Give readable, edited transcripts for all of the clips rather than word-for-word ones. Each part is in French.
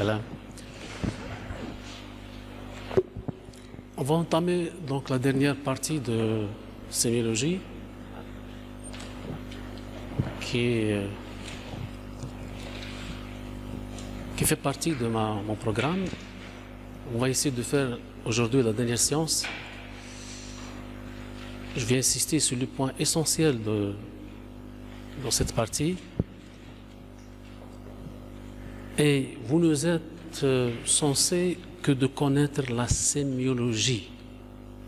Salam. On va entamer donc la dernière partie de sémiologie qui fait partie de mon programme. On va essayer de faire aujourd'hui la dernière séance. Je vais insister sur le point essentiel dans cette partie. Et vous ne êtes censé que de connaître la sémiologie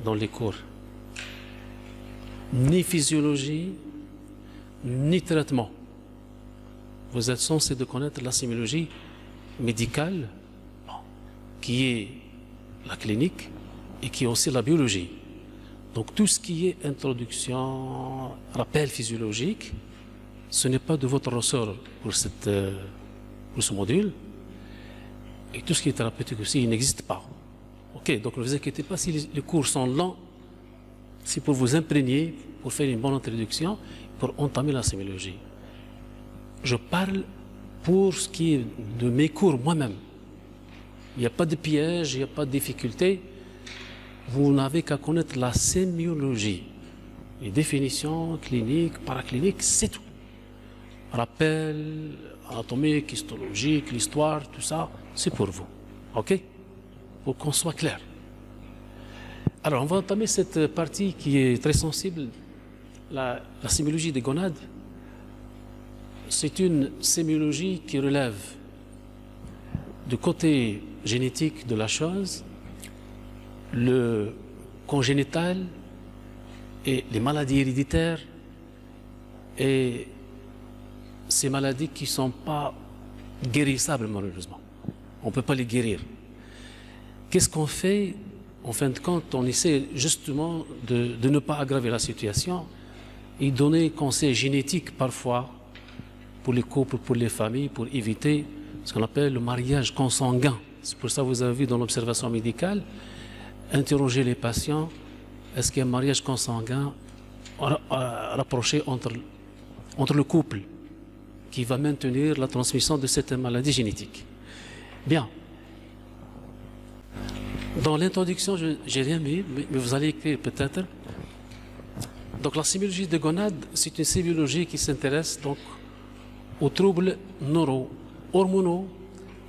dans les cours. Ni physiologie, ni traitement. Vous êtes censé de connaître la sémiologie médicale, qui est la clinique et qui est aussi la biologie. Donc tout ce qui est introduction, rappel physiologique, ce n'est pas de votre ressort pour ce module. Et tout ce qui est thérapeutique aussi, il n'existe pas. Ok, donc ne vous inquiétez pas si les cours sont lents, c'est pour vous imprégner, pour faire une bonne introduction, pour entamer la sémiologie. Je parle pour ce qui est de mes cours moi-même. Il n'y a pas de piège, il n'y a pas de difficulté. Vous n'avez qu'à connaître la sémiologie. Les définitions cliniques, paracliniques, c'est tout. Rappel, anatomique, histologique, l'histoire, tout ça, c'est pour vous. OK? Pour qu'on soit clair. Alors, on va entamer cette partie qui est très sensible, la sémiologie des gonades. C'est une sémiologie qui relève du côté génétique de la chose, le congénital et les maladies héréditaires et ces maladies qui ne sont pas guérissables malheureusement. On ne peut pas les guérir. Qu'est-ce qu'on fait? En fin de compte, on essaie justement de ne pas aggraver la situation et donner conseils génétiques parfois pour les couples, pour les familles, pour éviter ce qu'on appelle le mariage consanguin. C'est pour ça que vous avez vu dans l'observation médicale, interroger les patients, est-ce qu'il y a un mariage consanguin rapproché entre le couple qui va maintenir la transmission de cette maladie génétique. Bien. Dans l'introduction, je n'ai rien mis, mais vous allez écrire peut-être. Donc la sémiologie des gonades, c'est une sémiologie qui s'intéresse donc aux troubles neuro-hormonaux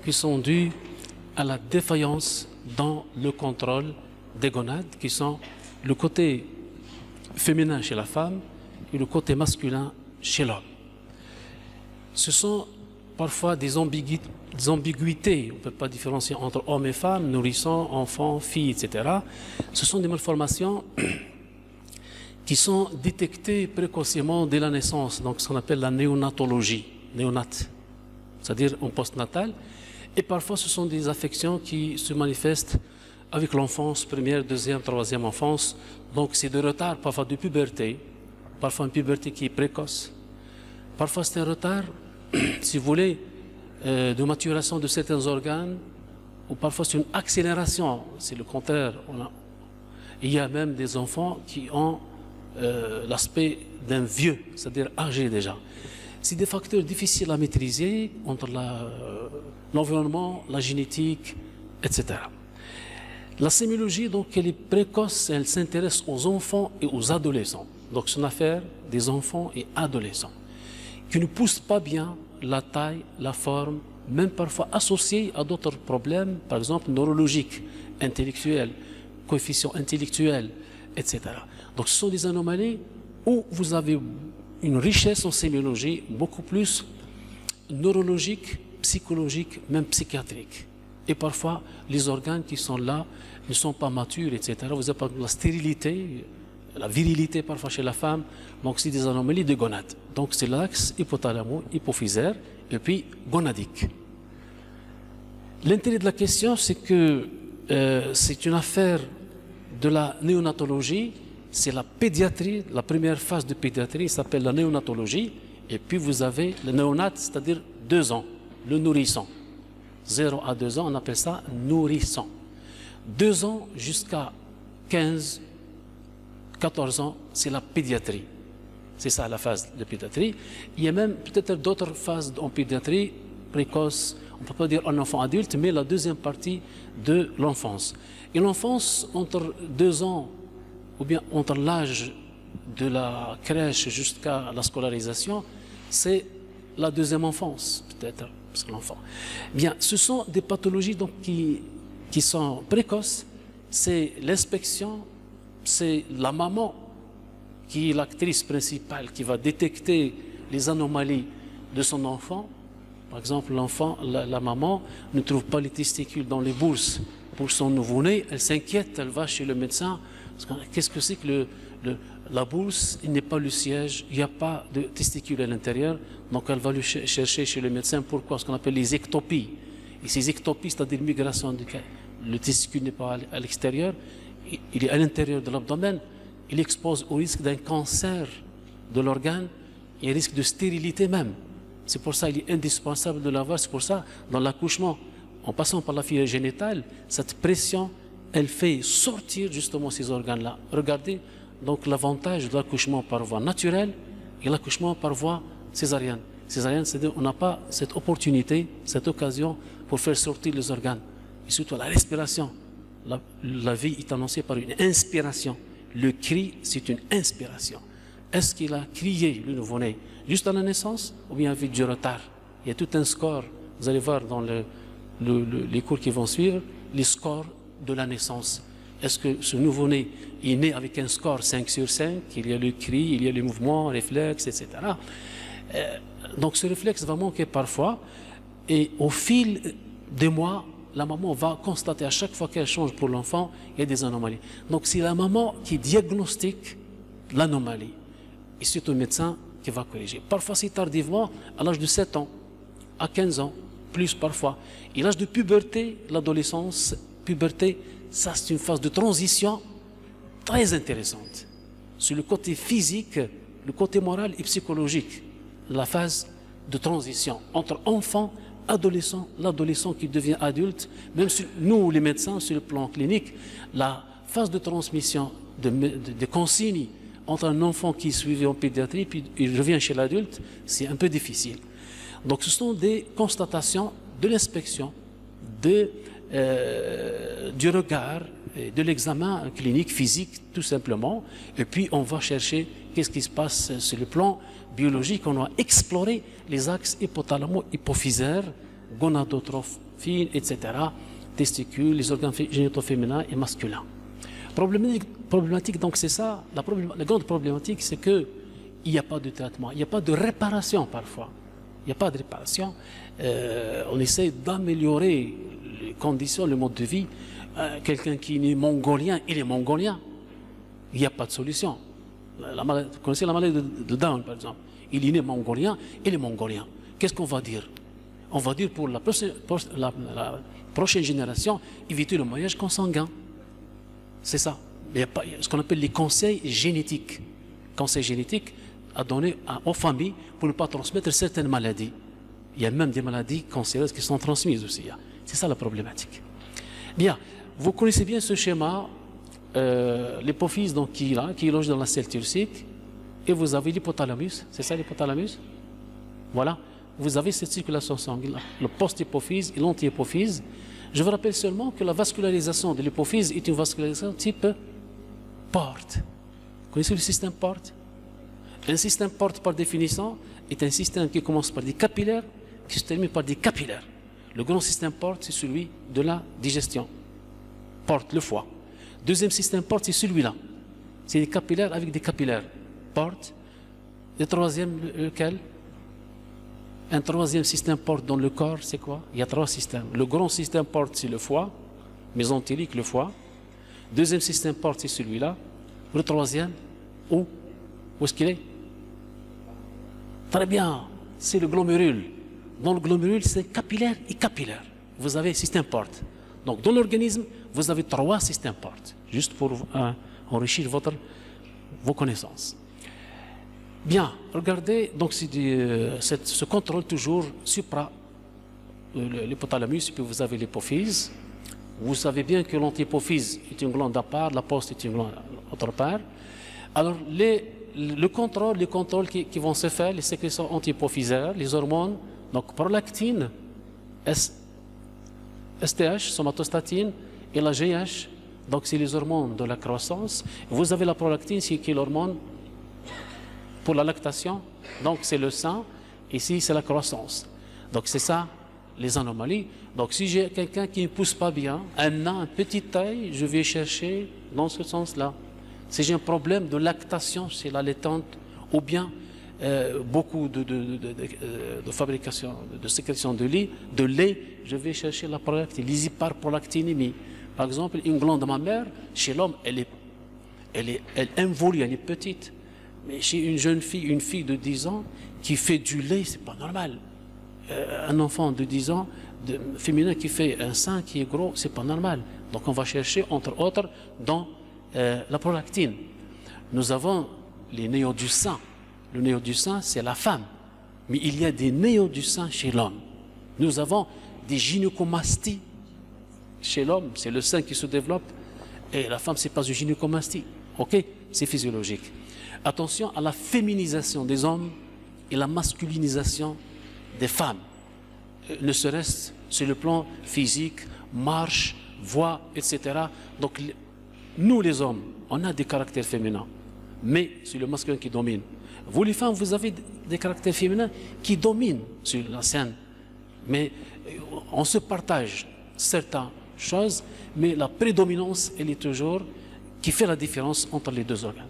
qui sont dus à la défaillance dans le contrôle des gonades, qui sont le côté féminin chez la femme et le côté masculin chez l'homme. Ce sont parfois des ambiguïtés, on ne peut pas différencier entre hommes et femmes, nourrissons, enfants, filles, etc. Ce sont des malformations qui sont détectées précocement dès la naissance, donc ce qu'on appelle la néonatologie, néonate, c'est-à-dire en postnatal. Et parfois ce sont des affections qui se manifestent avec l'enfance, première, deuxième, troisième enfance. Donc c'est de retard, parfois de puberté, parfois une puberté qui est précoce. Parfois c'est un retard, si vous voulez, de maturation de certains organes, ou parfois c'est une accélération, c'est le contraire. Il y a même des enfants qui ont l'aspect d'un vieux, c'est-à-dire âgé déjà. C'est des facteurs difficiles à maîtriser entre l'environnement, la génétique, etc. La sémiologie, donc, elle est précoce, elle s'intéresse aux enfants et aux adolescents. Donc, c'est une affaire des enfants et adolescents qui ne poussent pas bien la taille, la forme, même parfois associés à d'autres problèmes, par exemple neurologiques, intellectuels, coefficients intellectuels, etc. Donc, ce sont des anomalies où vous avez une richesse en sémiologie beaucoup plus neurologique, psychologique, même psychiatrique. Et parfois, les organes qui sont là ne sont pas matures, etc. Vous avez la stérilité, la virilité parfois chez la femme. Donc, c'est des anomalies de gonades. Donc, c'est l'axe hypothalamo-hypophysaire et puis gonadique. L'intérêt de la question, c'est que c'est une affaire de la néonatologie. C'est la pédiatrie, la première phase de pédiatrie s'appelle la néonatologie. Et puis, vous avez le néonate, c'est-à-dire 2 ans, le nourrisson. 0 à 2 ans, on appelle ça nourrisson. 2 ans jusqu'à 15, 14 ans, c'est la pédiatrie. C'est ça la phase de pédiatrie. Il y a même peut-être d'autres phases en pédiatrie, précoce, On ne peut pas dire un enfant adulte, mais la deuxième partie de l'enfance. Et l'enfance, entre 2 ans, ou bien entre l'âge de la crèche jusqu'à la scolarisation, c'est la deuxième enfance, peut-être, parce que l'enfant. Bien, ce sont des pathologies donc, qui sont précoces. C'est l'inspection, c'est la maman qui est l'actrice principale, qui va détecter les anomalies de son enfant. Par exemple, l'enfant, la maman ne trouve pas les testicules dans les bourses pour son nouveau-né, elle s'inquiète, elle va chez le médecin. Qu'est-ce que c'est que la bourse? Il n'est pas le siège, il n'y a pas de testicules à l'intérieur, donc elle va le chercher chez le médecin. Pourquoi? Ce qu'on appelle les ectopies. Et ces ectopies, c'est-à-dire migration le testicule n'est pas à l'extérieur, il est à l'intérieur de l'abdomen, il expose au risque d'un cancer de l'organe et un risque de stérilité même. C'est pour ça qu'il est indispensable de l'avoir. C'est pour ça, dans l'accouchement, en passant par la filaire génitale, cette pression, elle fait sortir justement ces organes-là. Regardez donc l'avantage de l'accouchement par voie naturelle et l'accouchement par voie césarienne. Césarienne, c'est-à-dire qu'on n'a pas cette opportunité, cette occasion pour faire sortir les organes. Et surtout la respiration. La vie est annoncée par une inspiration. Le cri, c'est une inspiration. Est-ce qu'il a crié, le nouveau-né, juste à la naissance ou bien avec du retard? Il y a tout un score, vous allez voir dans les cours qui vont suivre, les scores de la naissance. Est-ce que ce nouveau-né est né avec un score 5 sur 5? Il y a le cri, il y a les mouvements, réflexes, etc. Donc ce réflexe va manquer parfois et au fil des mois, la maman va constater à chaque fois qu'elle change pour l'enfant, il y a des anomalies. Donc c'est la maman qui diagnostique l'anomalie. Et c'est le médecin qui va corriger. Parfois c'est tardivement, à l'âge de 7 ans, à 15 ans, plus parfois. Et l'âge de puberté, l'adolescence, puberté, ça c'est une phase de transition très intéressante. Sur le côté physique, le côté moral et psychologique, la phase de transition entre enfant, adolescent, l'adolescent qui devient adulte, même si nous les médecins sur le plan clinique, la phase de transmission de consignes entre un enfant qui est suivi en pédiatrie puis il revient chez l'adulte, c'est un peu difficile. Donc ce sont des constatations de l'inspection, du regard, de l'examen clinique, physique tout simplement, et puis on va chercher qu'est-ce qui se passe sur le plan biologique. On va explorer les axes hypothalamo-hypophysaires, gonadotrophines, etc., testicules, les organes génitaux féminins et masculins. Problématique donc c'est ça, la grande problématique c'est qu'il n'y a pas de traitement, il n'y a pas de réparation parfois. Il n'y a pas de réparation. On essaie d'améliorer les conditions, le mode de vie. Quelqu'un qui est mongolien, il est mongolien. Il n'y a pas de solution. Vous connaissez la maladie de Down, par exemple. Il est né mongolien, il est mongolien. Qu'est-ce qu'on va dire? On va dire pour la prochaine génération, éviter le mariage consanguin. C'est ça. Il y a pas, ce qu'on appelle les conseils génétiques. Conseils génétiques à donner aux familles pour ne pas transmettre certaines maladies. Il y a même des maladies cancéreuses qui sont transmises aussi. C'est ça la problématique. Bien, vous connaissez bien ce schéma, l'hypophyse donc, qui est logé dans la selle turcique, et vous avez l'hypothalamus, c'est ça l'hypothalamus? Voilà, vous avez cette circulation sanguine, le post-hypophyse et l'anti-hypophyse. Je vous rappelle seulement que la vascularisation de l'hypophyse est une vascularisation type porte. Vous connaissez le système porte? Un système porte, par définition, est un système qui commence par des capillaires, qui se termine par des capillaires. Le grand système porte, c'est celui de la digestion. Porte, le foie. Deuxième système porte, c'est celui-là. C'est des capillaires avec des capillaires. Porte. Le troisième, lequel? Un troisième système porte dans le corps, c'est quoi? Il y a 3 systèmes. Le grand système porte, c'est le foie, mésentérique, le foie. Deuxième système porte, c'est celui-là. Le troisième, où est-ce qu'il est? Très bien, c'est le glomérule. Dans le glomérule, c'est capillaire et capillaire. Vous avez système porte. Donc, dans l'organisme, vous avez 3 systèmes porte, juste pour enrichir vos connaissances. Bien, regardez, donc ce contrôle toujours supra l'hypothalamus, et puis vous avez l'hypophyse. Vous savez bien que l'antihypophyse est une glande à part, la poste est une glande autre part. Alors, les contrôles qui vont se faire, les sécrétions antihypophysaires, les hormones, donc prolactine STH, somatostatine, et la GH, donc c'est les hormones de la croissance. Vous avez la prolactine, qui est l'hormone pour la lactation, donc c'est le sein, ici c'est la croissance. Donc c'est ça les anomalies. Donc si j'ai quelqu'un qui ne pousse pas bien, un nain, une petite taille, je vais chercher dans ce sens-là. Si j'ai un problème de lactation chez l'allaitante, ou bien beaucoup de fabrication, de sécrétion de lait, je vais chercher la prolactine, l'hyperprolactinémie. Par exemple, une glande mammaire, chez l'homme, elle involue, elle est petite. Mais chez une jeune fille, une fille de 10 ans, qui fait du lait, c'est pas normal. Un enfant de 10 ans, féminin qui fait un sein qui est gros, c'est pas normal. Donc on va chercher, entre autres, dans la prolactine. Nous avons les néos du sein. Le néo du sein, c'est la femme. Mais il y a des néos du sein chez l'homme. Nous avons des gynécomasties chez l'homme, c'est le sein qui se développe. Et la femme, c'est pas une gynécomastie. Ok? C'est physiologique. Attention à la féminisation des hommes et la masculinisation des femmes. Ne serait-ce sur le plan physique, marche, voix, etc. Donc, nous les hommes, on a des caractères féminins, mais c'est le masculin qui domine. Vous les femmes, vous avez des caractères féminins qui dominent sur la scène. Mais on se partage certaines choses, mais la prédominance, elle est toujours qui fait la différence entre les deux organes.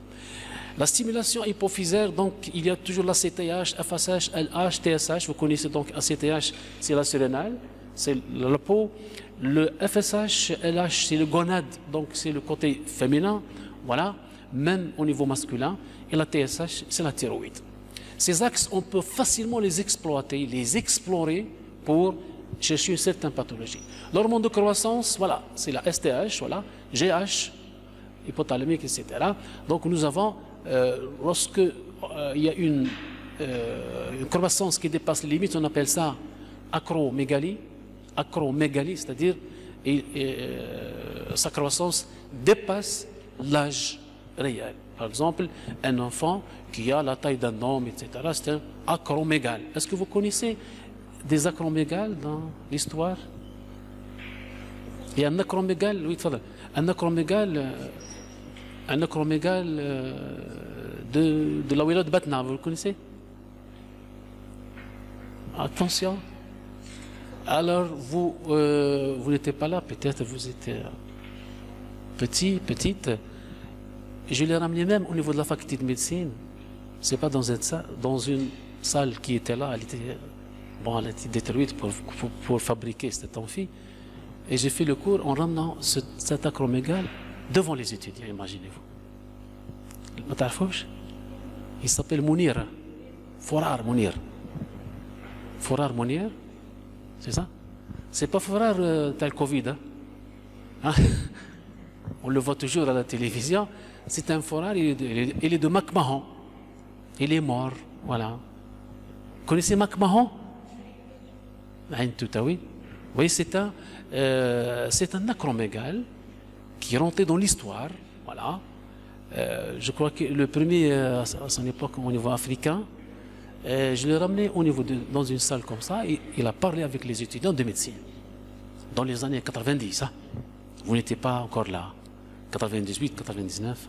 La stimulation hypophysaire, donc il y a toujours l'ACTH, FSH, LH, TSH. Vous connaissez donc ACTH, c'est la surrénale, c'est la peau. Le FSH, LH, c'est le gonade, donc c'est le côté féminin, voilà, même au niveau masculin. Et la TSH, c'est la thyroïde. Ces axes, on peut facilement les exploiter, les explorer pour chercher une certaine pathologie. L'hormone de croissance, voilà, c'est la STH, voilà, GH, hypothalamique, etc. Donc nous avons, lorsque il y a une croissance qui dépasse les limites, on appelle ça acromégalie, c'est-à-dire sa croissance dépasse l'âge réel. Par exemple, un enfant qui a la taille d'un homme, etc., c'est un acromégale. Est-ce que vous connaissez des acromégales dans l'histoire? Il y a un acromégale, oui, un acromégale de la wilaya de Batna, vous le connaissez? Attention. Alors, vous n'étiez pas là, peut-être vous étiez petite. Je l'ai ramené même au niveau de la faculté de médecine. C'est pas dans une salle qui était là, elle était détruite pour fabriquer cet amphi. Et j'ai fait le cours en ramenant cet acromégale devant les étudiants, imaginez-vous. Le tarfouche, il s'appelle Mounir. Forar Mounir. Forar Mounir, c'est ça? C'est pas Forar tel Covid. Hein? On le voit toujours à la télévision. C'est un Forar, il est de McMahon. Il est mort, voilà. Vous connaissez McMahon? Tout à oui. Vous voyez, c'est un acromégale qui est rentré dans l'histoire, voilà. Je crois que le premier à son époque au niveau africain, je l'ai ramené dans une salle comme ça, et il a parlé avec les étudiants de médecine dans les années 90. Hein. Vous n'étiez pas encore là, 98, 99.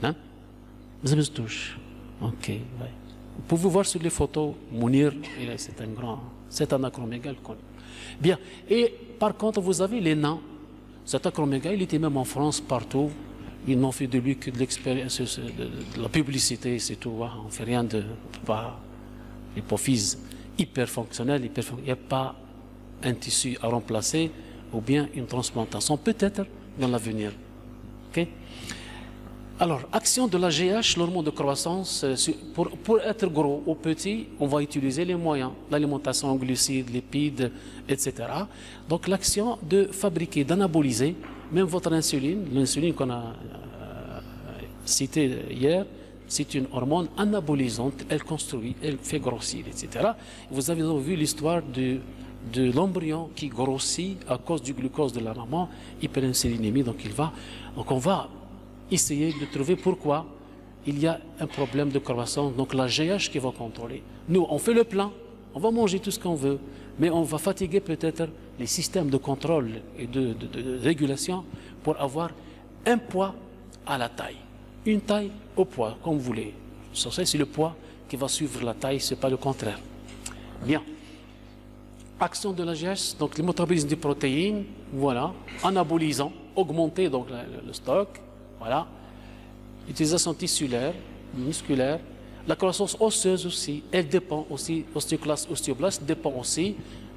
Hein? Vous avez touche. Ok, ouais. Vous pouvez voir sur les photos, Mounir, c'est un acromégale connu. Bien, et par contre, vous avez les nains. Cet acromégale, il était même en France, partout. Ils n'ont fait de lui que de l'expérience, de la publicité, c'est tout. Hein. On ne fait rien de... pas l'hypophyse hyper fonctionnelle, il n'y a pas un tissu à remplacer ou bien une transplantation, peut-être dans l'avenir. Okay? Alors, action de la GH, l'hormone de croissance, pour être gros ou petit, on va utiliser les moyens, l'alimentation en glucides, lipides, etc. Donc, l'action de fabriquer, d'anaboliser, même votre insuline, l'insuline qu'on a citée hier, c'est une hormone anabolisante, elle construit, elle fait grossir, etc. Vous avez vu l'histoire de l'embryon qui grossit à cause du glucose de la maman, hyperinsulinémie, donc on va essayer de trouver pourquoi il y a un problème de croissance, donc la GH qui va contrôler. Nous, on fait le plein, on va manger tout ce qu'on veut, mais on va fatiguer peut-être les systèmes de contrôle et de régulation pour avoir un poids à la taille. Une taille au poids, comme vous voulez. C'est le poids qui va suivre la taille, ce n'est pas le contraire. Bien. Action de la GH, donc le métabolisme des protéines, voilà, anabolisant, augmenter donc le stock, voilà. Utilisation tissulaire, musculaire, la croissance osseuse aussi, elle dépend aussi, ostéoclaste, ostéoblaste dépend aussi,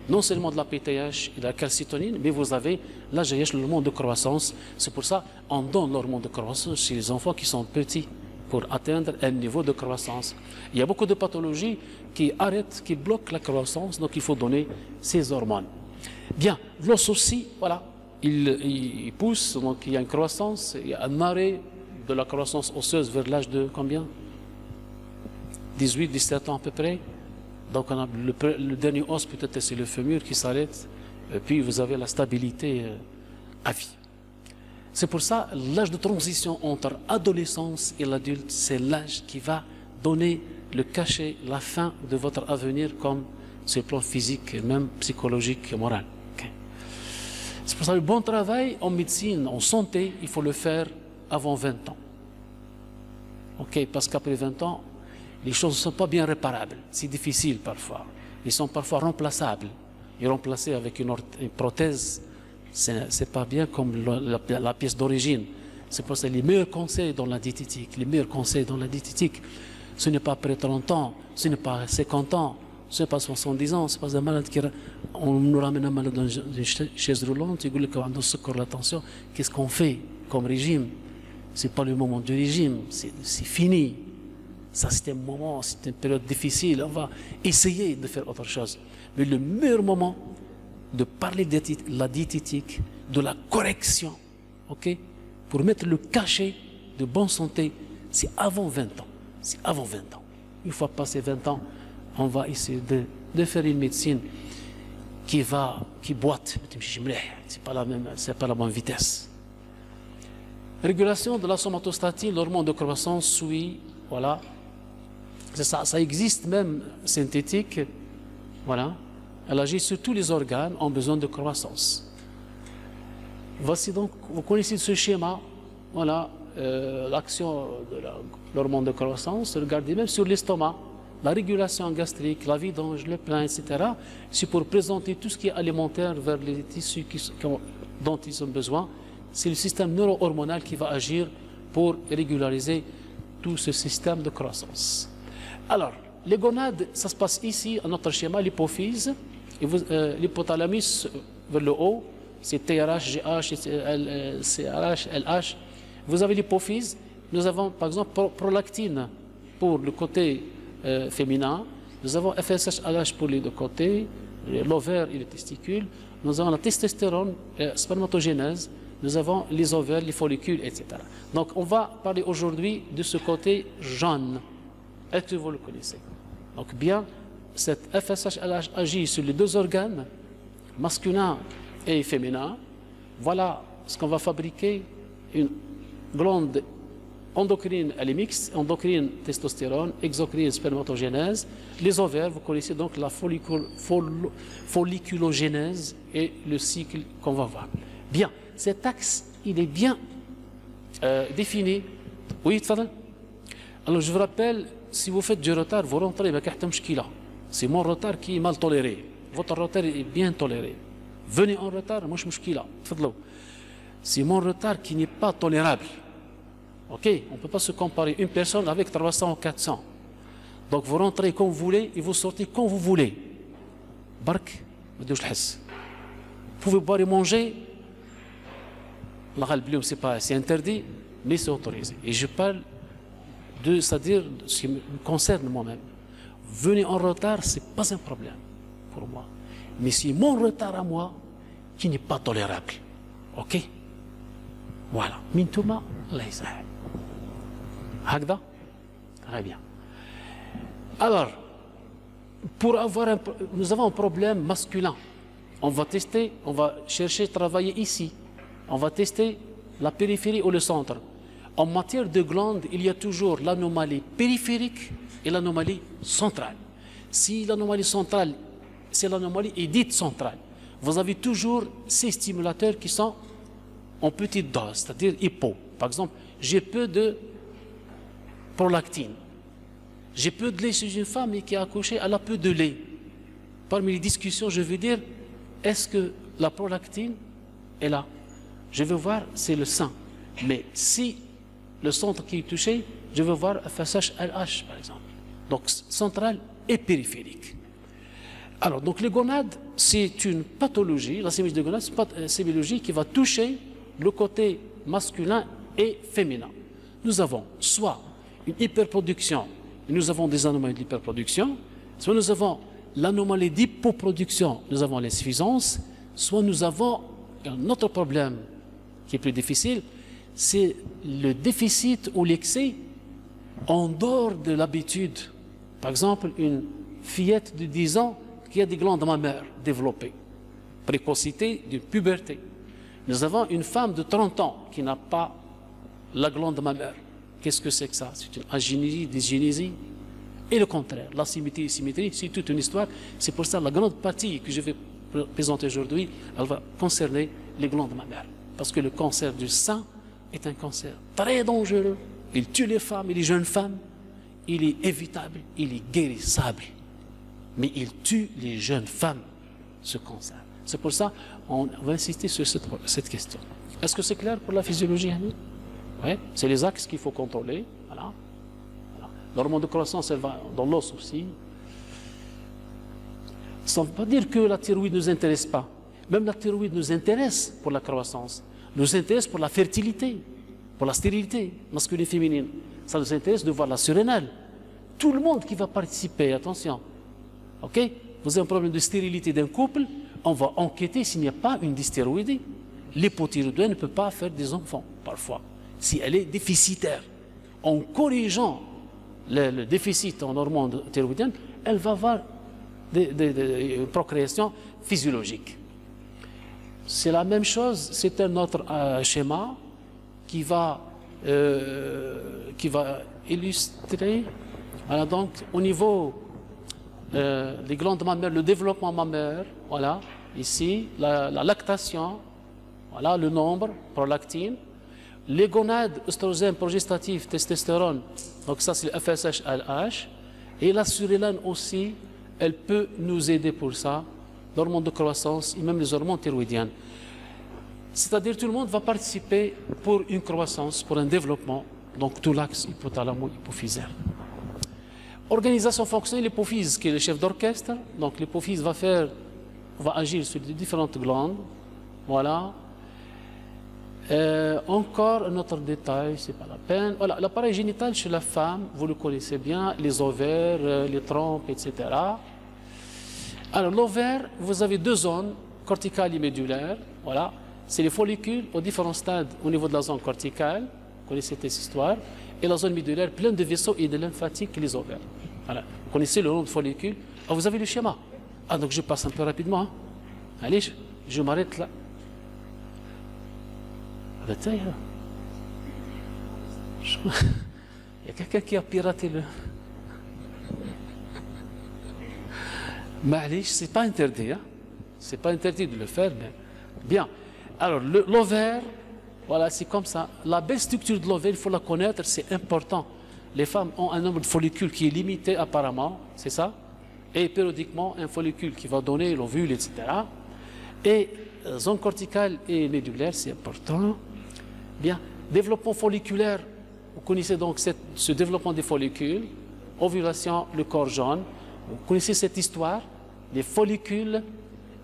non seulement de la PTH et de la calcitonine, mais vous avez la GH, l'hormone de croissance. C'est pour ça qu'on donne l'hormone de croissance chez les enfants qui sont petits pour atteindre un niveau de croissance. Il y a beaucoup de pathologies qui arrêtent, qui bloquent la croissance, donc il faut donner ces hormones. Bien, l'os aussi, voilà, il pousse, donc il y a une croissance, il y a un arrêt de la croissance osseuse vers l'âge de combien? 18, 17 ans à peu près. Donc on a le dernier os, peut-être c'est le fémur qui s'arrête, et puis vous avez la stabilité à vie. C'est pour ça l'âge de transition entre adolescence et l'adulte, c'est l'âge qui va donner le cachet, la fin de votre avenir, comme sur le plan physique, et même psychologique et moral. Okay. C'est pour ça que le bon travail en médecine, en santé, il faut le faire avant 20 ans. Ok, parce qu'après 20 ans, les choses ne sont pas bien réparables. C'est difficile parfois. Ils sont parfois remplaçables. Et remplacés avec une prothèse, c'est pas bien comme la pièce d'origine. C'est pour ça que les meilleurs conseils dans la diététique, ce n'est pas après 30 ans, ce n'est pas 50 ans, ce n'est pas 70 ans, ce n'est pas un malade qui... On nous ramène un malade dans une chaise roulante, il dit qu'on a secours l'attention. Qu'est-ce qu'on fait comme régime? Ce n'est pas le moment du régime, c'est fini. Ça, c'est un moment, c'est une période difficile. On va essayer de faire autre chose. Mais le meilleur moment de parler de la diététique, de la correction, ok, pour mettre le cachet de bonne santé, c'est avant 20 ans. C'est avant 20 ans. Une fois passé 20 ans, on va essayer de faire une médecine qui boite. C'est pas la bonne vitesse. Régulation de la somatostatine, l'hormone de croissance, oui, voilà. Ça existe même synthétique, voilà. Elle agit sur tous les organes en besoin de croissance. Voici donc, vous connaissez ce schéma, voilà, l'action de l'hormone de croissance. Regardez même sur l'estomac, la régulation gastrique, la vidange, le plein, etc. C'est pour présenter tout ce qui est alimentaire vers les tissus dont ils ont besoin. C'est le système neuro-hormonal qui va agir pour régulariser tout ce système de croissance. Alors, les gonades, ça se passe ici, à notre schéma, l'hypophyse, l'hypothalamus vers le haut, c'est TRH, GH, CRH, LH. Vous avez l'hypophyse, nous avons par exemple prolactine pour le côté féminin, nous avons FSH, LH pour les deux côtés, l'ovaire et les testicules, nous avons la testostérone, spermatogénèse, nous avons les ovaires, les follicules, etc. Donc on va parler aujourd'hui de ce côté jaune. Est-ce que vous le connaissez? Donc bien, cette FSH-LH agit sur les deux organes, masculin et féminin. Voilà ce qu'on va fabriquer, une glande endocrine, elle est mixte, endocrine, testostérone, exocrine, spermatogénèse. Les ovaires, vous connaissez donc la folliculogénèse et le cycle qu'on va voir. Bien, cet axe, il est bien défini. Oui, tfadal. Alors je vous rappelle, si vous faites du retard, vous rentrez avec un mchkila. C'est mon retard qui est mal toléré. Votre retard est bien toléré. Venez en retard, moi je mchkila. C'est mon retard qui n'est pas tolérable. Ok, on ne peut pas se comparer une personne avec 300 ou 400. Donc vous rentrez comme vous voulez et vous sortez quand vous voulez. Bark, vous pouvez boire et manger. C'est interdit, mais c'est autorisé. Et je parle c'est-à-dire ce qui me concerne moi-même. Venez en retard, ce n'est pas un problème pour moi. Mais c'est mon retard à moi qui n'est pas tolérable. Ok? Voilà. Mintouma, laïsa. Hagda? Très bien. Alors, nous avons un problème masculin. On va tester, on va chercher, travailler ici. On va tester la périphérie ou le centre. En matière de glandes, il y a toujours l'anomalie périphérique et l'anomalie centrale. Si l'anomalie centrale, c'est l'anomalie est dite centrale. Vous avez toujours ces stimulateurs qui sont en petite dose, c'est-à-dire hypo. Par exemple, j'ai peu de prolactine. J'ai peu de lait chez une femme qui a accouché, elle a peu de lait. Parmi les discussions, je veux dire, est-ce que la prolactine est là? Je veux voir, c'est le sein. Mais si le centre qui est touché, je veux voir FSH, LH, par exemple. Donc, centrale et périphérique. Alors, donc les gonades, c'est une pathologie, la sémiologie des gonades, c'est une sémiologie qui va toucher le côté masculin et féminin. Nous avons soit une hyperproduction, et nous avons des anomalies d'hyperproduction, soit nous avons l'anomalie d'hypoproduction, nous avons l'insuffisance, soit nous avons un autre problème qui est plus difficile, c'est le déficit ou l'excès en dehors de l'habitude. Par exemple, une fillette de 10 ans qui a des glandes mammaires développées, précocité d'une puberté. Nous avons une femme de 30 ans qui n'a pas la glande mammaire. Qu'est-ce que c'est que ça? C'est une agénésie, dysgénésie. Et le contraire, la symétrie, c'est toute une histoire. C'est pour ça que la grande partie que je vais présenter aujourd'hui, elle va concerner les glandes mammaires. Parce que le cancer du sein est un cancer très dangereux. Il tue les femmes et les jeunes femmes. Il est évitable, il est guérissable. Mais il tue les jeunes femmes, ce cancer. C'est pour ça qu'on va insister sur cette question. Est-ce que c'est clair pour la physiologie, Hani? Oui, c'est les axes qu'il faut contrôler. Voilà. L'hormone de croissance, elle va dans l'os aussi. Ça ne veut pas dire que la thyroïde ne nous intéresse pas. Même la thyroïde nous intéresse pour la croissance, nous intéresse pour la fertilité, pour la stérilité masculine et féminine. Ça nous intéresse de voir la surrénale. Tout le monde qui va participer, attention. Ok? Vous avez un problème de stérilité d'un couple, on va enquêter s'il n'y a pas une dysthyroïdie. L'hypothyroïdie ne peut pas faire des enfants, parfois, si elle est déficitaire. En corrigeant le déficit en hormones thyroïdiennes, elle va avoir une procréation physiologique. C'est la même chose, c'est un autre schéma qui va illustrer. Voilà, donc au niveau des glandes mammaires, le développement mammaire, voilà, ici, la lactation, voilà, le nombre, prolactine, les gonades, oestrogènes, progestatifs, testostérone, donc ça c'est le FSH, LH, et la surrélane aussi, elle peut nous aider pour ça, l'hormone de croissance et même les hormones thyroïdiennes. C'est-à-dire tout le monde va participer pour une croissance, pour un développement, donc tout l'axe hypothalamo-hypophysaire. Organisation fonctionnelle, l'hypophyse qui est le chef d'orchestre, donc l'hypophyse va agir sur les différentes glandes, voilà. Encore un autre détail, c'est pas la peine. Voilà, l'appareil génital chez la femme, vous le connaissez bien, les ovaires, les trompes, etc. Alors l'ovaire, vous avez deux zones, corticale et médulaire, voilà. C'est les follicules aux différents stades au niveau de la zone corticale, vous connaissez cette histoire, et la zone médulaire pleine de vaisseaux et de lymphatiques, les ovaires. Voilà. Vous connaissez le nom de follicule. Ah, vous avez le schéma. Ah, donc je passe un peu rapidement. Hein. Allez, je m'arrête là. Il y a quelqu'un qui a piraté le... Ma'alish, c'est pas interdit. Hein? C'est pas interdit de le faire, mais... Bien. Alors, l'ovaire, voilà, c'est comme ça. La belle structure de l'ovaire, il faut la connaître, c'est important. Les femmes ont un nombre de follicules qui est limité apparemment, c'est ça? Et périodiquement, un follicule qui va donner l'ovule, etc. Et zone corticale et médulaire, c'est important. Bien. Développement folliculaire, vous connaissez donc ce développement des follicules. Ovulation, le corps jaune. Vous connaissez cette histoire? Les follicules.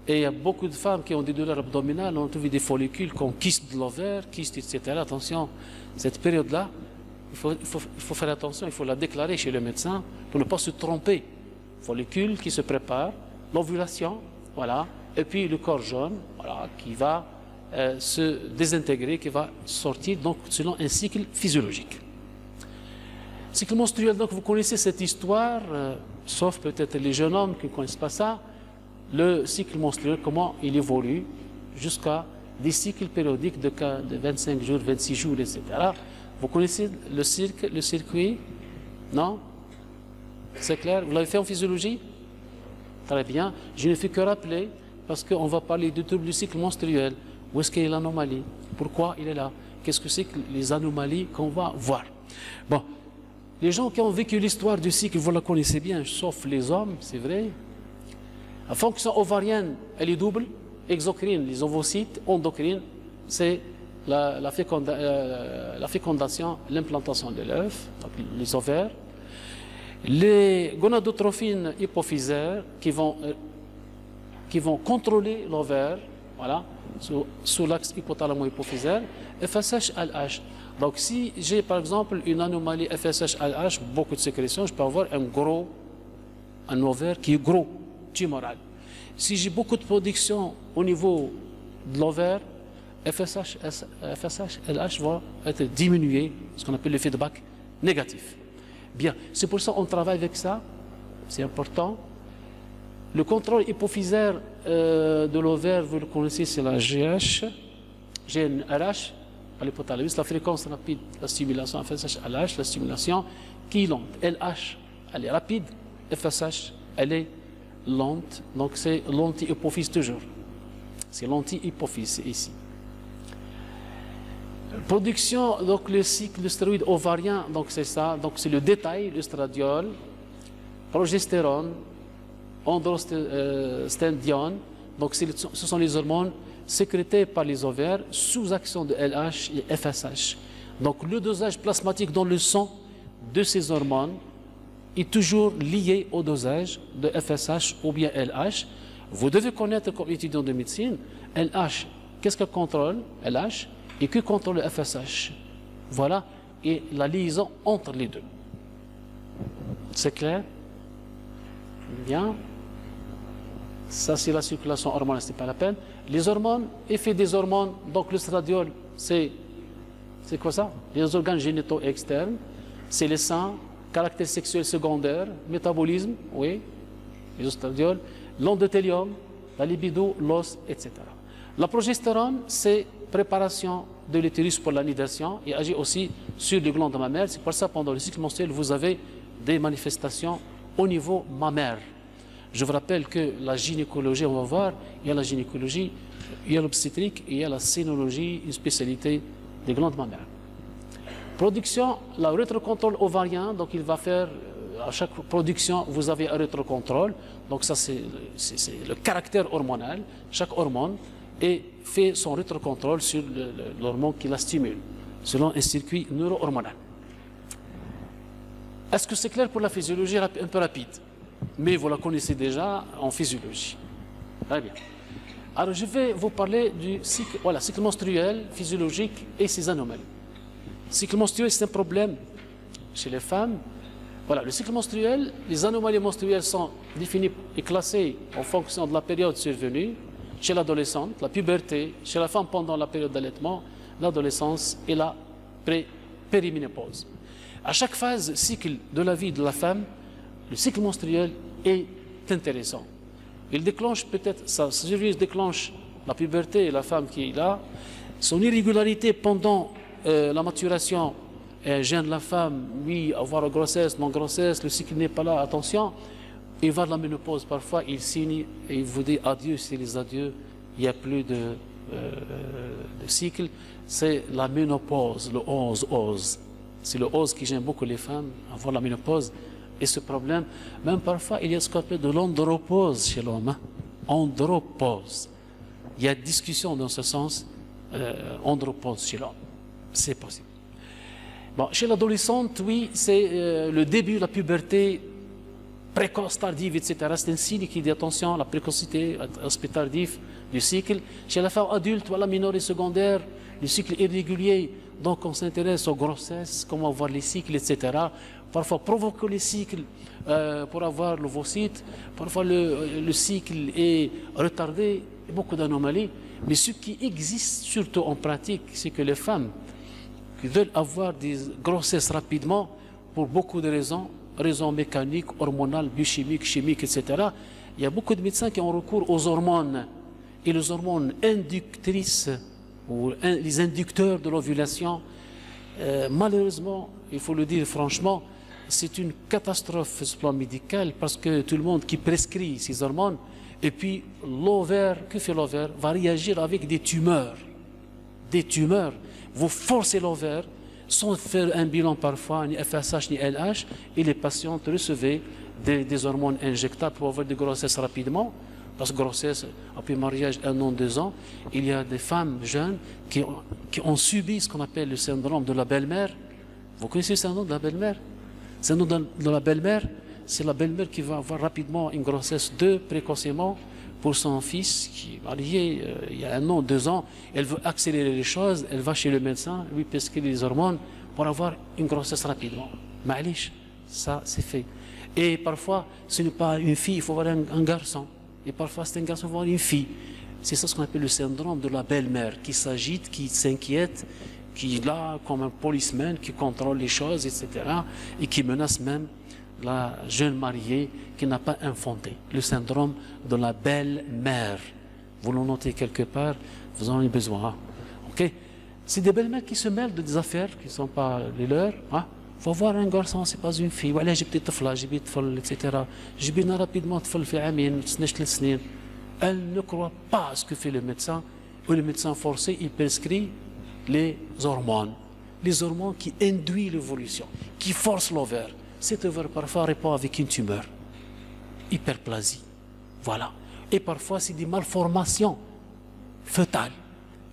Et il y a beaucoup de femmes qui ont des douleurs abdominales, ont trouvé des follicules comme kyste de l'ovaire, kyste, etc. Attention, cette période-là, il faut faire attention, il faut la déclarer chez le médecin pour ne pas se tromper. Follicule qui se prépare, l'ovulation, voilà, et puis le corps jaune, voilà, qui va se désintégrer, qui va sortir donc selon un cycle physiologique. Cycle menstruel, donc vous connaissez cette histoire, sauf peut-être les jeunes hommes qui ne connaissent pas ça. Le cycle menstruel, comment il évolue jusqu'à des cycles périodiques de 25 jours, 26 jours, etc. Vous connaissez le circuit? Non? C'est clair? Vous l'avez fait en physiologie? Très bien. Je ne fais que rappeler, parce qu'on va parler du trouble du cycle menstruel. Où est-ce qu'il y a l'anomalie? Pourquoi il est là? Qu'est-ce que c'est que les anomalies qu'on va voir? Bon, les gens qui ont vécu l'histoire du cycle, vous la connaissez bien, sauf les hommes, c'est vrai. La fonction ovarienne, elle est double. Exocrine, les ovocytes, endocrine, c'est la fécondation, l'implantation de l'œuf, les ovaires. Les gonadotrophines hypophysaires qui vont contrôler l'ovaire, voilà, sous l'axe hypothalamo-hypophysaire, FSH-LH. Donc si j'ai par exemple une anomalie FSH-LH, beaucoup de sécrétions, je peux avoir un ovaire qui est gros, tumoral. Si j'ai beaucoup de production au niveau de l'ovaire, FSH-LH va être diminué, ce qu'on appelle le feedback négatif. Bien, c'est pour ça qu'on travaille avec ça, c'est important. Le contrôle hypophysaire de l'ovaire, vous le connaissez, c'est la GNRH, à l'hypothalamus, la fréquence rapide, la stimulation FSH-LH, la stimulation qui est lente. LH, elle est rapide, FSH, elle est lente, donc c'est l'anti-hypophyse toujours. C'est l'anti-hypophyse ici. Production, donc le cycle de stéroïdes ovariens, donc c'est ça, donc c'est le détail, l'œstradiol, progestérone, androstendione, donc ce sont les hormones sécrétées par les ovaires sous action de LH et FSH. Donc le dosage plasmatique dans le sang de ces hormones est toujours lié au dosage de FSH ou bien LH. Vous devez connaître comme étudiant de médecine, LH, qu'est-ce qu'elle contrôle, LH, et que contrôle le FSH. Voilà, et la liaison entre les deux. C'est clair? Bien. Ça, c'est la circulation hormonale, ce n'est pas la peine. Les hormones, effet des hormones, donc l'œstradiol, c'est quoi ça? Les organes génitaux externes, c'est les seins, caractère sexuel secondaire, métabolisme, oui, les oestradiols, l'endothélium, la libido, l'os, etc. La progestérone, c'est préparation de l'utérus pour la nidation et agit aussi sur les glandes mammaires. C'est pour ça que pendant le cycle menstruel, vous avez des manifestations au niveau mammaire. Je vous rappelle que la gynécologie, on va voir, il y a la gynécologie, il y a l'obstétrique et il y a la sénologie, une spécialité des glandes mammaires. Production, le rétrocontrôle ovarien, donc il va faire, à chaque production, vous avez un rétrocontrôle, donc ça c'est le caractère hormonal, chaque hormone, et fait son rétrocontrôle sur l'hormone qui la stimule, selon un circuit neuro-hormonal. Est-ce que c'est clair pour la physiologie? Un peu rapide, mais vous la connaissez déjà en physiologie. Très bien. Alors je vais vous parler du cycle, voilà, cycle menstruel, physiologique et ses anomalies. Le cycle menstruel, c'est un problème chez les femmes. Voilà, le cycle menstruel, les anomalies menstruelles sont définies et classées en fonction de la période survenue chez l'adolescente, la puberté, chez la femme pendant la période d'allaitement, l'adolescence et la périménopause. À chaque phase cycle de la vie de la femme, le cycle menstruel est intéressant. Il déclenche peut-être, sa survenue déclenche la puberté et la femme qui est là, son irrégularité pendant la maturation gêne la femme, oui, avoir une grossesse, non grossesse, le cycle n'est pas là, attention. Il va de la ménopause, parfois il signe et il vous dit adieu, c'est les adieux, il n'y a plus de cycle. C'est la ménopause, le 11. C'est le 11 qui gêne beaucoup les femmes, avoir la ménopause. Et ce problème, même parfois, il y a ce qu'on appelle de l'andropause chez l'homme. Hein? Andropause. Il y a discussion dans ce sens, andropause chez l'homme. C'est possible. Bon, chez l'adolescente, oui, c'est le début de la puberté, précoce, tardive, etc. C'est un signe qui dit attention, la précocité, aspect tardif du cycle. Chez la femme adulte, voilà, mineure et secondaire, le cycle irrégulier. Donc on s'intéresse aux grossesses, comment voir les cycles, etc. Parfois provoquer les cycles pour avoir l'ovocyte. Parfois le cycle est retardé, beaucoup d'anomalies. Mais ce qui existe surtout en pratique, c'est que les femmes qui veulent avoir des grossesses rapidement, pour beaucoup de raisons mécaniques, hormonales, biochimiques, chimiques, etc. Il y a beaucoup de médecins qui ont recours aux hormones. Et les hormones inductrices, ou les inducteurs de l'ovulation, malheureusement, il faut le dire franchement, c'est une catastrophe sur le plan médical parce que tout le monde qui prescrit ces hormones, et puis l'ovaire, que fait l'ovaire? Va réagir avec des tumeurs. Des tumeurs. Vous forcez l'ovaire sans faire un bilan parfois, ni FSH ni LH, et les patientes recevaient des hormones injectables pour avoir des grossesses rapidement. Parce que grossesse, après mariage, 1 an, 2 ans, il y a des femmes jeunes qui ont subi ce qu'on appelle le syndrome de la belle-mère. Vous connaissez le syndrome de la belle-mère? Le syndrome de la belle-mère, c'est la belle-mère qui va avoir rapidement une grossesse précocement pour son fils qui est marié il y a 1 an, 2 ans. Elle veut accélérer les choses, elle va chez le médecin, lui prescrire les hormones pour avoir une grossesse rapidement. Ma'alish, ça c'est fait. Et parfois, ce n'est pas une fille, il faut avoir un garçon. Et parfois, c'est un garçon, il faut avoir une fille. C'est ça ce qu'on appelle le syndrome de la belle-mère, qui s'agite, qui s'inquiète, qui est là comme un policeman, qui contrôle les choses, etc. Et qui menace même la jeune mariée qui n'a pas enfanté. Le syndrome de la belle-mère. Vous le notez quelque part, vous en avez besoin. Ok? C'est des belles-mères qui se mêlent de des affaires qui ne sont pas les leurs. Hein? Il faut voir un garçon, ce n'est pas une fille. Voilà, j'ai petit طفلة, j'ai petit طفل, etc. J'ai bien rapidement طفل في عامين, 12 سنين. Elle ne croit pas à ce que fait le médecin. Ou le médecin forcé, il prescrit les hormones. Les hormones qui induisent l'évolution, qui forcent l'ovaire. Cet ovaire parfois répond avec une tumeur, hyperplasie. Voilà. Et parfois c'est des malformations fœtales.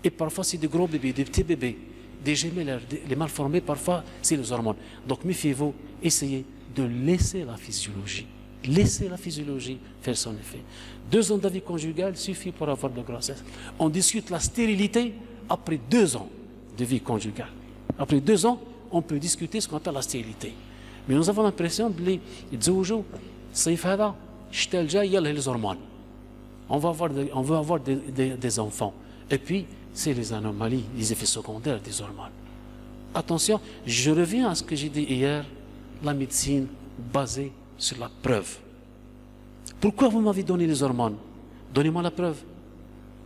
Et parfois c'est des gros bébés, des petits bébés, des gemellaires, les malformés, parfois c'est les hormones. Donc méfiez-vous, essayez de laisser la physiologie. Laissez la physiologie faire son effet. 2 ans d'avis conjugal suffit pour avoir de grossesse. On discute la stérilité après 2 ans de vie conjugale. Après 2 ans, on peut discuter ce qu'on appelle la stérilité. Mais nous avons l'impression de les يتزوجوا الصيف هذا الشتاء الجاي يلا les hormones. On veut avoir des enfants. Et puis, c'est les anomalies, les effets secondaires des hormones. Attention, je reviens à ce que j'ai dit hier, la médecine basée sur la preuve. Pourquoi vous m'avez donné les hormones? Donnez-moi la preuve.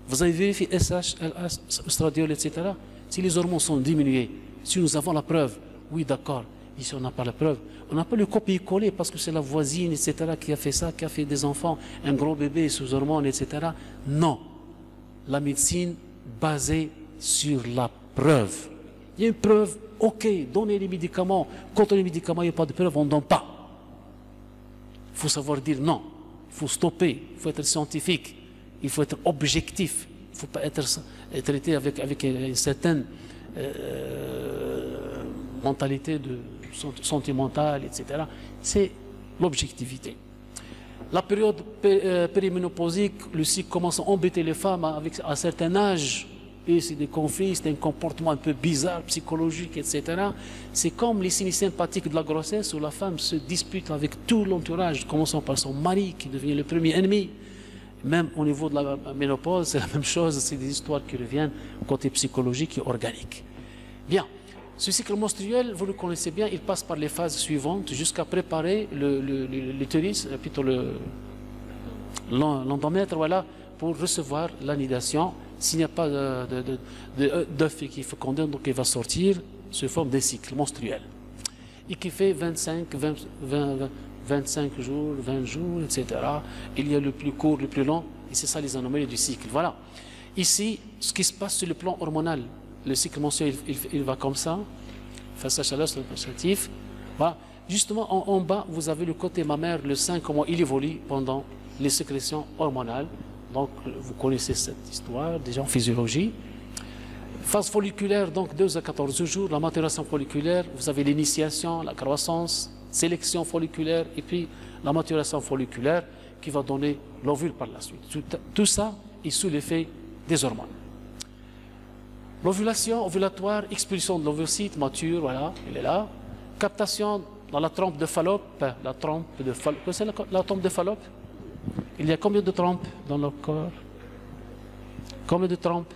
Vous avez vérifié SH, LH, estradiol, etc. Si les hormones sont diminuées, si nous avons la preuve, oui d'accord, ici on n'a pas la preuve. On n'a pas le copier-coller parce que c'est la voisine, etc. qui a fait ça, qui a fait des enfants, un gros bébé sous hormones, etc. Non. La médecine basée sur la preuve. Il y a une preuve, ok, donnez les médicaments. Contre les médicaments, il n'y a pas de preuve, on ne donne pas. Il faut savoir dire non. Il faut stopper. Il faut être scientifique. Il faut être objectif. Il ne faut pas être traité avec une certaine mentalité sentimentale, etc. C'est l'objectivité. La période périménopausique, le cycle commence à embêter les femmes à un certain âge. Et c'est des conflits, c'est un comportement un peu bizarre, psychologique, etc. C'est comme les signes sympathiques de la grossesse où la femme se dispute avec tout l'entourage, commençant par son mari qui devient le premier ennemi. Même au niveau de la ménopause, c'est la même chose, c'est des histoires qui reviennent côté psychologique et organique. Bien, ce cycle menstruel, vous le connaissez bien, il passe par les phases suivantes jusqu'à préparer l'utérus, plutôt l'endomètre, voilà, pour recevoir l'anidation. S'il n'y a pas d'œuf qui est fécondé, donc il va sortir sous forme d'un cycle menstruel. Et qui fait 25 jours, 20 jours, etc. Il y a le plus court, le plus long, et c'est ça les anomalies du cycle. Voilà. Ici, ce qui se passe sur le plan hormonal, le cycle menstruel, il va comme ça, face à chaleur, c'est le positif. Voilà. Justement, en bas, vous avez le côté mammaire, le sein, comment il évolue pendant les sécrétions hormonales. Donc, vous connaissez cette histoire, déjà en physiologie. Phase folliculaire, donc 2 à 14 jours, la maturation folliculaire, vous avez l'initiation, la croissance, sélection folliculaire, et puis la maturation folliculaire qui va donner l'ovule par la suite. Tout ça est sous l'effet des hormones. L'ovulation, ovulatoire, expulsion de l'ovocyte mature, voilà, il est là. Captation dans la trompe de Fallope, la trompe de Fallope. Vous connaissez la trompe de Fallope? Il y a combien de trompes dans le corps? Combien de trompes?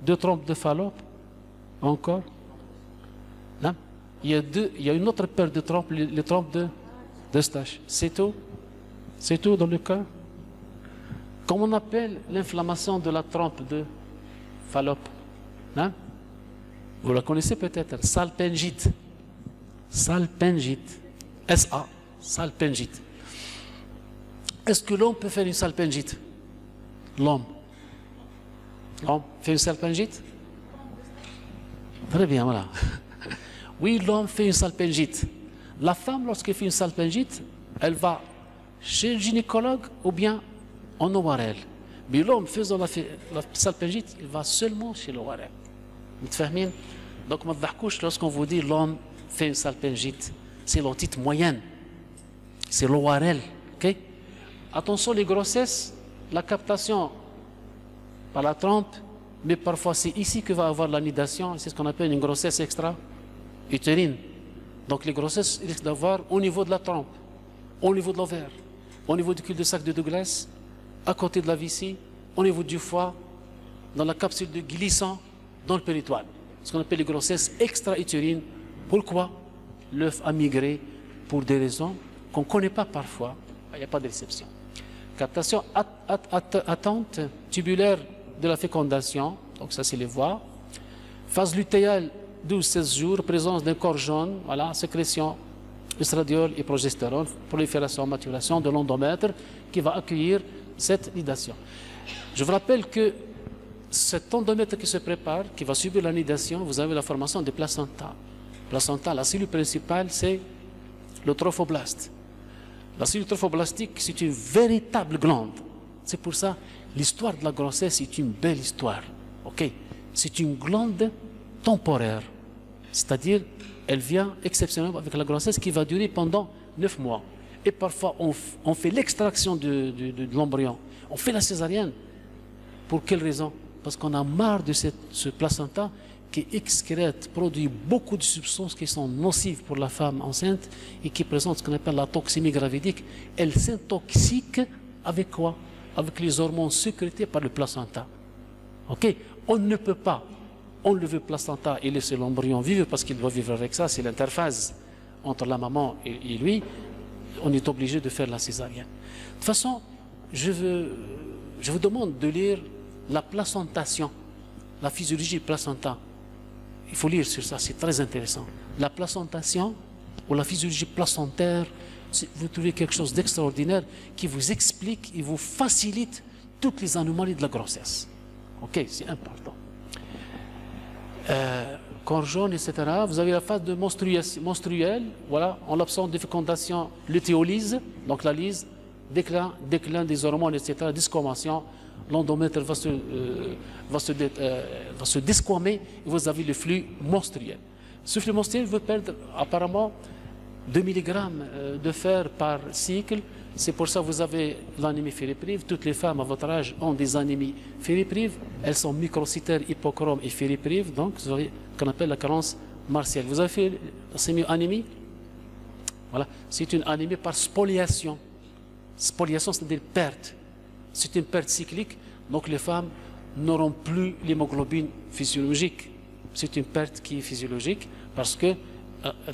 Deux trompes de Fallope? Encore? Non? Il y a une autre paire de trompes, les trompes d'Eustache. C'est tout? C'est tout dans le corps? Comment on appelle l'inflammation de la trompe de Fallope? Non? Vous la connaissez peut-être, salpingite. salpingite. SA, salpingite. Est-ce que l'homme peut faire une salpingite? L'homme. L'homme fait une salpingite? Très bien, voilà. Oui, l'homme fait une salpingite. La femme, lorsqu'elle fait une salpingite, elle va chez le gynécologue ou bien en ORL. Mais l'homme faisant la salpingite, il va seulement chez l'ORL. Donc, lorsqu'on vous dit l'homme fait une salpingite, c'est l'otite moyenne. C'est l'ORL. Okay? Attention, les grossesses, la captation par la trompe, mais parfois c'est ici que va avoir l'anidation, c'est ce qu'on appelle une grossesse extra-utérine. Donc les grossesses risquent d'avoir au niveau de la trompe, au niveau de l'ovaire, au niveau du cul-de-sac de Douglas, à côté de la vessie, au niveau du foie, dans la capsule de glissant, dans le péritoine. Ce qu'on appelle les grossesses extra-utérines. Pourquoi? L'œuf a migré pour des raisons qu'on ne connaît pas parfois. Il n'y a pas de réception. Captation attente tubulaire de la fécondation, donc ça c'est les voies. Phase lutéale 12-16 jours, présence d'un corps jaune, voilà, sécrétion estradiol et progestérone, prolifération, maturation de l'endomètre qui va accueillir cette nidation. Je vous rappelle que cet endomètre qui se prépare, qui va subir la nidation, vous avez la formation des placentas. Placenta, la cellule principale, c'est le trophoblaste. La cellule trophoblastique, c'est une véritable glande. C'est pour ça, l'histoire de la grossesse est une belle histoire. Okay? C'est une glande temporaire. C'est-à-dire, elle vient exceptionnellement avec la grossesse qui va durer pendant 9 mois. Et parfois, on fait l'extraction de l'embryon. On fait la césarienne. Pour quelle raison? Parce qu'on a marre de ce placenta qui excrète, produit beaucoup de substances qui sont nocives pour la femme enceinte et qui présentent ce qu'on appelle la toxémie gravidique. Elle s'intoxique avec quoi? Avec les hormones sécrétées par le placenta. Ok? On ne peut pas enlever le placenta et laisser l'embryon vivre parce qu'il doit vivre avec ça. C'est l'interface entre la maman et lui. On est obligé de faire la césarienne. De toute façon, je vous demande de lire la placentation, la physiologie du placenta. Il faut lire sur ça, c'est très intéressant. La placentation ou la physiologie placentaire, vous trouvez quelque chose d'extraordinaire qui vous explique et vous facilite toutes les anomalies de la grossesse. Ok, c'est important. Corps jaune, etc. Vous avez la phase de menstruelle, voilà, en l'absence de fécondation, lutéolyse, donc la lyse, déclin des hormones, etc., discommation, l'endomètre va se desquamer et vous avez le flux menstruel. Ce flux menstruel veut perdre apparemment 2 mg de fer par cycle. C'est pour ça que vous avez l'anémie fériprive. Toutes les femmes à votre âge ont des anémies fériprives. Elles sont microcytaires, hypochrome et fériprives. Donc, vous avez ce qu'on appelle la carence martiale. Vous avez fait la anémie? Voilà. C'est une anémie par spoliation. Spoliation, c'est-à-dire perte. C'est une perte cyclique. Donc, les femmes n'auront plus l'hémoglobine physiologique. C'est une perte qui est physiologique parce qu'elle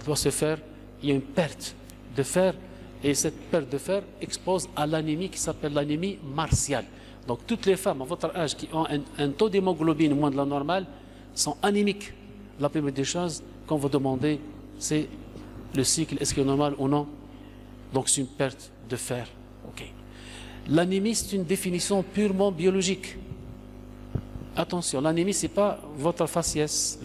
doit se faire. Il y a une perte de fer. Et cette perte de fer expose à l'anémie qui s'appelle l'anémie martiale. Donc toutes les femmes à votre âge qui ont un taux d'hémoglobine moins de la normale sont anémiques. La première des choses qu'on va demander, c'est le cycle, est-ce qu'il est normal ou non? Donc c'est une perte de fer. Okay. L'anémie, c'est une définition purement biologique. Attention, l'anémie, ce n'est pas votre faciès.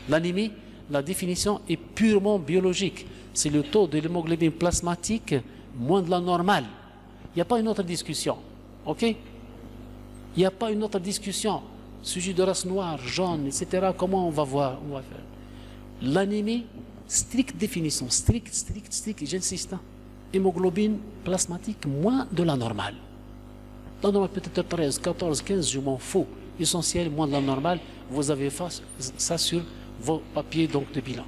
L'anémie, la définition est purement biologique. C'est le taux de l'hémoglobine plasmatique moins de la normale. Il n'y a pas une autre discussion. OK? Il n'y a pas une autre discussion. Sujet de race noire, jaune, etc. Comment on va voir? On va faire. L'anémie, stricte définition. Strict, j'insiste. Hémoglobine plasmatique moins de la normale. La normale peut-être 13, 14, 15, je m'en fous. Essentiel, moins de la normale. Vous avez ça sur vos papiers donc, de bilan.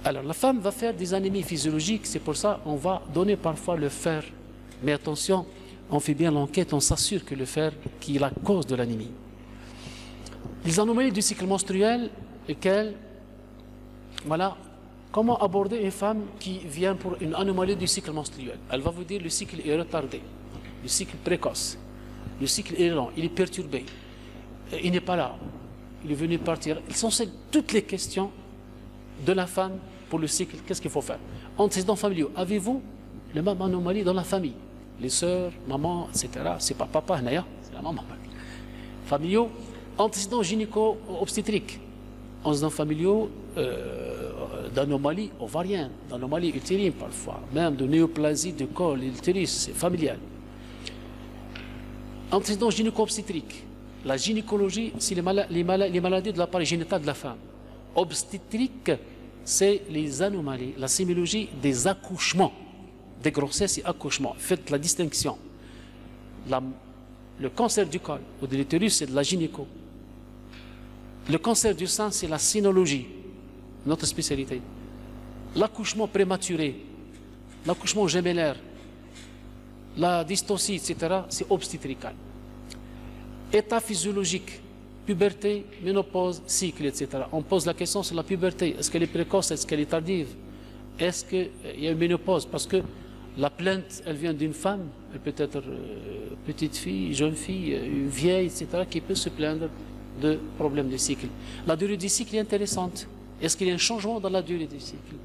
Alors, la femme va faire des anémies physiologiques, c'est pour ça qu'on va donner parfois le fer. Mais attention, on fait bien l'enquête, on s'assure que le fer qui est la cause de l'anémie. Les anomalies du cycle menstruel, lesquelles, voilà, comment aborder une femme qui vient pour une anomalie du cycle menstruel? Elle va vous dire le cycle est retardé, le cycle précoce, le cycle est lent, il est perturbé, il n'est pas là, il est venu partir. Ce sont toutes les questions de la femme pour le cycle, qu'est-ce qu'il faut faire? Antécédents familiaux. Avez-vous les mêmes anomalies dans la famille? Les sœurs, maman, etc. C'est pas papa, c'est la maman. Familiaux, antécédents gynéco-obstétriques. Antécédents familiaux d'anomalies ovariennes, d'anomalies utérines parfois, même de néoplasie de col et l'utérus, c'est familial. Antécédents gynéco-obstétriques. La gynécologie, c'est les maladies de l'appareil génital de la femme. Obstétrique, c'est les anomalies, la sémiologie des accouchements, des grossesses et accouchements. Faites la distinction. Le cancer du col ou de l'utérus, c'est de la gynéco. Le cancer du sein, c'est la cynologie, notre spécialité. L'accouchement prématuré, l'accouchement gémellaire, la dystocie, etc., c'est obstétrical. État physiologique, puberté, ménopause, cycle, etc. On pose la question sur la puberté. Est-ce qu'elle est précoce? Est-ce qu'elle est tardive? Est-ce qu'il y a une ménopause? Parce que la plainte, elle vient d'une femme, elle peut être petite fille, jeune fille, une vieille, etc., qui peut se plaindre de problèmes de cycle. La durée du cycle est intéressante. Est-ce qu'il y a un changement dans la durée du cycle?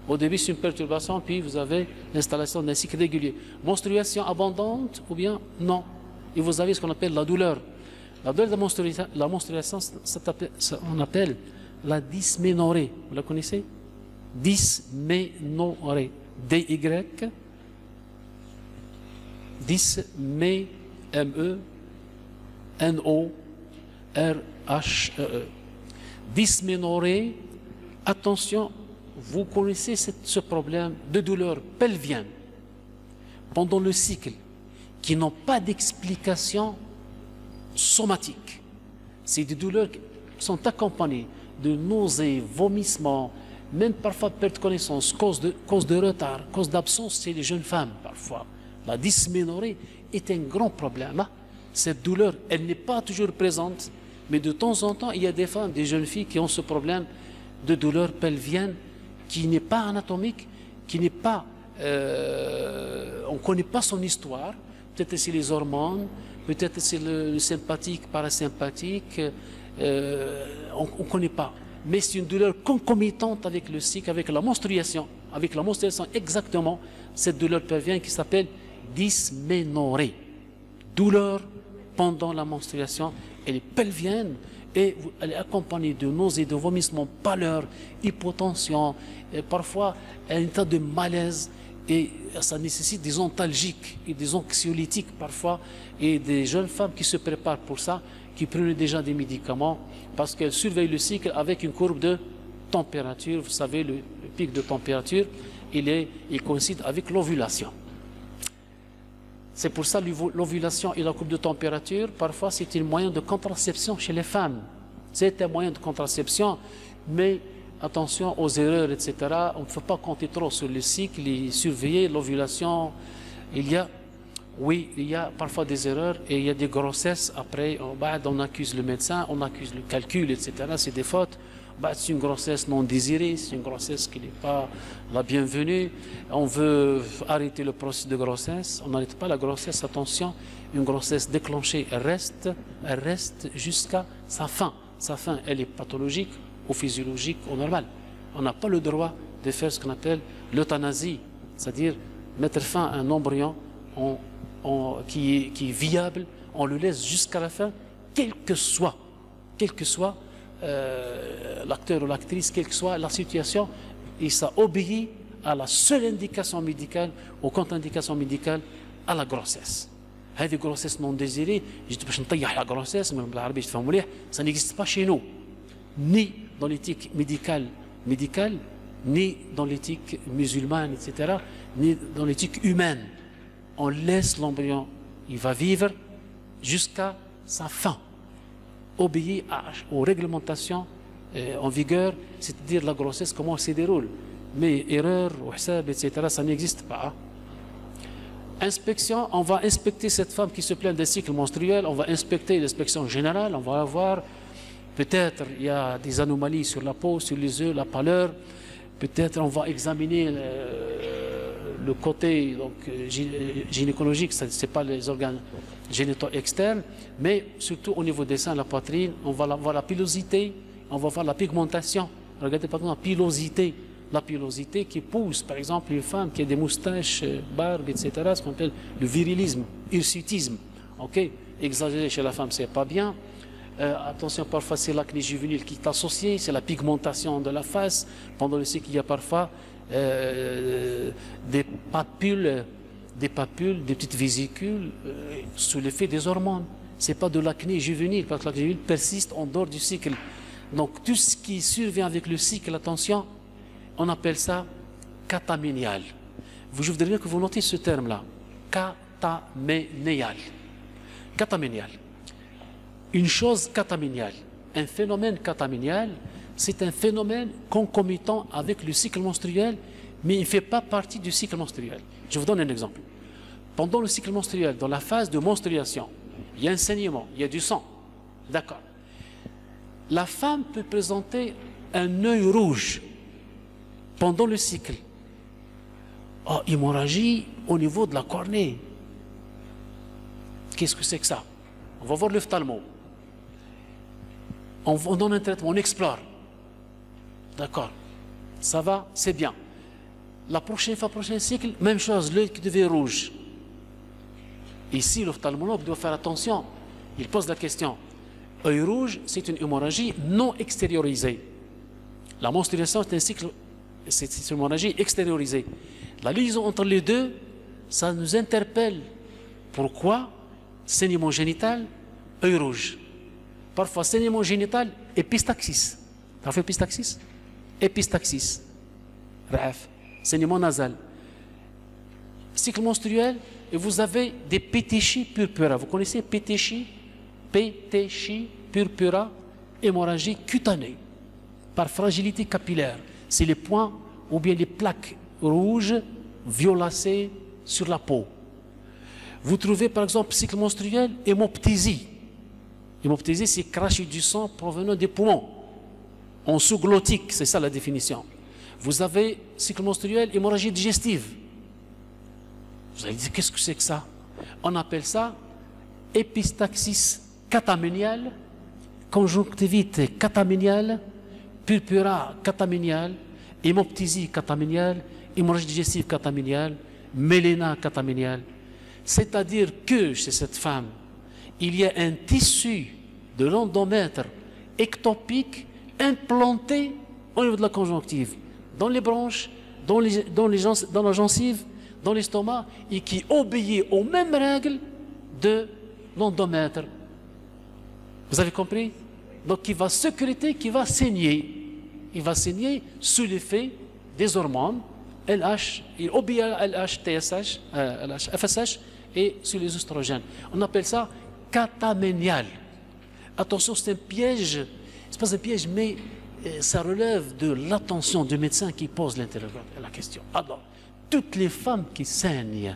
Au début, c'est une perturbation, puis vous avez l'installation d'un cycle régulier. Menstruation abondante ou bien non? Et vous avez ce qu'on appelle la douleur. La douleur de la menstruation, on appelle la dysménorrhée. Vous la connaissez? Dysménorrhée. D-Y, dysmé, M-E, N-O-R-H-E-E. Dysménorrhée, attention, vous connaissez ce problème de douleur pelvienne pendant le cycle qui n'ont pas d'explication somatique. C'est des douleurs qui sont accompagnées de nausées, vomissements, même parfois perte de connaissance, cause de retard, cause d'absence chez les jeunes femmes parfois. La dysménorrhée est un grand problème. Cette douleur, elle n'est pas toujours présente, mais de temps en temps, il y a des femmes, des jeunes filles qui ont ce problème de douleur pelvienne qui n'est pas anatomique, qui n'est pas... on ne connaît pas son histoire. Peut-être c'est les hormones, peut-être c'est le sympathique, parasympathique, on ne connaît pas. Mais c'est une douleur concomitante avec le cycle, avec la menstruation. Avec la menstruation, exactement, cette douleur pelvienne qui s'appelle dysménorrhée. Douleur pendant la menstruation, elle est pelvienne et elle est accompagnée de nausées, de vomissements, pâleur, hypotension, et parfois un état de malaise. Et ça nécessite des antalgiques et des anxiolytiques parfois, et des jeunes femmes qui se préparent pour ça, qui prennent déjà des médicaments, parce qu'elles surveillent le cycle avec une courbe de température. Vous savez, le pic de température, il coïncide avec l'ovulation. C'est pour ça l'ovulation et la courbe de température, parfois c'est un moyen de contraception chez les femmes. C'est un moyen de contraception, mais attention aux erreurs, etc. On ne peut pas compter trop sur le cycle et surveiller l'ovulation. Il y a parfois des erreurs et il y a des grossesses. Après, on accuse le médecin, on accuse le calcul, etc. C'est des fautes. C'est une grossesse non désirée, c'est une grossesse qui n'est pas la bienvenue. On veut arrêter le processus de grossesse. On n'arrête pas la grossesse, attention. Une grossesse déclenchée, elle reste jusqu'à sa fin. Sa fin, elle est pathologique ou physiologique ou normale. On n'a pas le droit de faire ce qu'on appelle l'euthanasie, c'est-à-dire mettre fin à un embryon qui est viable, on le laisse jusqu'à la fin, quel que soit l'acteur ou l'actrice, quelle que soit la situation, et ça obéit à la seule indication médicale, ou contre-indication médicale, à la grossesse. هذه grossesse non désirée, je باش نطيح la grossesse, ça n'existe pas chez nous, ni dans l'éthique médicale, ni dans l'éthique musulmane, etc., ni dans l'éthique humaine. On laisse l'embryon, il va vivre jusqu'à sa fin, obéir aux réglementations en vigueur, c'est-à-dire la grossesse, comment elle se déroule. Mais erreur, etc., ça n'existe pas. Inspection, on va inspecter cette femme qui se plaint des cycles menstruels, on va inspecter l'inspection générale, on va voir, peut-être il y a des anomalies sur la peau, sur les yeux, la pâleur, peut-être on va examiner le côté donc, gynécologique, ce n'est pas les organes génitaux externes, mais surtout au niveau des seins, la poitrine, on va voir la pilosité, on va voir la pigmentation. Regardez par exemple la pilosité, la pilosité qui pousse, par exemple, une femme qui a des moustaches, barbes, etc., ce qu'on appelle le virilisme, hirsutisme. Ok, exagéré chez la femme, c'est pas bien. Attention, parfois c'est l'acné juvénile qui est associé, c'est la pigmentation de la face. Pendant le cycle, il y a parfois des papules, des petites vésicules sous l'effet des hormones. C'est pas de l'acné juvénile, parce que l'acné juvénile persiste en dehors du cycle. Donc tout ce qui survient avec le cycle, attention, on appelle ça cataménial. Je voudrais bien que vous notez ce terme-là, cataménial. Cataménial. Une chose cataméniale, un phénomène cataménial, c'est un phénomène concomitant avec le cycle menstruel, mais il ne fait pas partie du cycle menstruel. Je vous donne un exemple. Pendant le cycle menstruel, dans la phase de menstruation, il y a un saignement, il y a du sang. D'accord. La femme peut présenter un œil rouge pendant le cycle. Oh, hémorragie au niveau de la cornée. Qu'est-ce que c'est que ça? On va voir l'ophtalmo. On donne un traitement, on explore. D'accord. Ça va, c'est bien. La prochaine fois, prochain cycle, même chose, l'œil qui devient rouge. Ici, l'ophtalmologue doit faire attention. Il pose la question. Œil rouge, c'est une hémorragie non extériorisée. La menstruation, c'est un cycle, c'est une hémorragie extériorisée. La liaison entre les deux, ça nous interpelle. Pourquoi saignement génital, œil rouge? Parfois, saignement génital, épistaxis. Tu as fait épistaxis? Épistaxis. Bref, saignement nasal. Cycle menstruel, et vous avez des pétéchies purpura. Vous connaissez pétéchies? Pétéchies purpura, hémorragie cutanée, par fragilité capillaire. C'est les points ou bien les plaques rouges violacées sur la peau. Vous trouvez par exemple cycle menstruel, hémoptysie. Hémoptysie, c'est cracher du sang provenant des poumons. En sous-glottique, c'est ça la définition. Vous avez cycle menstruel, hémorragie digestive. Vous allez dire, qu'est-ce que c'est que ça? On appelle ça épistaxis cataméniale, conjonctivite cataméniale, purpura cataméniale, hémoptysie cataméniale, hémorragie digestive cataméniale, méléna cataméniale. C'est-à-dire que chez cette femme, il y a un tissu de l'endomètre ectopique implanté au niveau de la conjonctive, dans les branches, dans la gencive, dans l'estomac, et qui obéit aux mêmes règles de l'endomètre. Vous avez compris? Donc il va sécréter, qui va saigner. Il va saigner sous l'effet des hormones, LH, il obéit à LH, TSH, LH, FSH, et sur les oestrogènes. On appelle ça cataménial. Attention, c'est un piège. C'est pas un piège, mais ça relève de l'attention du médecin qui pose la question. Alors, toutes les femmes qui saignent,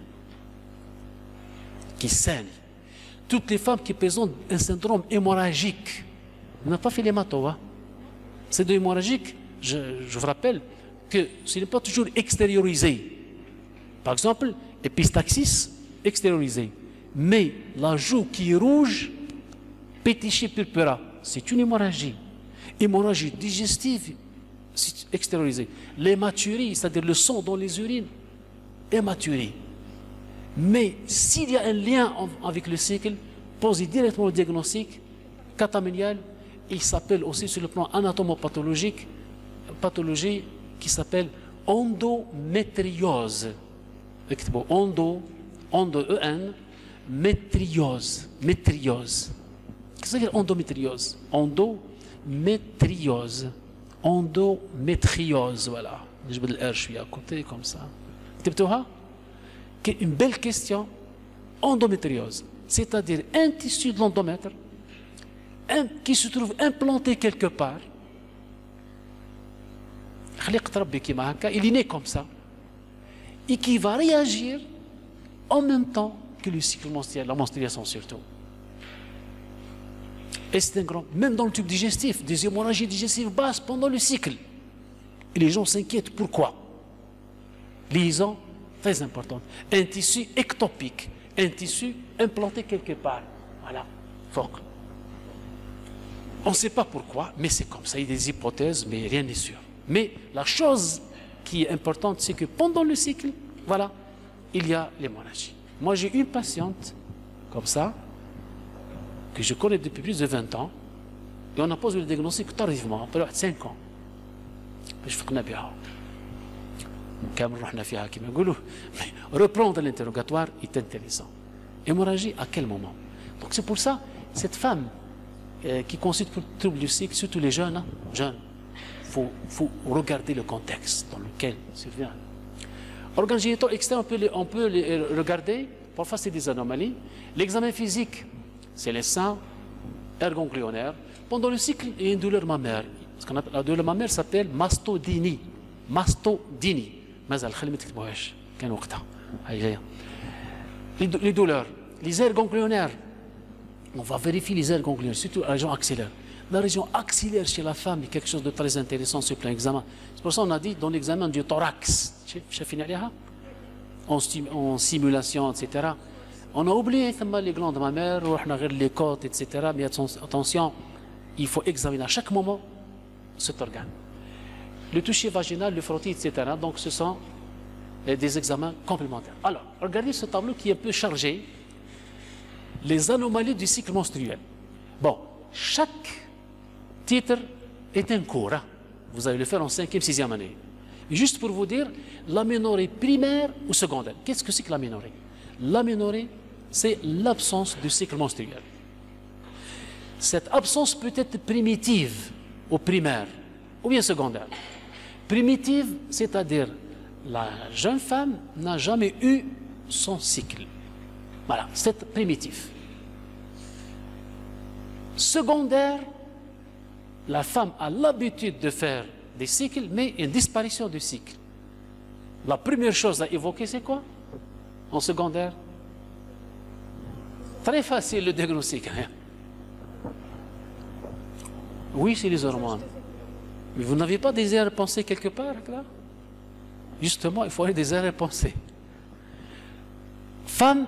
toutes les femmes qui présentent un syndrome hémorragique, on n'a pas fait l'hémato, hein? C'est de hémorragique, je vous rappelle que ce n'est pas toujours extériorisé. Par exemple, épistaxis, extériorisé. Mais la joue qui est rouge, pétichée purpura, c'est une hémorragie. Hémorragie digestive, c'est extériorisé. L'hématurie, c'est-à-dire le sang dans les urines, hématurie. Mais s'il y a un lien avec le cycle, posez directement le diagnostic cataménial. Il s'appelle aussi sur le plan anatomopathologique, pathologie qui s'appelle endométriose. Endo, E-N, métriose. Qu'est-ce que ça veut dire endométriose? Endométriose, voilà. Je vais le R, je suis à côté comme ça. Une belle question. Endométriose, c'est-à-dire un tissu de l'endomètre qui se trouve implanté quelque part. Il est né comme ça et qui va réagir en même temps que le cycle menstruel, la menstruation surtout. Et c'est un grand, même dans le tube digestif, des hémorragies digestives basses pendant le cycle. Et les gens s'inquiètent pourquoi. Liaison très importante. Un tissu ectopique, un tissu implanté quelque part. Voilà. On ne sait pas pourquoi, mais c'est comme ça. Il y a des hypothèses, mais rien n'est sûr. Mais la chose qui est importante, c'est que pendant le cycle, voilà, il y a l'hémorragie. Moi, j'ai une patiente comme ça, que je connais depuis plus de 20 ans, et on a posé le diagnostic tardivement, après 5 ans. Je fais qu'on bien. Reprendre l'interrogatoire est intéressant. Hémorragie, à quel moment? Donc c'est pour ça, cette femme qui consulte pour le trouble du cycle, surtout les jeunes, faut regarder le contexte dans lequel survient. Organes génitaux externes, on peut les regarder, parfois c'est des anomalies. L'examen physique, c'est les seins, aire ganglionnaire. Pendant le cycle, il y a une douleur mammaire. Ce qu'on appelle, la douleur mammaire s'appelle mastodynie. Mastodynie. Les douleurs, les aires ganglionnaires. On va vérifier les aires ganglionnaires, surtout la région axillaire. La région axillaire chez la femme est quelque chose de très intéressant sur le plan examen. C'est pour ça qu'on a dit dans l'examen du thorax, en simulation, etc. On a oublié les glandes mammaires, les côtes, etc. Mais attention, il faut examiner à chaque moment cet organe. Le toucher vaginal, le frottis, etc. Donc ce sont des examens complémentaires. Alors, regardez ce tableau qui est un peu chargé. Les anomalies du cycle menstruel. Bon, chaque titre est un cours. Vous allez le faire en 5e, 6e année. Juste pour vous dire, l'aménorrhée primaire ou secondaire. Qu'est-ce que c'est que l'aménorrhée? L'aménorrhée, c'est l'absence du cycle menstruel. Cette absence peut être primitive ou primaire, ou bien secondaire. Primitive, c'est-à-dire la jeune femme n'a jamais eu son cycle. Voilà, c'est primitif. Secondaire, la femme a l'habitude de faire des cycles, mais une disparition du cycle. La première chose à évoquer, c'est quoi? En secondaire? Très facile le diagnostic. Oui, c'est les hormones. Mais vous n'avez pas des arrière-pensées quelque part, là? Justement, il faut avoir des arrière-pensées. Femme,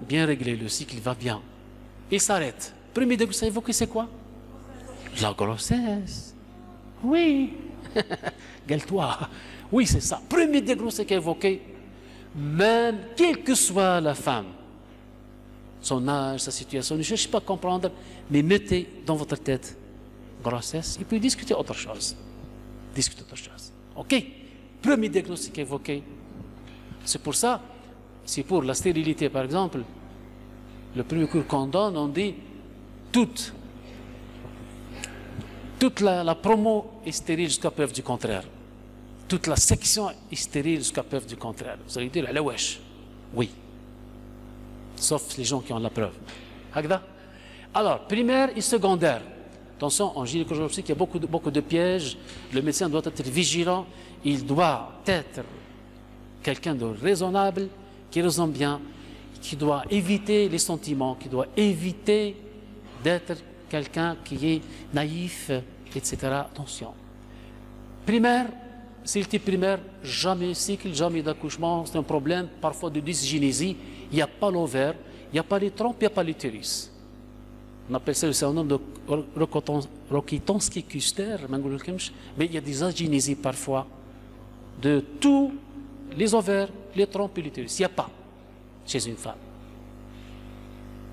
bien réglée, le cycle va bien. Il s'arrête. Premier diagnostic évoqué, c'est quoi? La grossesse. Oui. Gale-toi. Oui, c'est ça. Premier diagnostic évoqué, même quelle que soit la femme, son âge, sa situation, ne cherchez pas à comprendre, mais mettez dans votre tête grossesse, et puis discutez autre chose. Discutez autre chose. OK? Premier diagnostic évoqué. C'est pour ça, c'est pour la stérilité, par exemple, le premier cours qu'on donne, on dit toute la promo est stérile jusqu'à preuve du contraire. Toute la section est stérile jusqu'à preuve du contraire. Vous allez dire, la wesh. Oui. Sauf les gens qui ont la preuve. Alors, primaire et secondaire. Attention, en gynécologie, il y a beaucoup de pièges. Le médecin doit être vigilant. Il doit être quelqu'un de raisonnable, qui raisonne bien, qui doit éviter les sentiments, qui doit éviter d'être quelqu'un qui est naïf, etc. Attention. Primaire, c'est le type primaire, jamais cycle, jamais d'accouchement, c'est un problème parfois de dysgénésie. Il n'y a pas l'ovaire, il n'y a pas les trompes, il n'y a pas l'utérus. On appelle ça le syndrome de Rokitansky-Kuster, mais il y a des agénésies parfois de tous les ovaires, les trompes et l'utérus. Il n'y a pas chez une femme.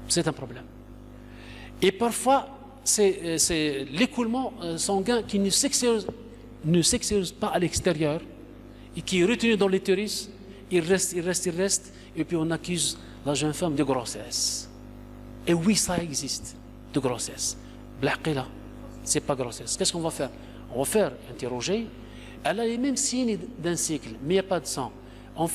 C'est un problème. Et parfois, c'est l'écoulement sanguin qui ne s'excuse pas à l'extérieur et qui est retenu dans l'utérus. Il reste, et puis on accuse la jeune femme de grossesse. Et oui, ça existe, de grossesse. Blaqila, c'est pas grossesse. Qu'est-ce qu'on va faire? On va faire interroger. Elle a les mêmes signes d'un cycle, mais il n'y a pas de sang. On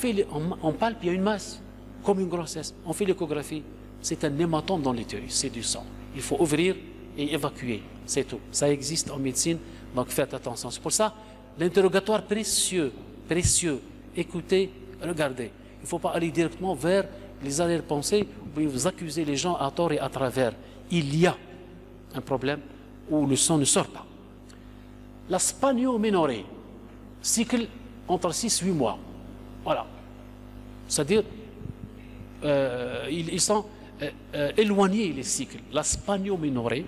palpe, il y a une masse, comme une grossesse. On fait l'échographie, c'est un hématome dans l'utérus, c'est du sang. Il faut ouvrir et évacuer, c'est tout. Ça existe en médecine, donc faites attention. C'est pour ça, l'interrogatoire précieux, écoutez, regardez. Il ne faut pas aller directement vers les arrière-pensées où vous accusez les gens à tort et à travers. Il y a un problème où le sang ne sort pas. La spanioménorrhée, cycle entre 6 et 8 mois. Voilà. C'est-à-dire, ils sont éloignés, les cycles. La spanioménorrhée,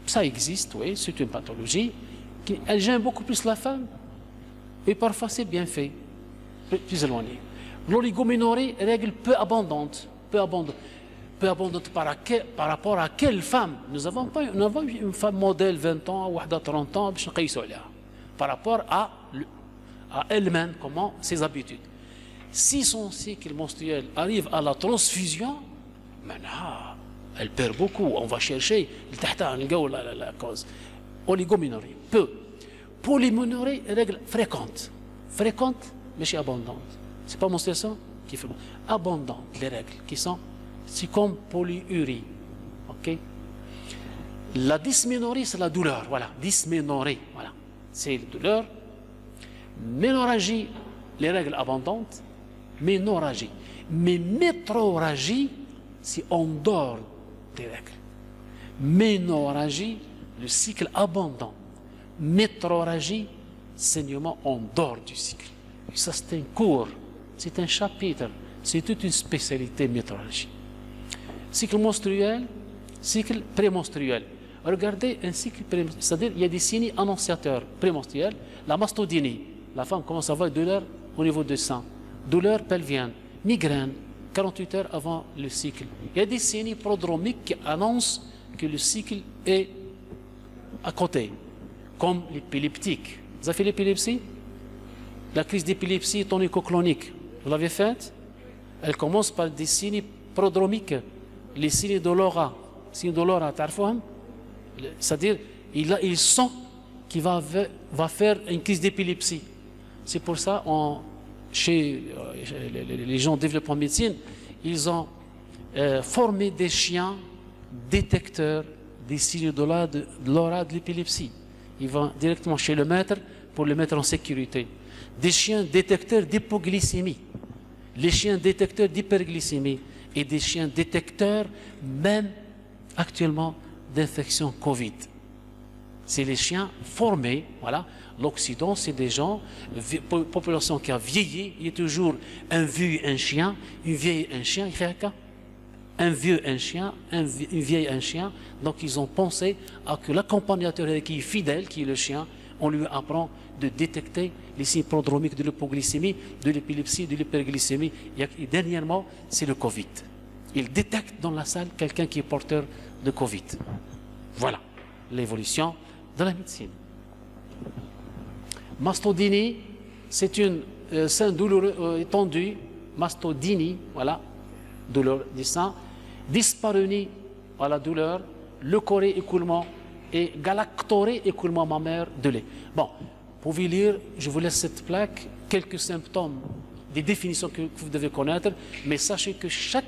ça existe, oui, c'est une pathologie. Elle gêne beaucoup plus la femme Et parfois, c'est bien fait, plus éloigné. L'oligoménorrhée, règle peu abondante par rapport à quelle femme? Nous n'avons pas une femme modèle 20 ans, ou 30 ans, par rapport à elle-même, comment ses habitudes. Si son cycle menstruel arrive à la transfusion, maintenant, elle perd beaucoup. On va chercher la cause. Oligoménorrhée, peu. Polyménorrhée, règle fréquente. Fréquente, mais chez abondante. C'est pas menstruation qui fait abondante, les règles qui sont, c'est comme polyurie. Ok? La dysménorrhée, c'est la douleur. Voilà, dysménorrhée. Voilà, c'est la douleur. Ménorrhagie, les règles abondantes. Ménorrhagie. Mais métrorragie, c'est en dehors des règles. Ménorrhagie, le cycle abondant. Métrorragie, saignement en dehors du cycle. Ça, c'est un cours, c'est un chapitre, c'est toute une spécialité métrorragie. Cycle menstruel, cycle prémenstruel. Regardez un cycle prémenstruel, c'est-à-dire il y a des signes annonciateurs prémenstruels. La mastodynie, la femme commence à avoir douleur au niveau du sang, douleur pelvienne, migraine, 48 heures avant le cycle. Il y a des signes prodromiques qui annoncent que le cycle est à côté, comme l'épileptique. Vous avez fait l'épilepsie? La crise d'épilepsie tonico-clonique, vous l'avez faite? Elle commence par des signes prodromiques, les signes de l'aura. Signes de l'aura, c'est-à-dire, il sent qu'il va faire une crise d'épilepsie. C'est pour ça, chez les gens développés en médecine, ils ont formé des chiens détecteurs des signes de l'aura de l'épilepsie. Ils vont directement chez le maître pour le mettre en sécurité. Des chiens détecteurs d'hypoglycémie, les chiens détecteurs d'hyperglycémie et des chiens détecteurs même actuellement d'infection Covid. C'est les chiens formés, voilà. L'Occident, c'est des gens, population qui a vieilli, il y a toujours un vieux, un chien, une vieille, un chien, il fait un vieux, un chien, une vieille, un chien. Donc ils ont pensé à que l'accompagnateur qui est fidèle, qui est le chien, on lui apprend de détecter les signes prodromiques de l'hypoglycémie, de l'épilepsie, de l'hyperglycémie. Et dernièrement, c'est le Covid. Il détecte dans la salle quelqu'un qui est porteur de Covid. Voilà l'évolution de la médecine. Mastodynie, c'est une sein douloureux étendu. Mastodynie, voilà, douleur du sein. Dyspareunie, voilà, douleur. Leucorrhée, écoulement. Et galactorrhée, écoulement mammaire de lait. Bon, vous pouvez lire, je vous laisse cette plaque, quelques symptômes, des définitions que vous devez connaître, mais sachez que chaque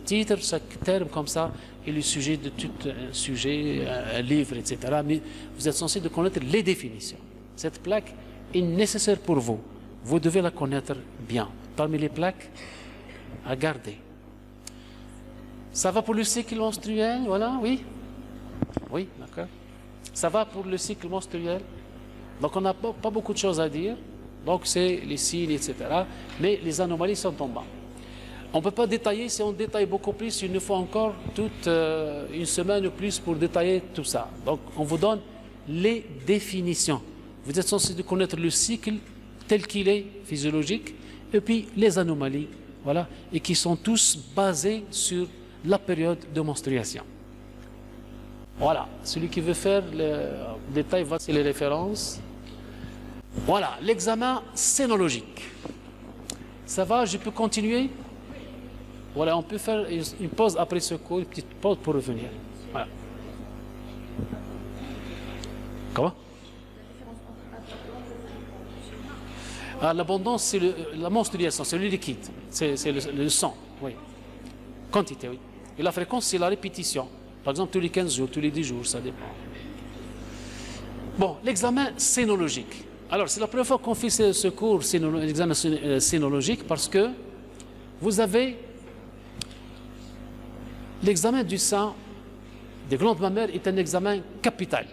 titre, chaque terme comme ça est le sujet de tout un sujet, un livre, etc. Mais vous êtes censé de connaître les définitions. Cette plaque est nécessaire pour vous. Vous devez la connaître bien. Parmi les plaques, à garder. Ça va pour le cycle menstruel, voilà, oui? Oui, d'accord. Ça va pour le cycle menstruel. Donc on n'a pas beaucoup de choses à dire. Donc c'est les signes, etc. Mais les anomalies sont en bas. On ne peut pas détailler, si on détaille beaucoup plus, il nous faut encore toute une semaine ou plus pour détailler tout ça. Donc on vous donne les définitions. Vous êtes censé de connaître le cycle tel qu'il est, physiologique, et puis les anomalies, voilà, et qui sont tous basés sur la période de menstruation. Voilà, celui qui veut faire le détail, voici les références. Voilà, l'examen sénologique. Ça va, je peux continuer? Voilà, on peut faire une pause après ce cours, une petite pause pour revenir. Voilà. Comment? Ah, l'abondance, c'est la menstruation, c'est le liquide, c'est le sang, oui. Quantité, oui. Et la fréquence, c'est la répétition. Par exemple, tous les 15 jours, tous les 10 jours, ça dépend. Bon, l'examen sénologique. Alors, c'est la première fois qu'on fait ce cours, l'examen sénologique, parce que vous avez l'examen du sang des glandes mammaires est un examen capital.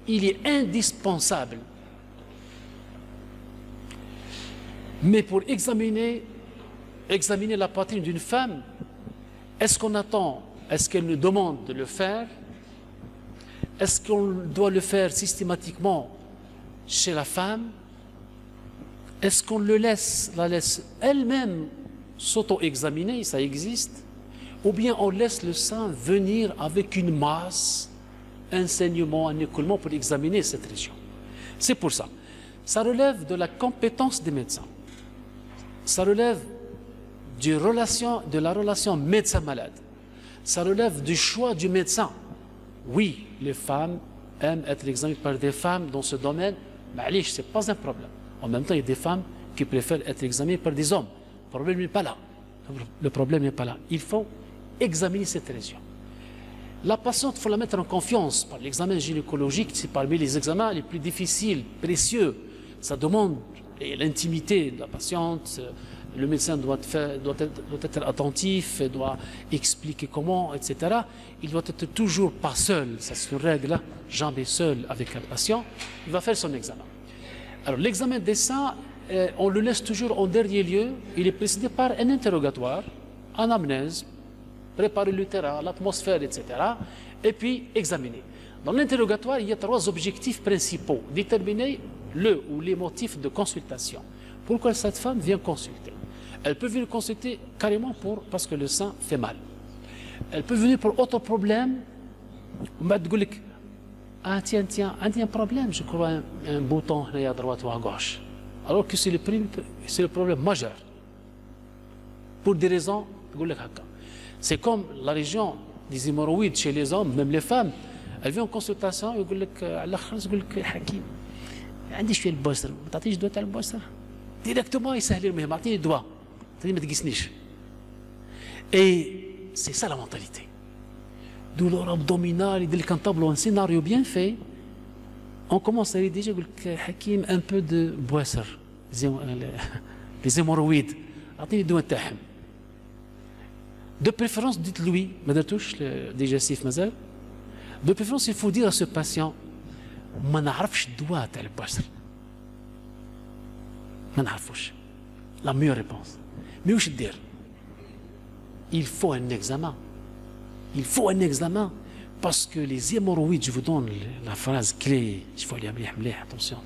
Il est indispensable. Mais pour examiner la poitrine d'une femme, est-ce qu'on attend, est-ce qu'elle nous demande de le faire? Est-ce qu'on doit le faire systématiquement chez la femme, est-ce qu'on la laisse elle-même s'auto-examiner, ça existe, ou bien on laisse le sein venir avec une masse, un saignement, un écoulement pour examiner cette région. C'est pour ça. Ça relève de la compétence des médecins. Ça relève de la relation médecin-malade. Ça relève du choix du médecin. Oui, les femmes aiment être examinées par des femmes dans ce domaine, mais ce n'est pas un problème. En même temps, il y a des femmes qui préfèrent être examinées par des hommes. Le problème n'est pas là. Le problème n'est pas là. Il faut examiner cette région. La patiente, il faut la mettre en confiance. Par l'examen gynécologique, c'est parmi les examens les plus difficiles, précieux. Ça demande l'intimité de la patiente. Le médecin doit être attentif, doit expliquer comment, etc. Il doit être toujours pas seul. Ça, c'est une règle, jamais seul avec un patient. Il va faire son examen. Alors, l'examen des seins, on le laisse toujours en dernier lieu. Il est précédé par un interrogatoire, anamnèse, préparer le terrain, l'atmosphère, etc. Et puis examiner. Dans l'interrogatoire, il y a 3 objectifs principaux. Déterminer le ou les motifs de consultation. Pourquoi cette femme vient consulter? Elle peut venir consulter carrément parce que le sein fait mal. Elle peut venir pour autre problème. On va te dire, ah tiens, un problème, je crois, un bouton à droite ou à gauche. Alors que c'est le problème majeur. Pour des raisons, c'est comme la région des hémorroïdes chez les hommes, même les femmes. Elle vient en consultation, elle dit, Hakim, عندي شويه البوستر ما تعطيش دواء تاع البوستر directement يسهل المهم اعطيني دواء ما تقيسنيش. Et c'est ça la mentalité. Douleur abdominale, il dit quand tableau un scénario bien fait, on commence à rédiger Hakim un peu de boisser, les hémorroïdes, اعطيني الدواء تاعهم. De préférence, dites-lui, ما درتوش digestif مازال. De préférence, il faut dire à ce patient, ما نعرفش الدواء تاع البوستر. ما نعرفوش. La meilleure réponse. Mais واش دير؟ Il faut un examen. Il faut un examen parce que les hémorroïdes, je vous donne la phrase clé, il faut aller mlih, attention.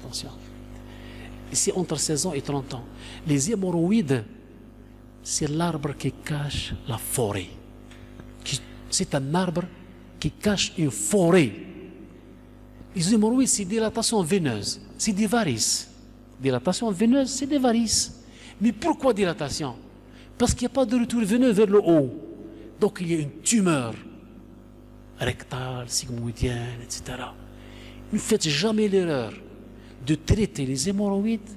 Ici, entre 16 ans et 30 ans, les hémorroïdes, c'est l'arbre qui cache la forêt. C'est un arbre qui cache une forêt. Les hémorroïdes, c'est dilatation veineuse, c'est des varices. Dilatation veineuse, c'est des varices. Mais pourquoi dilatation? Parce qu'il n'y a pas de retour veineux vers le haut. Donc il y a une tumeur rectale, sigmoïdienne, etc. Ne faites jamais l'erreur de traiter les hémorroïdes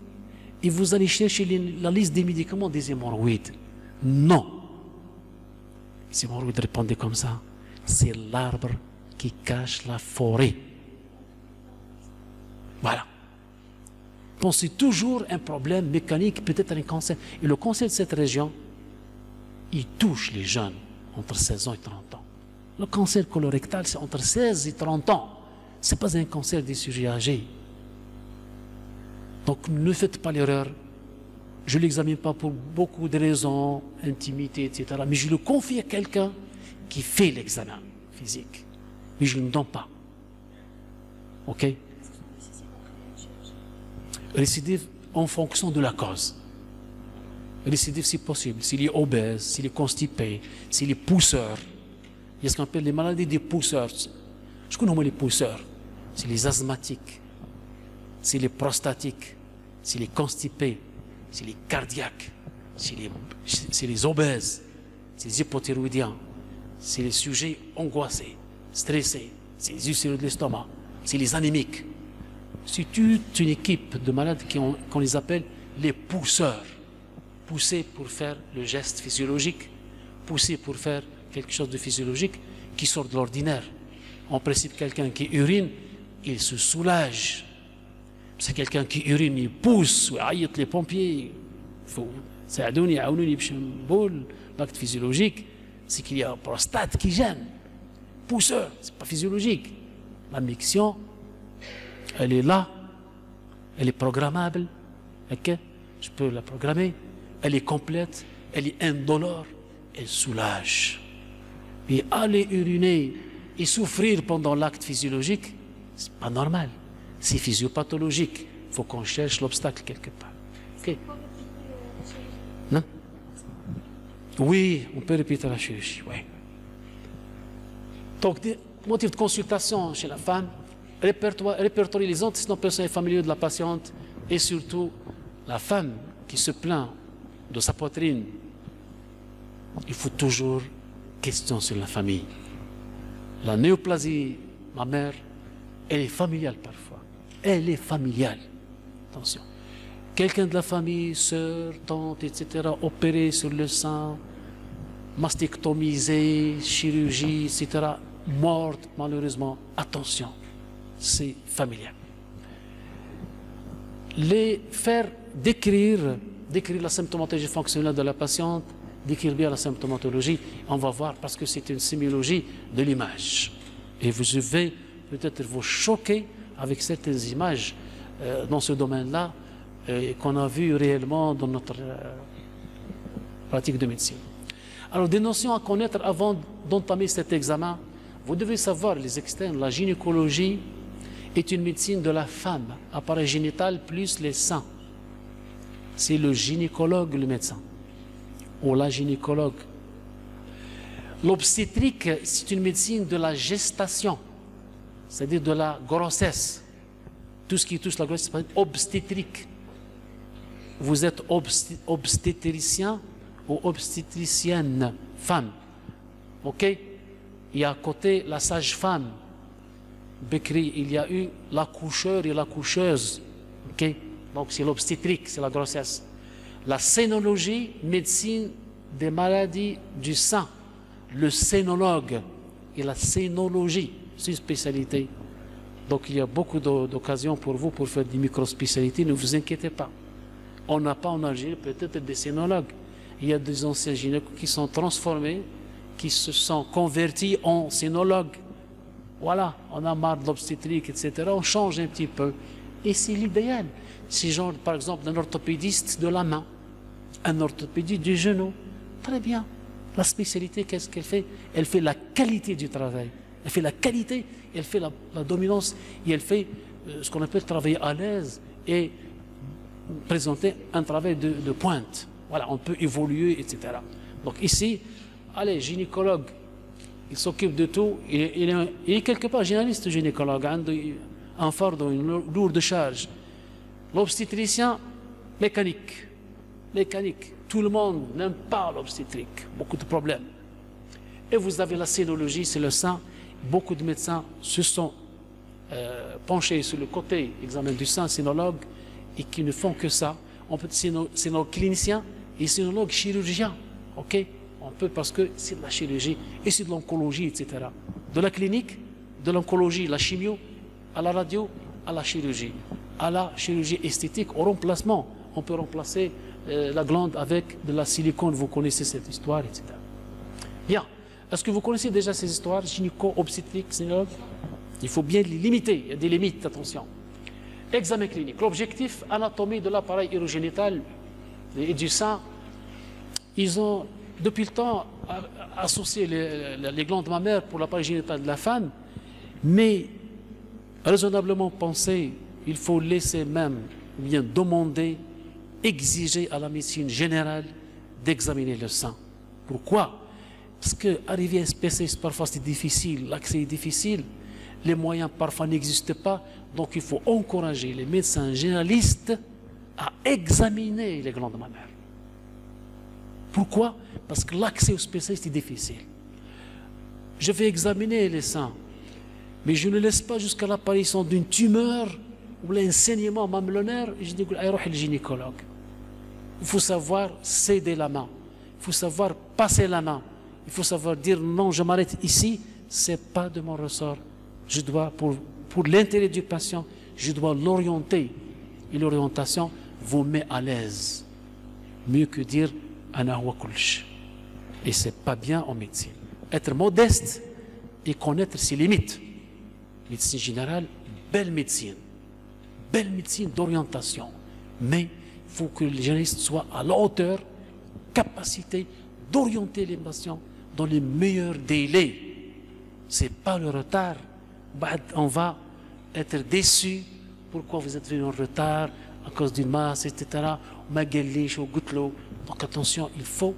et vous allez chercher la liste des médicaments des hémorroïdes. Non. Les hémorroïdes répondaient comme ça. C'est l'arbre qui cache la forêt. Voilà. Pensez toujours un problème mécanique, peut-être un cancer. Et le cancer de cette région, il touche les jeunes entre 16 ans et 30 ans. Le cancer colorectal, c'est entre 16 et 30 ans. Ce n'est pas un cancer des sujets âgés. Donc ne faites pas l'erreur. Je ne l'examine pas pour beaucoup de raisons, intimité, etc. Mais je le confie à quelqu'un qui fait l'examen physique. Mais je ne le donne pas. OK? Récidive en fonction de la cause. Récidive si possible, s'il est obèse, s'il est constipé, s'il est pousseur. Il y a ce qu'on appelle les maladies des pousseurs. Je connais les pousseurs. C'est les asthmatiques, c'est les prostatiques, c'est les constipés, c'est les cardiaques, c'est les obèses, c'est les hypothyroïdiens, c'est les sujets angoissés, stressés, c'est les ulcères de l'estomac, c'est les anémiques. C'est toute une équipe de malades qu'on les appelle les pousseurs. Pousser pour faire le geste physiologique, pousser pour faire quelque chose de physiologique qui sort de l'ordinaire. En principe, quelqu'un qui urine, il se soulage. C'est quelqu'un qui urine, il pousse, les pompiers. L'acte physiologique, c'est qu'il y a un prostate qui gêne. Pousseur, c'est pas physiologique. La miction, elle est là, elle est programmable. Okay? Je peux la programmer. Elle est complète, elle est indolore, elle soulage. Et aller uriner et souffrir pendant l'acte physiologique, c'est pas normal. C'est physiopathologique. il faut qu'on cherche l'obstacle quelque part. Okay. Non? Oui, on peut répéter la chirurgie, oui. Donc, des motifs de consultation chez la femme, répertorier les antécédents personnels et familiaux de la patiente et surtout la femme qui se plaint de sa poitrine. Il faut toujours question sur la famille. La néoplasie mammaire, elle est familiale parfois. Elle est familiale. Attention. Quelqu'un de la famille, sœur, tante, etc., opéré sur le sein, mastectomisé, chirurgie, etc., morte malheureusement. Attention, c'est familial. Les faire décrire la symptomatologie fonctionnelle de la patiente, décrire bien la symptomatologie, on va voir parce que c'est une sémiologie de l'image. Et vous devez peut-être vous choquer avec certaines images dans ce domaine-là qu'on a vu réellement dans notre pratique de médecine. Alors, des notions à connaître avant d'entamer cet examen. Vous devez savoir, les externes, la gynécologie est une médecine de la femme, appareil génital plus les seins. C'est le gynécologue, le médecin, ou la gynécologue. L'obstétrique, c'est une médecine de la gestation, c'est-à-dire de la grossesse. Tout ce qui touche la grossesse, c'est obstétrique. Vous êtes obstétricien ou obstétricienne, femme. OK? Il y a à côté la sage-femme. Bekri, il y a eu l'accoucheur et l'accoucheuse. OK? Donc c'est l'obstétrique, c'est la grossesse. La sénologie, médecine des maladies du sein. Le sénologue et la sénologie, c'est une spécialité. Donc il y a beaucoup d'occasions pour vous pour faire des micro-spécialités, ne vous inquiétez pas. On n'a pas en Algérie peut-être des sénologues. Il y a des anciens gynécologues qui sont transformés, qui se sont convertis en sénologues. Voilà, on a marre de l'obstétrique, etc. On change un petit peu. Et c'est l'idéal. C'est genre, par exemple, un orthopédiste de la main, un orthopédiste du genou. Très bien. La spécialité, qu'est-ce qu'elle fait? Elle fait la qualité du travail. Elle fait la qualité, elle fait la dominance, et elle fait ce qu'on appelle travailler à l'aise et présenter un travail de pointe. Voilà, on peut évoluer, etc. Donc ici, allez, gynécologue, il s'occupe de tout. Il est quelque part généraliste gynécologue, un fardeau, une lourde charge. L'obstétricien, mécanique. Mécanique. Tout le monde n'aime pas l'obstétrique. Beaucoup de problèmes. Et vous avez la sénologie, c'est le sein. Beaucoup de médecins se sont penchés sur le côté examen du sein, sénologue, et qui ne font que ça. On peut être sénologue clinicien et sénologue chirurgien. OK? On peut parce que c'est de la chirurgie et c'est de l'oncologie, etc. De la clinique, de l'oncologie, la chimio, à la radio, à la chirurgie esthétique, au remplacement. On peut remplacer la glande avec de la silicone, vous connaissez cette histoire, etc. Bien. Est-ce que vous connaissez déjà ces histoires, gynéco-obstétrique, sénologue? Il faut bien les limiter, il y a des limites, attention. Examen clinique. L'objectif, anatomie de l'appareil urogénital et du sein. Ils ont, depuis le temps, associé les glandes mammaires pour l'appareil génital de la femme, mais raisonnablement pensé, il faut laisser même, ou bien demander, exiger à la médecine générale d'examiner le sein. Pourquoi? Parce qu'arriver à un spécialiste, parfois c'est difficile, l'accès est difficile, les moyens parfois n'existent pas, donc il faut encourager les médecins généralistes à examiner les glandes mammaires. Pourquoi? Parce que l'accès au spécialiste est difficile. Je vais examiner les seins, mais je ne laisse pas jusqu'à l'apparition d'une tumeur ou un saignement mamelonnaire, et je dis le gynécologue. Il faut savoir céder la main, il faut savoir passer la main. Il faut savoir dire non, je m'arrête ici, ce n'est pas de mon ressort. Je dois, pour l'intérêt du patient, je dois l'orienter. Et l'orientation vous met à l'aise. Mieux que dire ana wa kulch. Et ce n'est pas bien en médecine. Être modeste et connaître ses limites. Médecine générale, belle médecine d'orientation. Mais il faut que les généralistes soient à la hauteur, capacité d'orienter les patients dans les meilleurs délais. Ce n'est pas le retard. On va être déçu pourquoi vous êtes venu en retard, à cause d'une masse, etc. Maguelish ou Goutlo. Donc attention, il faut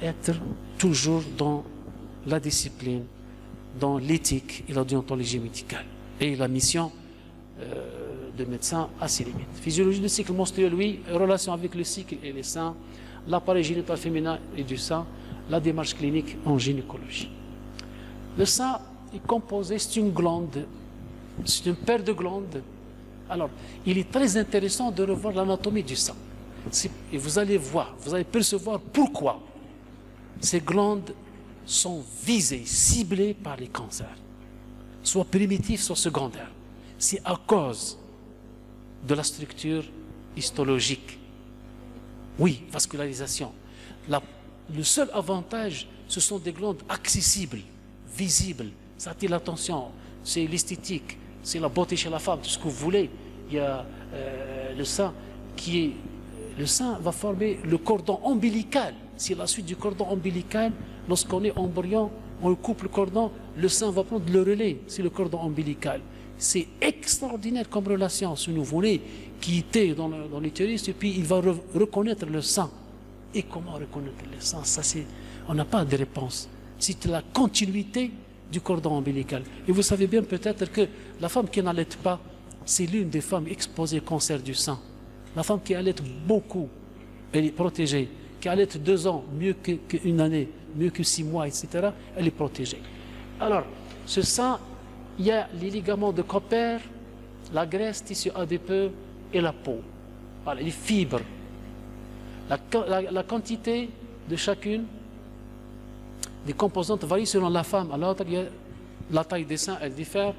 être toujours dans la discipline, dans l'éthique et la déontologie médicale. Et la mission de médecin a ses limites. Physiologie du cycle menstruel, oui. Relation avec le cycle et les seins. L'appareil génital féminin et du sein. La démarche clinique en gynécologie. Le sein est composé, c'est une glande, c'est une paire de glandes. Alors, il est très intéressant de revoir l'anatomie du sein. Et vous allez voir, vous allez percevoir pourquoi ces glandes sont visées, ciblées par les cancers, soit primitifs, soit secondaires. C'est à cause de la structure histologique. Oui, vascularisation. Le seul avantage, ce sont des glandes accessibles, visibles, ça attire l'attention, c'est l'esthétique, c'est la beauté chez la femme, tout ce que vous voulez. Il y a le sein le sein va former le cordon ombilical. C'est la suite du cordon ombilical. Lorsqu'on est embryon, on coupe le cordon, le sein va prendre le relais, c'est le cordon ombilical. C'est extraordinaire comme relation, ce nouveau-né qui était dans l'utérus, et puis il va reconnaître le sein. Et comment reconnaître le sein? Ça, on n'a pas de réponse. C'est la continuité du cordon ombilical. Et vous savez bien peut-être que la femme qui n'allait pas, c'est l'une des femmes exposées au cancer du sein. La femme qui allait beaucoup, elle est protégée. Qui allait 2 ans, mieux qu'une année, mieux que 6 mois, etc., elle est protégée. Alors, ce sein, il y a les ligaments de Cooper, la graisse, tissu adipeux et la peau. Voilà, les fibres. La quantité de chacune des composantes varie selon la femme. À l'autre, la taille des seins, elle diffère.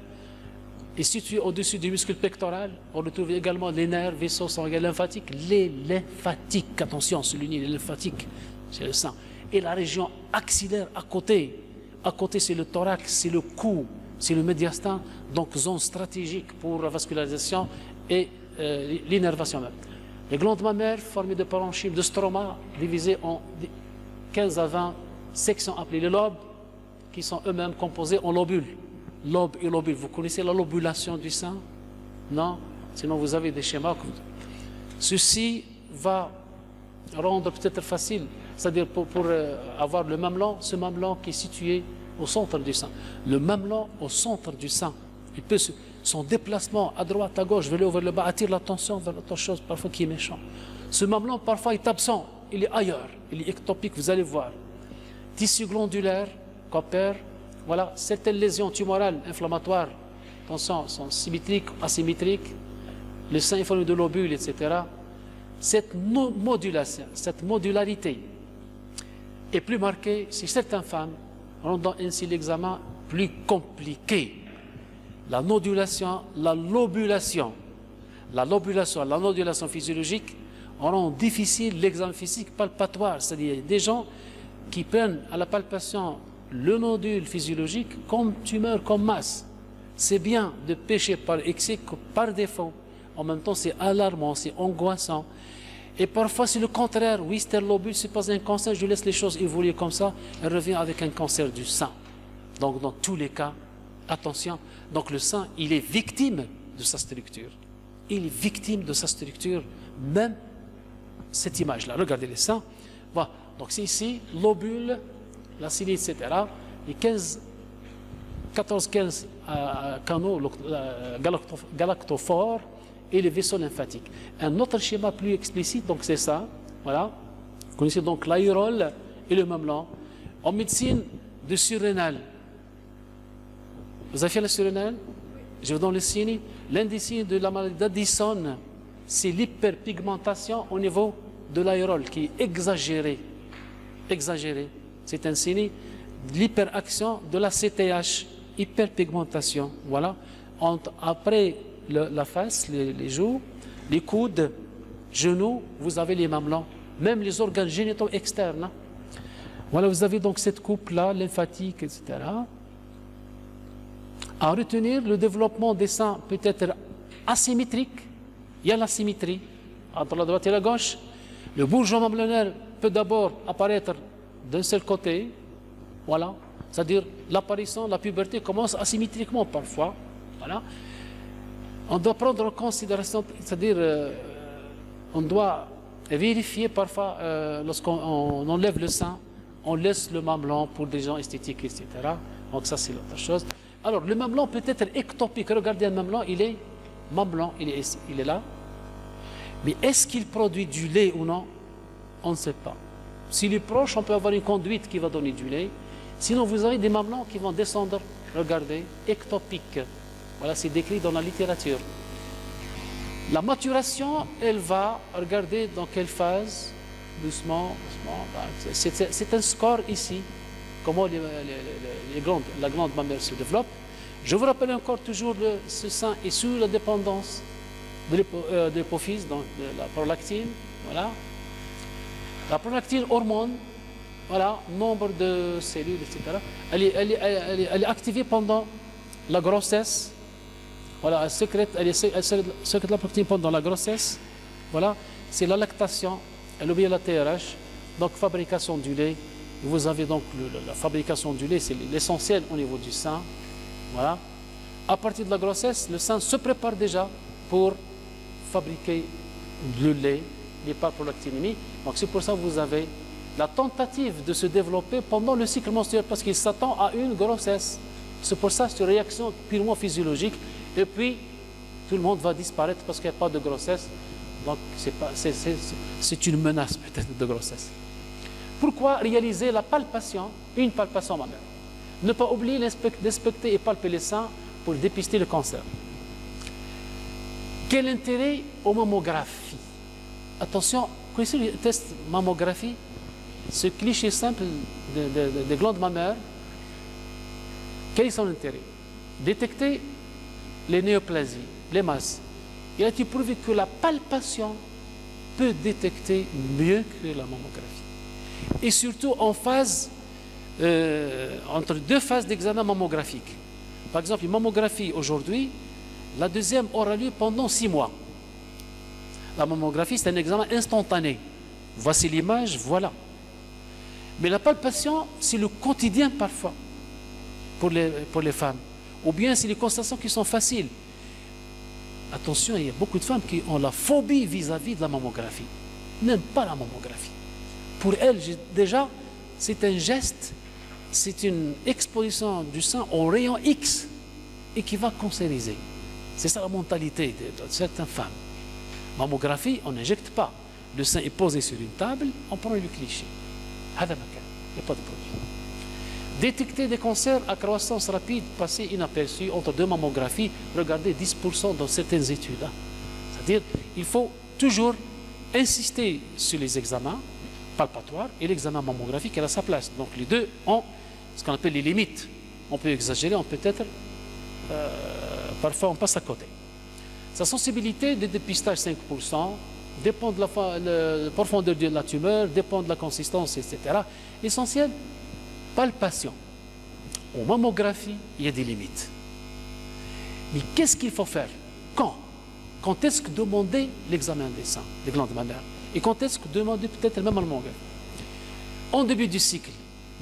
Et situé au-dessus du muscle pectoral, on retrouve également les nerfs, vaisseaux sanguins lymphatiques. Les lymphatiques, attention, souligner les lymphatiques, c'est le sein. Et la région axillaire à côté. À côté, c'est le thorax, c'est le cou, c'est le médiastin, donc zone stratégique pour la vascularisation et l'innervation même. Les glandes mammaires formées de parenchyme, de stroma, divisées en 15 à 20 sections appelées les lobes, qui sont eux-mêmes composés en lobules. Lobe et lobule. Vous connaissez la lobulation du sein? Non? Sinon vous avez des schémas. Ceci va rendre peut-être facile, c'est-à-dire pour avoir le mamelon, ce mamelon qui est situé au centre du sein. Le mamelon au centre du sein. Il peut son déplacement à droite, à gauche, vers le haut, vers le bas, attire l'attention vers autre chose, parfois qui est méchant. Ce mamelon, parfois, est absent. Il est ailleurs. Il est ectopique, vous allez voir. Tissu glandulaire, Cooper. Voilà, certaines lésions tumorales, inflammatoires, attention, sont symétriques, asymétriques, le sein est formé de lobules, etc. Cette modulation, cette modularité est plus marquée chez certaines femmes, rendant ainsi l'examen plus compliqué. La nodulation, la lobulation, la nodulation physiologique rend difficile l'examen physique palpatoire, c'est-à-dire des gens qui prennent à la palpation le nodule physiologique comme tumeur, comme masse. C'est bien de pécher par excès que par défaut. En même temps, c'est alarmant, c'est angoissant. Et parfois, c'est le contraire. Oui, c'est un lobule, c'est pas un cancer, je laisse les choses évoluer comme ça. Elle revient avec un cancer du sein. Donc, dans tous les cas, attention. Donc, le sein, il est victime de sa structure. Il est victime de sa structure, même cette image-là. Regardez les seins. Voilà. Donc, c'est ici, lobule, la ciliée, etc. Les 14-15 canaux galactophores et les vaisseaux lymphatiques. Un autre schéma plus explicite, donc c'est ça. Voilà. Vous connaissez donc l'aérole et le mamelon. En médecine de surrénal. Vous avez fait la surrénale? Je vous donne le signe. L'un des signes de la maladie d'Addison, c'est l'hyperpigmentation au niveau de l'aérole qui est exagérée. Exagérée. C'est un signe de l'hyperaction de la CTH, hyperpigmentation. Voilà. Après la face, les joues, les coudes, genoux, vous avez les mamelons, même les organes génitaux externes. Hein. Voilà, vous avez donc cette coupe-là, lymphatique, etc. À retenir, le développement des seins peut être asymétrique. Il y a l'asymétrie entre la droite et la gauche. Le bourgeon mammaire peut d'abord apparaître d'un seul côté, voilà, c'est-à-dire l'apparition, la puberté commence asymétriquement parfois, voilà. On doit prendre en considération, c'est-à-dire, on doit vérifier parfois, lorsqu'on enlève le sein, on laisse le mamelon pour des gens esthétiques, etc. Donc ça, c'est l'autre chose. Alors, le mamelon peut être ectopique. Regardez un mamelon, il est mamelon, il est là. Mais est-ce qu'il produit du lait ou non? On ne sait pas. S'il est proche, on peut avoir une conduite qui va donner du lait. Sinon, vous avez des mamelons qui vont descendre, regardez, ectopiques. Voilà, c'est décrit dans la littérature. La maturation, elle va, regarder dans quelle phase, doucement, doucement. C'est un score ici, comment la glande mammaire se développe. Je vous rappelle encore toujours, ce sein est sous la dépendance de l'hypophyse, donc de la prolactine. Voilà. La prolactine hormone, voilà, nombre de cellules, etc. Elle est activée pendant la grossesse. Voilà, elle sécrète la prolactine pendant la grossesse. Voilà, c'est la lactation, elle obéit à la TRH, donc fabrication du lait. Vous avez donc la fabrication du lait, c'est l'essentiel au niveau du sein. Voilà. À partir de la grossesse, le sein se prépare déjà pour fabriquer le lait, l'hyperprolactinémie. Donc c'est pour ça que vous avez la tentative de se développer pendant le cycle menstruel parce qu'il s'attend à une grossesse. C'est pour ça que c'est une réaction purement physiologique. Et puis, tout le monde va disparaître parce qu'il n'y a pas de grossesse. Donc, c'est une menace peut-être de grossesse. Pourquoi réaliser la palpation, une palpation mammaire? Ne pas oublier d'inspecter et palper les seins pour dépister le cancer. Quel intérêt aux mammographies? Attention, connaissez le test mammographie? Ce cliché simple des glandes mammaires, quel est son intérêt? Détecter les néoplasies, les masses. Il a été prouvé que la palpation peut détecter mieux que la mammographie. Et surtout en phase, entre deux phases d'examen mammographique. Par exemple, une mammographie aujourd'hui, la deuxième aura lieu pendant 6 mois. La mammographie, c'est un examen instantané. Voici l'image, voilà. Mais la palpation, c'est le quotidien parfois pour les femmes. Ou bien c'est les constatations qui sont faciles. Attention, il y a beaucoup de femmes qui ont la phobie vis-à-vis de la mammographie. N'aiment pas la mammographie. Pour elles, déjà, c'est un geste, c'est une exposition du sein au rayon X et qui va cancériser. C'est ça la mentalité de certaines femmes. Mammographie, on n'injecte pas. Le sein est posé sur une table, on prend le cliché. Il n'y a pas de produit. Détecter des cancers à croissance rapide, passer inaperçu entre deux mammographies, regardez 10% dans certaines études. C'est-à-dire, il faut toujours insister sur les examens palpatoires et l'examen mammographique à sa place. Donc les deux ont ce qu'on appelle les limites. On peut exagérer, on peut être, parfois on passe à côté. Sa sensibilité de dépistage 5% dépend de la profondeur de la tumeur, dépend de la consistance, etc. L'essentiel, palpation. En mammographie, il y a des limites. Mais qu'est-ce qu'il faut faire? Quand? Quand est-ce que demander l'examen des seins, des glandes mammaires? Et quand est-ce que demander peut-être même la mammographie? En début du cycle,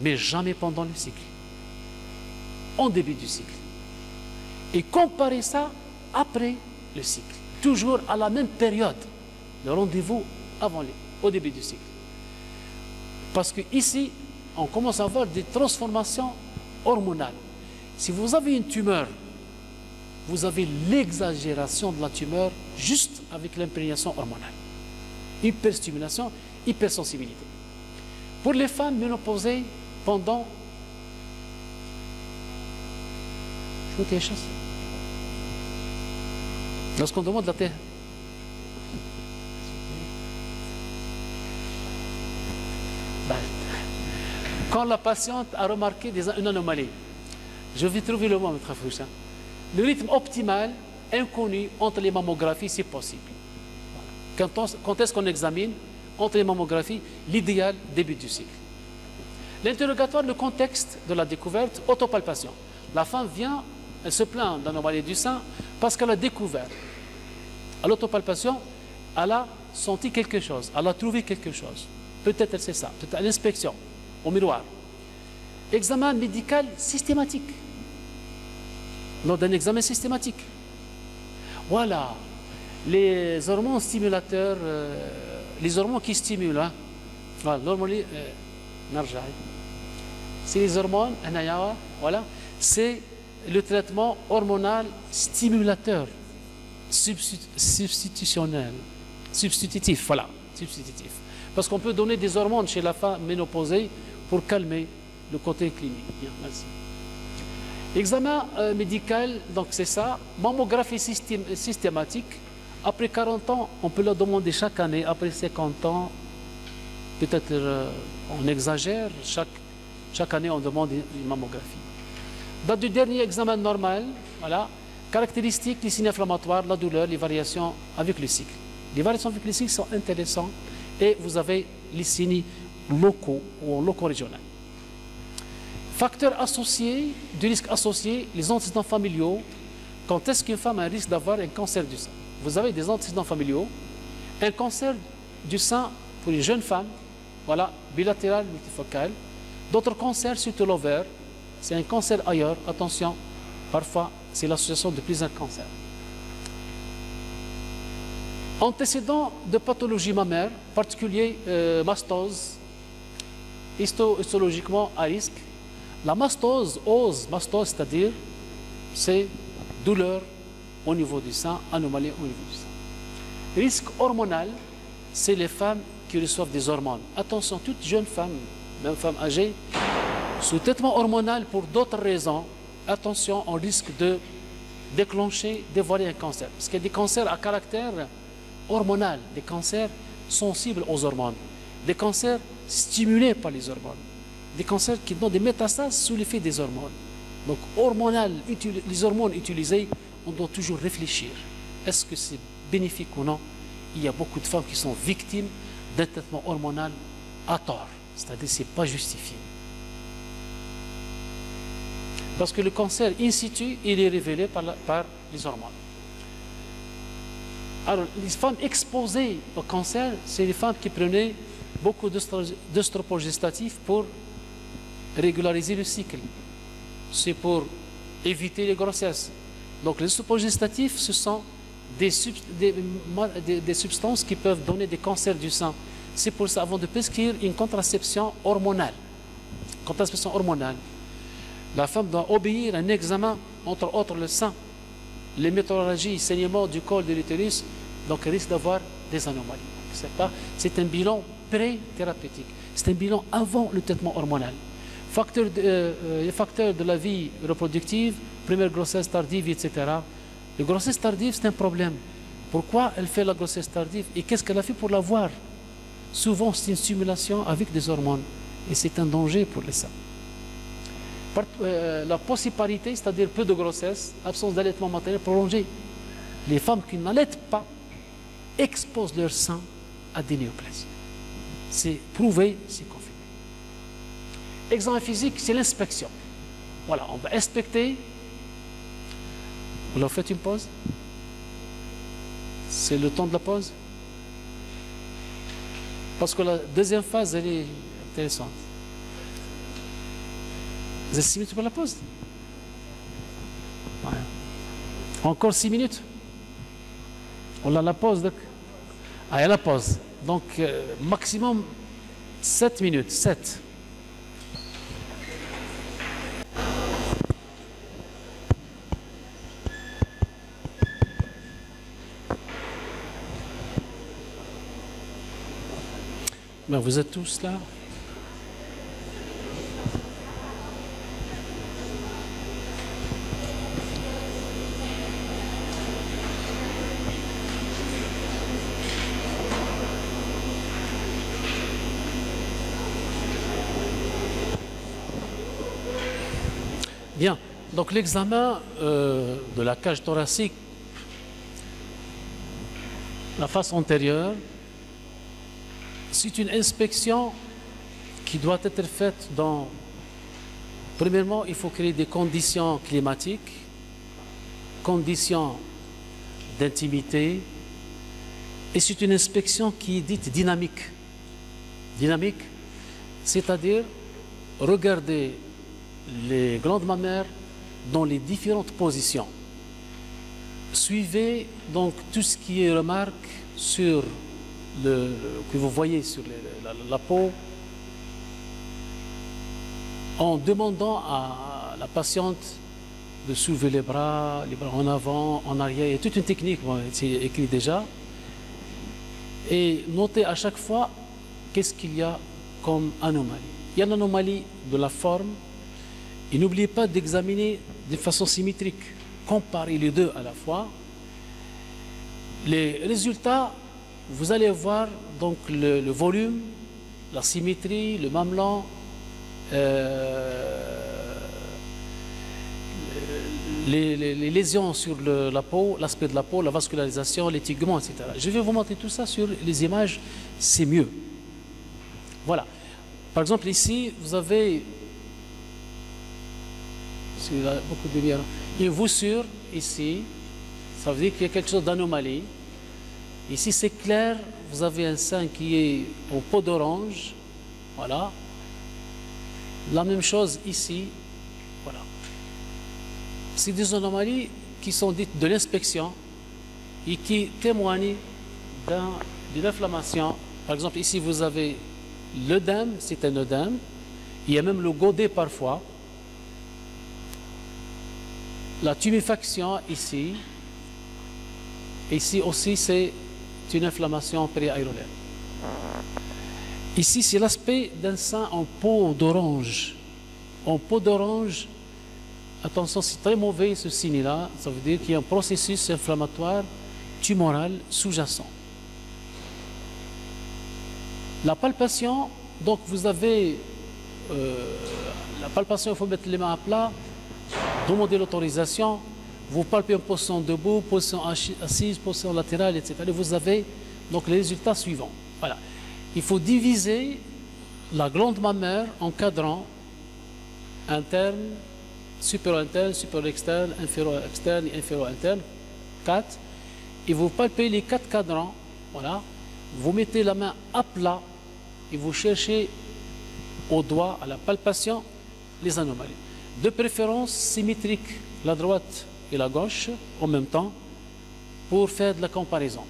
mais jamais pendant le cycle. En début du cycle. Et comparer ça après le cycle. Toujours à la même période. Le rendez-vous au début du cycle. Parce que ici, on commence à avoir des transformations hormonales. Si vous avez une tumeur, vous avez l'exagération de la tumeur juste avec l'imprégnation hormonale. Hyperstimulation, hypersensibilité. Pour les femmes ménopausées, pendant... Lorsqu'on demande la terre, quand la patiente a remarqué une anomalie, je vais trouver le mot, M. Foucha. Le rythme optimal, inconnu entre les mammographies, c'est possible. Quand est-ce qu'on examine entre les mammographies, l'idéal début du cycle. L'interrogatoire, le contexte de la découverte, autopalpation. La femme vient, elle se plaint d'anomalie du sein parce qu'elle a découvert. À l'autopalpation, elle a senti quelque chose, elle a trouvé quelque chose. Peut-être c'est ça, peut-être à l'inspection, au miroir. Examen médical systématique. Lors d'un examen systématique. Voilà, les hormones stimulateurs, les hormones qui stimulent, hein. Voilà, l'hormone, c'est les hormones, voilà, c'est le traitement hormonal stimulateur, substitutionnel, substitutif, voilà, substitutif. Parce qu'on peut donner des hormones chez la femme ménopausée pour calmer le côté clinique. Bien, merci. Examen médical, donc c'est ça. Mammographie systématique. Après 40 ans, on peut la demander chaque année. Après 50 ans, peut-être on exagère. Chaque année, on demande une mammographie. Dans du dernier examen normal, voilà, caractéristiques, les signes inflammatoires, la douleur, les variations avec le cycle. Les variations avec le cycle sont intéressantes et vous avez les signes locaux ou locaux-régionaux. Facteurs associés, du risque associé, les antécédents familiaux. Quand est-ce qu'une femme a un risque d'avoir un cancer du sein? Vous avez des antécédents familiaux. Un cancer du sein pour une jeune femme, voilà, bilatéral, multifocal. D'autres cancers, surtout l'ovaire, c'est un cancer ailleurs. Attention, parfois, c'est l'association de plusieurs cancers. Antécédents de pathologie mammaire, particulier mastose, histologiquement à risque. La mastose, mastose, c'est-à-dire, c'est douleur au niveau du sein, anomalie au niveau du sein. Risque hormonal, c'est les femmes qui reçoivent des hormones. Attention, toute jeune femme, même femme âgée, sous traitement hormonal pour d'autres raisons, attention, on risque de déclencher, dévoiler un cancer. Parce qu'il y a des cancers à caractère hormonal, des cancers sensibles aux hormones, des cancers stimulés par les hormones, des cancers qui donnent des métastases sous l'effet des hormones. Donc, hormonal, les hormones utilisées, on doit toujours réfléchir. Est-ce que c'est bénéfique ou non? Il y a beaucoup de femmes qui sont victimes d'un traitement hormonal à tort. C'est-à-dire que ce n'est pas justifié. Parce que le cancer in situ, il est révélé par les hormones. Alors, les femmes exposées au cancer, c'est les femmes qui prenaient beaucoup d'œstrogestatifs pour régulariser le cycle. C'est pour éviter les grossesses. Donc, les œstrogestatifs, ce sont des substances qui peuvent donner des cancers du sein. C'est pour ça, avant de prescrire une contraception hormonale. Contraception hormonale. La femme doit obéir à un examen, entre autres le sein, les météorologies, saignements du col de l'utérus, donc elle risque d'avoir des anomalies. C'est un bilan pré-thérapeutique. C'est un bilan avant le traitement hormonal. Les facteurs de la vie reproductive, première grossesse tardive, etc. La grossesse tardive, c'est un problème. Pourquoi elle fait la grossesse tardive et qu'est-ce qu'elle a fait pour l'avoir? Souvent, c'est une stimulation avec des hormones et c'est un danger pour les seins. La possiparité, c'est-à-dire peu de grossesse, absence d'allaitement maternel prolongé. Les femmes qui n'allaitent pas exposent leur sein à des néoplasies. C'est prouvé, c'est confirmé. Examen physique, c'est l'inspection. Voilà, on va inspecter. Vous leur faites une pause? C'est le temps de la pause? Parce que la deuxième phase, elle est intéressante. Vous avez 6 minutes pour la pause? Ouais. Encore 6 minutes? On a la pause. Donc. Ah, il y a la pause. Donc, maximum 7 minutes. 7. Ben, vous êtes tous là? Bien, donc l'examen de la cage thoracique, la face antérieure, c'est une inspection qui doit être faite dans... Premièrement, il faut créer des conditions climatiques, conditions d'intimité, et c'est une inspection qui est dite dynamique. Dynamique, c'est-à-dire regarder les glandes mammaires dans les différentes positions. suivez donc tout ce qui est remarque sur que vous voyez sur la peau, en demandant à la patiente de soulever les bras en avant, en arrière. Il y a toute une technique, bon, c'est écrit déjà. Et notez à chaque fois qu'est-ce qu'il y a comme anomalie. Il y a l'anomalie de la forme. Et n'oubliez pas d'examiner de façon symétrique. Comparez les deux à la fois. Les résultats, vous allez voir donc le volume, la symétrie, le mamelon, les lésions sur la peau, l'aspect de la peau, la vascularisation, les teguments, etc. Je vais vous montrer tout ça sur les images, c'est mieux. Voilà. Par exemple, ici, vous avez beaucoup de lumière. Une voussure, ici, ça veut dire qu'il y a quelque chose d'anomalie. Ici, c'est clair, vous avez un sein qui est en peau d'orange. Voilà. La même chose ici. Voilà. C'est des anomalies qui sont dites de l'inspection et qui témoignent d'une inflammation. Par exemple, ici, vous avez l'œdème, c'est un œdème. Il y a même le godet parfois. La tuméfaction ici. Ici aussi, c'est une inflammation périaérolaire. Ici, c'est l'aspect d'un sein en peau d'orange. En peau d'orange, attention, c'est très mauvais ce signe-là. Ça veut dire qu'il y a un processus inflammatoire tumoral sous-jacent. La palpation, donc vous avez la palpation, il faut mettre les mains à plat, demander l'autorisation. Vous palpez en position debout, position assise, position latérale, etc. Et vous avez donc les résultats suivants. Voilà. Il faut diviser la glande mammaire en cadrans interne, supérieur-interne, supérieur-externe, inférieur-externe et inférieur-interne. 4. Et vous palpez les 4 cadrans. Voilà. Vous mettez la main à plat et vous cherchez au doigt, à la palpation, les anomalies. De préférence symétrique, la droite et la gauche en même temps pour faire de la comparaison.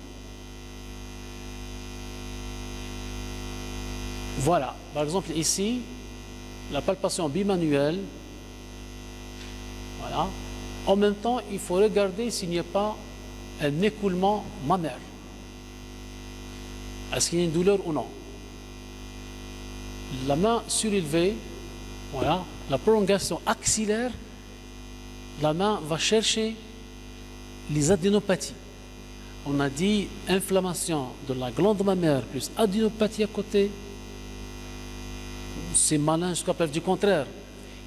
Voilà, par exemple ici, la palpation bimanuelle. Voilà. En même temps, il faut regarder s'il n'y a pas un écoulement mammaire. Est-ce qu'il y a une douleur ou non? La main surélevée, voilà, la prolongation axillaire, la main va chercher les adénopathies. On a dit inflammation de la glande mammaire plus adénopathie à côté. C'est malin jusqu'à preuve du contraire.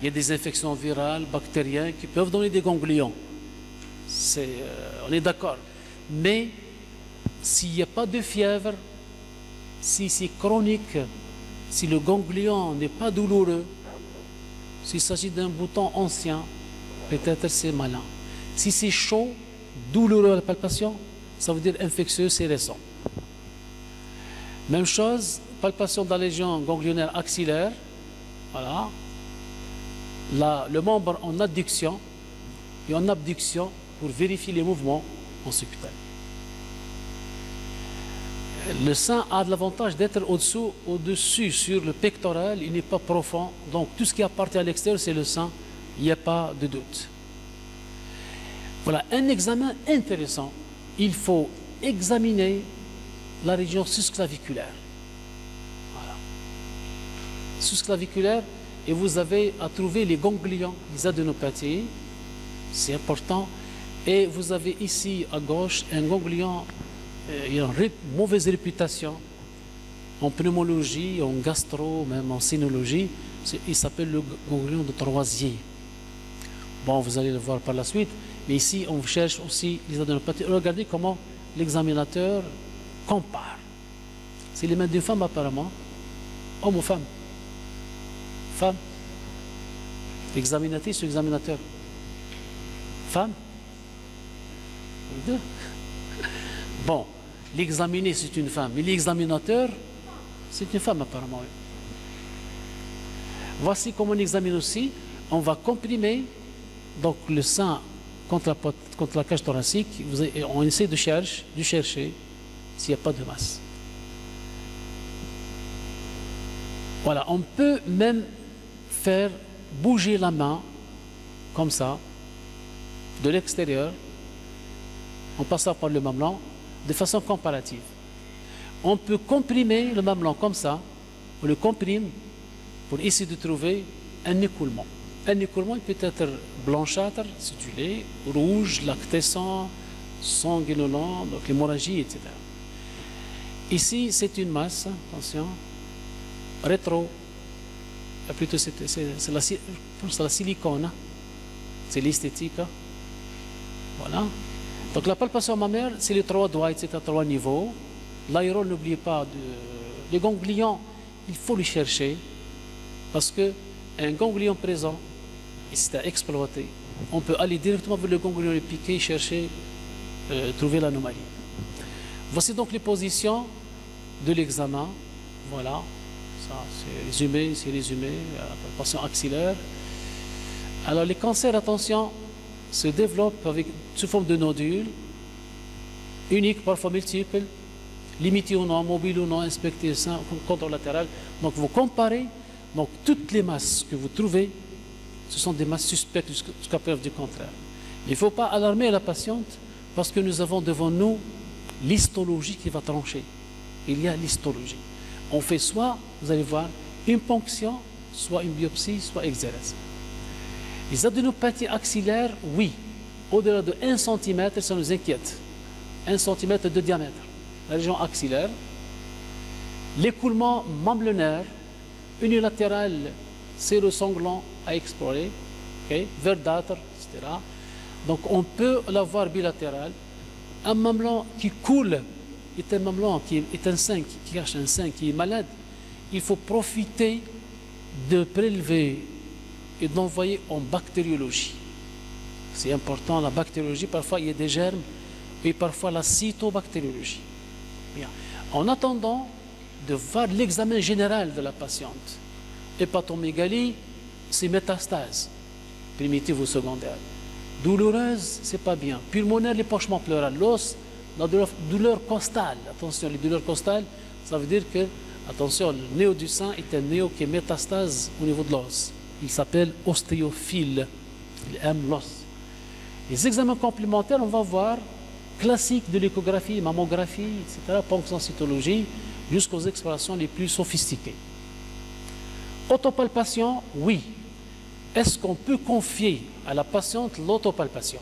Il y a des infections virales, bactériennes qui peuvent donner des ganglions. On est d'accord. Mais s'il n'y a pas de fièvre, si c'est chronique, si le ganglion n'est pas douloureux, s'il s'agit d'un bouton ancien, peut-être c'est malin. Si c'est chaud, douloureux à la palpation, ça veut dire infectieux, c'est récent. Même chose, palpation de la lésion ganglionnaire axillaire. Voilà. Le membre en adduction et en abduction pour vérifier les mouvements en subcutanés. Le sein a l'avantage d'être au-dessus, sur le pectoral, il n'est pas profond. Donc tout ce qui appartient à l'extérieur, c'est le sein, il n'y a pas de doute. Voilà, un examen intéressant. Il faut examiner la région susclaviculaire. Voilà. Susclaviculaire, et vous avez à trouver les ganglions, les adénopathies, c'est important. Et vous avez ici à gauche un ganglion. Il y a une mauvaise réputation en pneumologie, en gastro, même en cynologie. Il s'appelle le ganglion de Troisier. Bon, vous allez le voir par la suite. Mais ici, on cherche aussi les adénopathies. Regardez comment l'examinateur compare. C'est les mains d'une femme apparemment. Homme ou femme? Femme. Examinatrice ou examinateur? Femme? Les deux. Bon, l'examiné c'est une femme, mais l'examinateur c'est une femme apparemment. Oui. Voici comment on examine aussi. On va comprimer donc le sein contre la cage thoracique, on essaie de chercher s'il n'y a pas de masse. Voilà, on peut même faire bouger la main comme ça, de l'extérieur, en passant par le mamelon, de façon comparative. On peut comprimer le mamelon comme ça, on le comprime pour essayer de trouver un écoulement. Un écoulement il peut être blanchâtre, sidulé, rouge, lactescent, sanguinolent, donc l'hémorragie, etc. Ici, c'est une masse, attention, rétro, plutôt c'est la silicone, c'est l'esthétique. Voilà. Donc la palpation mammaire, c'est les 3 doigts, etc., 3 niveaux. L'aéro, n'oubliez pas, les ganglions, il faut les chercher, parce qu'un ganglion présent, et c'est à exploiter, on peut aller directement vers le ganglion, le piquer, chercher, trouver l'anomalie. Voici donc les positions de l'examen. Voilà, ça c'est résumé, la palpation axillaire. Alors les cancers, attention, se développent sous forme de nodules, uniques, parfois multiples, limités ou non, mobiles ou non, inspectés, contralatérales. Donc vous comparez, donc toutes les masses que vous trouvez, ce sont des masses suspectes jusqu'à preuve du contraire. Il ne faut pas alarmer la patiente parce que nous avons devant nous l'histologie qui va trancher. Il y a l'histologie. On fait soit, vous allez voir, une ponction, soit une biopsie, soit exérèse. Les adénopathies axillaires, oui, au-delà de 1 cm, ça nous inquiète. 1 cm de diamètre, la région axillaire. L'écoulement mammelonnaire, unilatéral, sérosanglant à explorer, okay, verdâtre, etc. Donc on peut l'avoir bilatéral. Un mamelon qui coule est un mamelon qui est un sein, qui cache un sein qui est malade. Il faut profiter de prélever et d'envoyer en bactériologie. C'est important, la bactériologie, parfois il y a des germes, et parfois la cytobactériologie. Bien. En attendant de voir l'examen général de la patiente, hépatomégalie, c'est métastase, primitive ou secondaire. Douloureuse, c'est pas bien. Pulmonaire, l'épanchement pleural, l'os, la douleur costale. Attention, les douleurs costales, ça veut dire que, attention, le néo du sein est un néo qui est métastase au niveau de l'os. Il s'appelle ostéophile. Il aime l'os. Les examens complémentaires, on va voir classiques de l'échographie, mammographie, etc., ponction cytologie, jusqu'aux explorations les plus sophistiquées. Autopalpation, oui. Est-ce qu'on peut confier à la patiente l'autopalpation?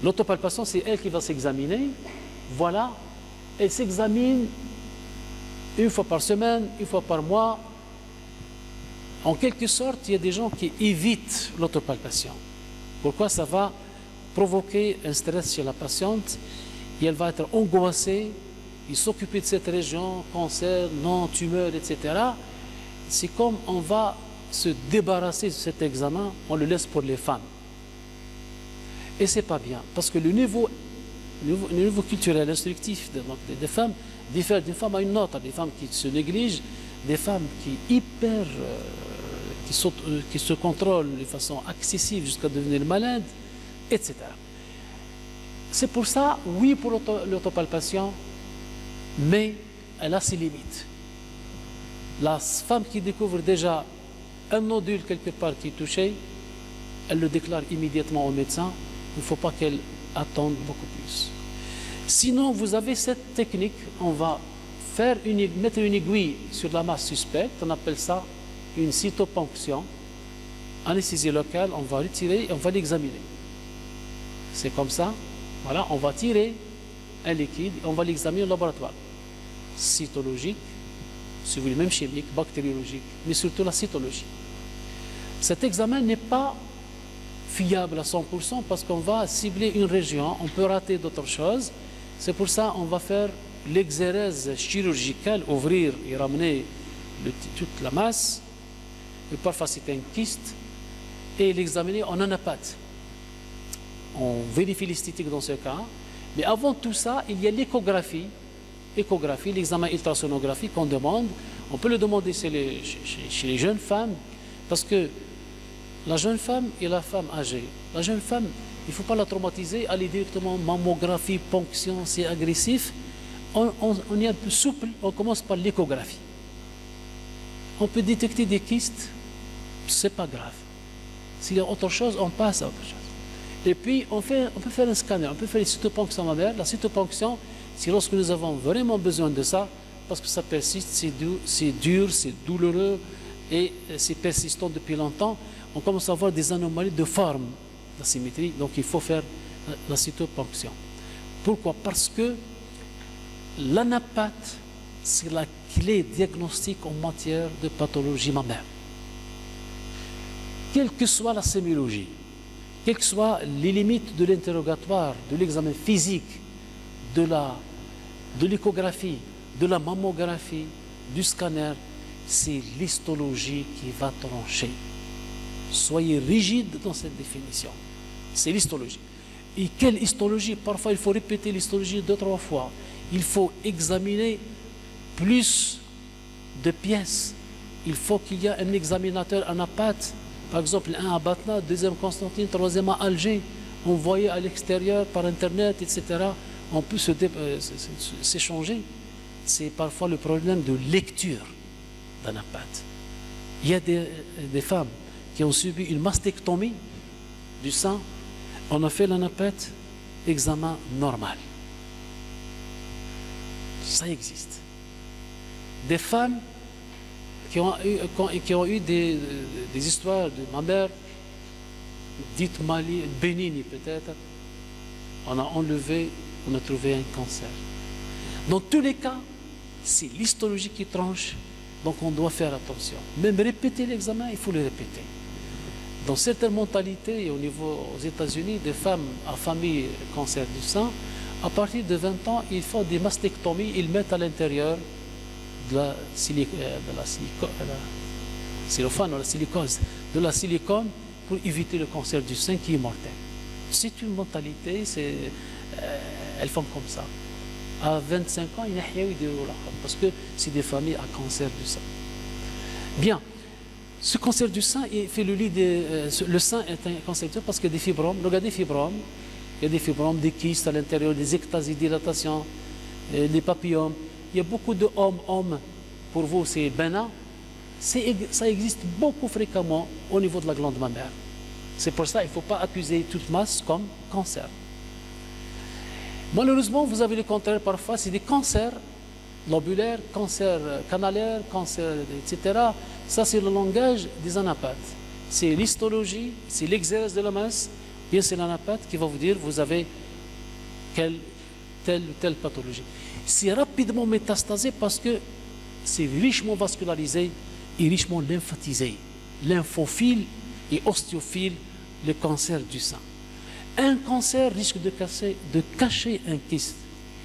L'autopalpation, c'est elle qui va s'examiner. Voilà, elle s'examine une fois par semaine, une fois par mois. En quelque sorte, il y a des gens qui évitent l'autopalpation. Pourquoi? Ça va provoquer un stress chez la patiente et elle va être angoissée, et s'occuper de cette région, cancer, non, tumeur, etc. C'est comme on va se débarrasser de cet examen, on le laisse pour les femmes. Et c'est pas bien, parce que le niveau culturel, instructif des femmes diffère d'une femme à une autre. Des femmes qui se négligent, des femmes qui se contrôlent de façon excessive jusqu'à devenir malades, etc. C'est pour ça, oui pour l'autopalpation, mais elle a ses limites. La femme qui découvre déjà un nodule quelque part qui est touché, elle le déclare immédiatement au médecin. Il ne faut pas qu'elle attende beaucoup plus. Sinon, vous avez cette technique, on va mettre une aiguille sur la masse suspecte, on appelle ça une cytoponction. Anesthésie locale, on va retirer et on va l'examiner. C'est comme ça, voilà, on va tirer un liquide et on va l'examiner au laboratoire. Cytologique, si vous voulez, même chimique, bactériologique, mais surtout la cytologie. Cet examen n'est pas fiable à 100% parce qu'on va cibler une région, on peut rater d'autres choses. C'est pour ça qu'on va faire l'exérèse chirurgicale, ouvrir et ramener toute la masse, et parfois c'est un kyste, et l'examiner en anapathe. On vérifie l'esthétique dans ce cas, mais avant tout ça, il y a l'échographie, l'examen ultrasonographique qu'on demande. On peut le demander chez les jeunes femmes, parce que la jeune femme et la femme âgée, la jeune femme, il ne faut pas la traumatiser, aller directement mammographie, ponction, c'est agressif. On est un peu souple, on commence par l'échographie. On peut détecter des kystes, c'est pas grave. S'il y a autre chose, on passe à autre chose. Et puis, on peut faire un scanner, on peut faire une cytoponction mammaire. La cytoponction, c'est lorsque nous avons vraiment besoin de ça, parce que ça persiste, c'est dur, c'est douloureux, et c'est persistant depuis longtemps, on commence à avoir des anomalies de forme, d'asymétrie, donc il faut faire la cytoponction. Pourquoi? Parce que l'anapathe, c'est la clé diagnostique en matière de pathologie mammaire. Quelle que soit la sémiologie, quelles que soient les limites de l'interrogatoire, de l'examen physique, de l'échographie, de la mammographie, du scanner, c'est l'histologie qui va trancher. Soyez rigide dans cette définition. C'est l'histologie. Et quelle histologie? Parfois, il faut répéter l'histologie 2-3 fois. Il faut examiner plus de pièces. Il faut qu'il y ait un examinateur anapathe. Par exemple, un à Batna, deuxième Constantine, troisième à Alger. Envoyé à l'extérieur par Internet, etc. On peut s'échanger. C'est parfois le problème de lecture d'anapathe. Il y a des femmes qui ont subi une mastectomie du sein. On a fait l'anapathe, examen normal. Ça existe. Des femmes qui ont eu des histoires de mammaire, dites bénignes peut-être, on a enlevé, on a trouvé un cancer. Dans tous les cas, c'est l'histologie qui tranche, donc on doit faire attention. Même répéter l'examen, il faut le répéter. Dans certaines mentalités, aux États-Unis, des femmes affamées cancer du sein, à partir de 20 ans, ils font des mastectomies, ils mettent à l'intérieur de la silicone pour éviter le cancer du sein qui est mortel. C'est une mentalité, elles font comme ça. À 25 ans, il y a eu des parce que c'est des familles à cancer du sein. Bien, ce cancer du sein, il fait le sein est un cancer du sein parce qu'il y a des fibromes. Regardez des fibromes. Il y a des fibromes, des kystes à l'intérieur, des ectasies, dilatations, des papillomes. Il y a beaucoup de hommes, pour vous c'est bénin. Ça existe beaucoup fréquemment au niveau de la glande mammaire. C'est pour ça qu'il ne faut pas accuser toute masse comme cancer. Malheureusement, vous avez le contraire parfois, c'est des cancers lobulaires, cancers canalaires, cancers, etc. Ça, c'est le langage des anapathes. C'est l'histologie, c'est l'exérèse de la masse. Bien, c'est l'anapathe qui va vous dire vous avez telle ou telle pathologie. C'est rapidement métastasé parce que c'est richement vascularisé et richement lymphatisé. Lymphophile et ostiophile, le cancer du sein. Un cancer risque de cacher un kyste,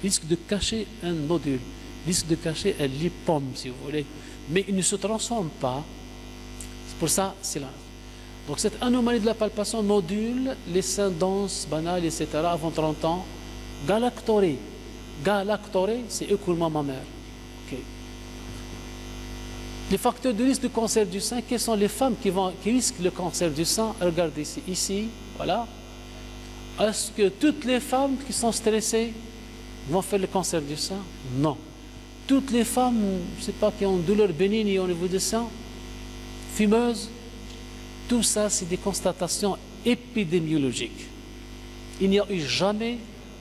risque de cacher un nodule, risque de cacher un lipome, si vous voulez. Mais il ne se transforme pas. C'est pour ça, c'est là. Donc cette anomalie de la palpation, nodule, les seins denses, banales, etc., avant 30 ans, galactorée. Galactorée, c'est écoulement mammaire. Okay. Les facteurs de risque de cancer du sein, quelles sont les femmes qui risquent le cancer du sein? Regardez ici, voilà. Est-ce que toutes les femmes qui sont stressées vont faire le cancer du sein? Non. Toutes les femmes, je ne sais pas, qui ont une douleur bénigne au niveau du sein, fumeuses, tout ça, c'est des constatations épidémiologiques. Il n'y a eu jamais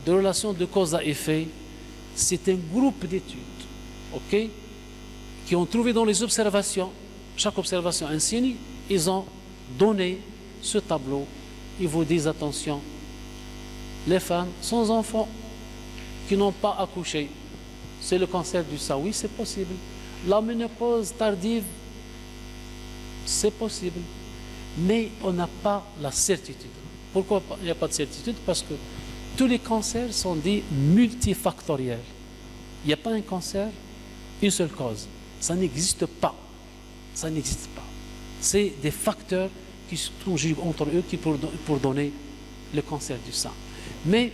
de relation de cause à effet. C'est un groupe d'études, ok, qui ont trouvé dans les observations, chaque observation un signe, ils ont donné ce tableau. Ils vous disent attention, les femmes sans enfants qui n'ont pas accouché, c'est le cancer du sein. Oui, c'est possible. La ménopause tardive, c'est possible. Mais on n'a pas la certitude. Pourquoi il n'y a pas de certitude? Parce que tous les cancers sont dits multifactoriels. Il n'y a pas un cancer, une seule cause. Ça n'existe pas. Ça n'existe pas. C'est des facteurs qui se conjuguent entre eux pour donner le cancer du sein. Mais,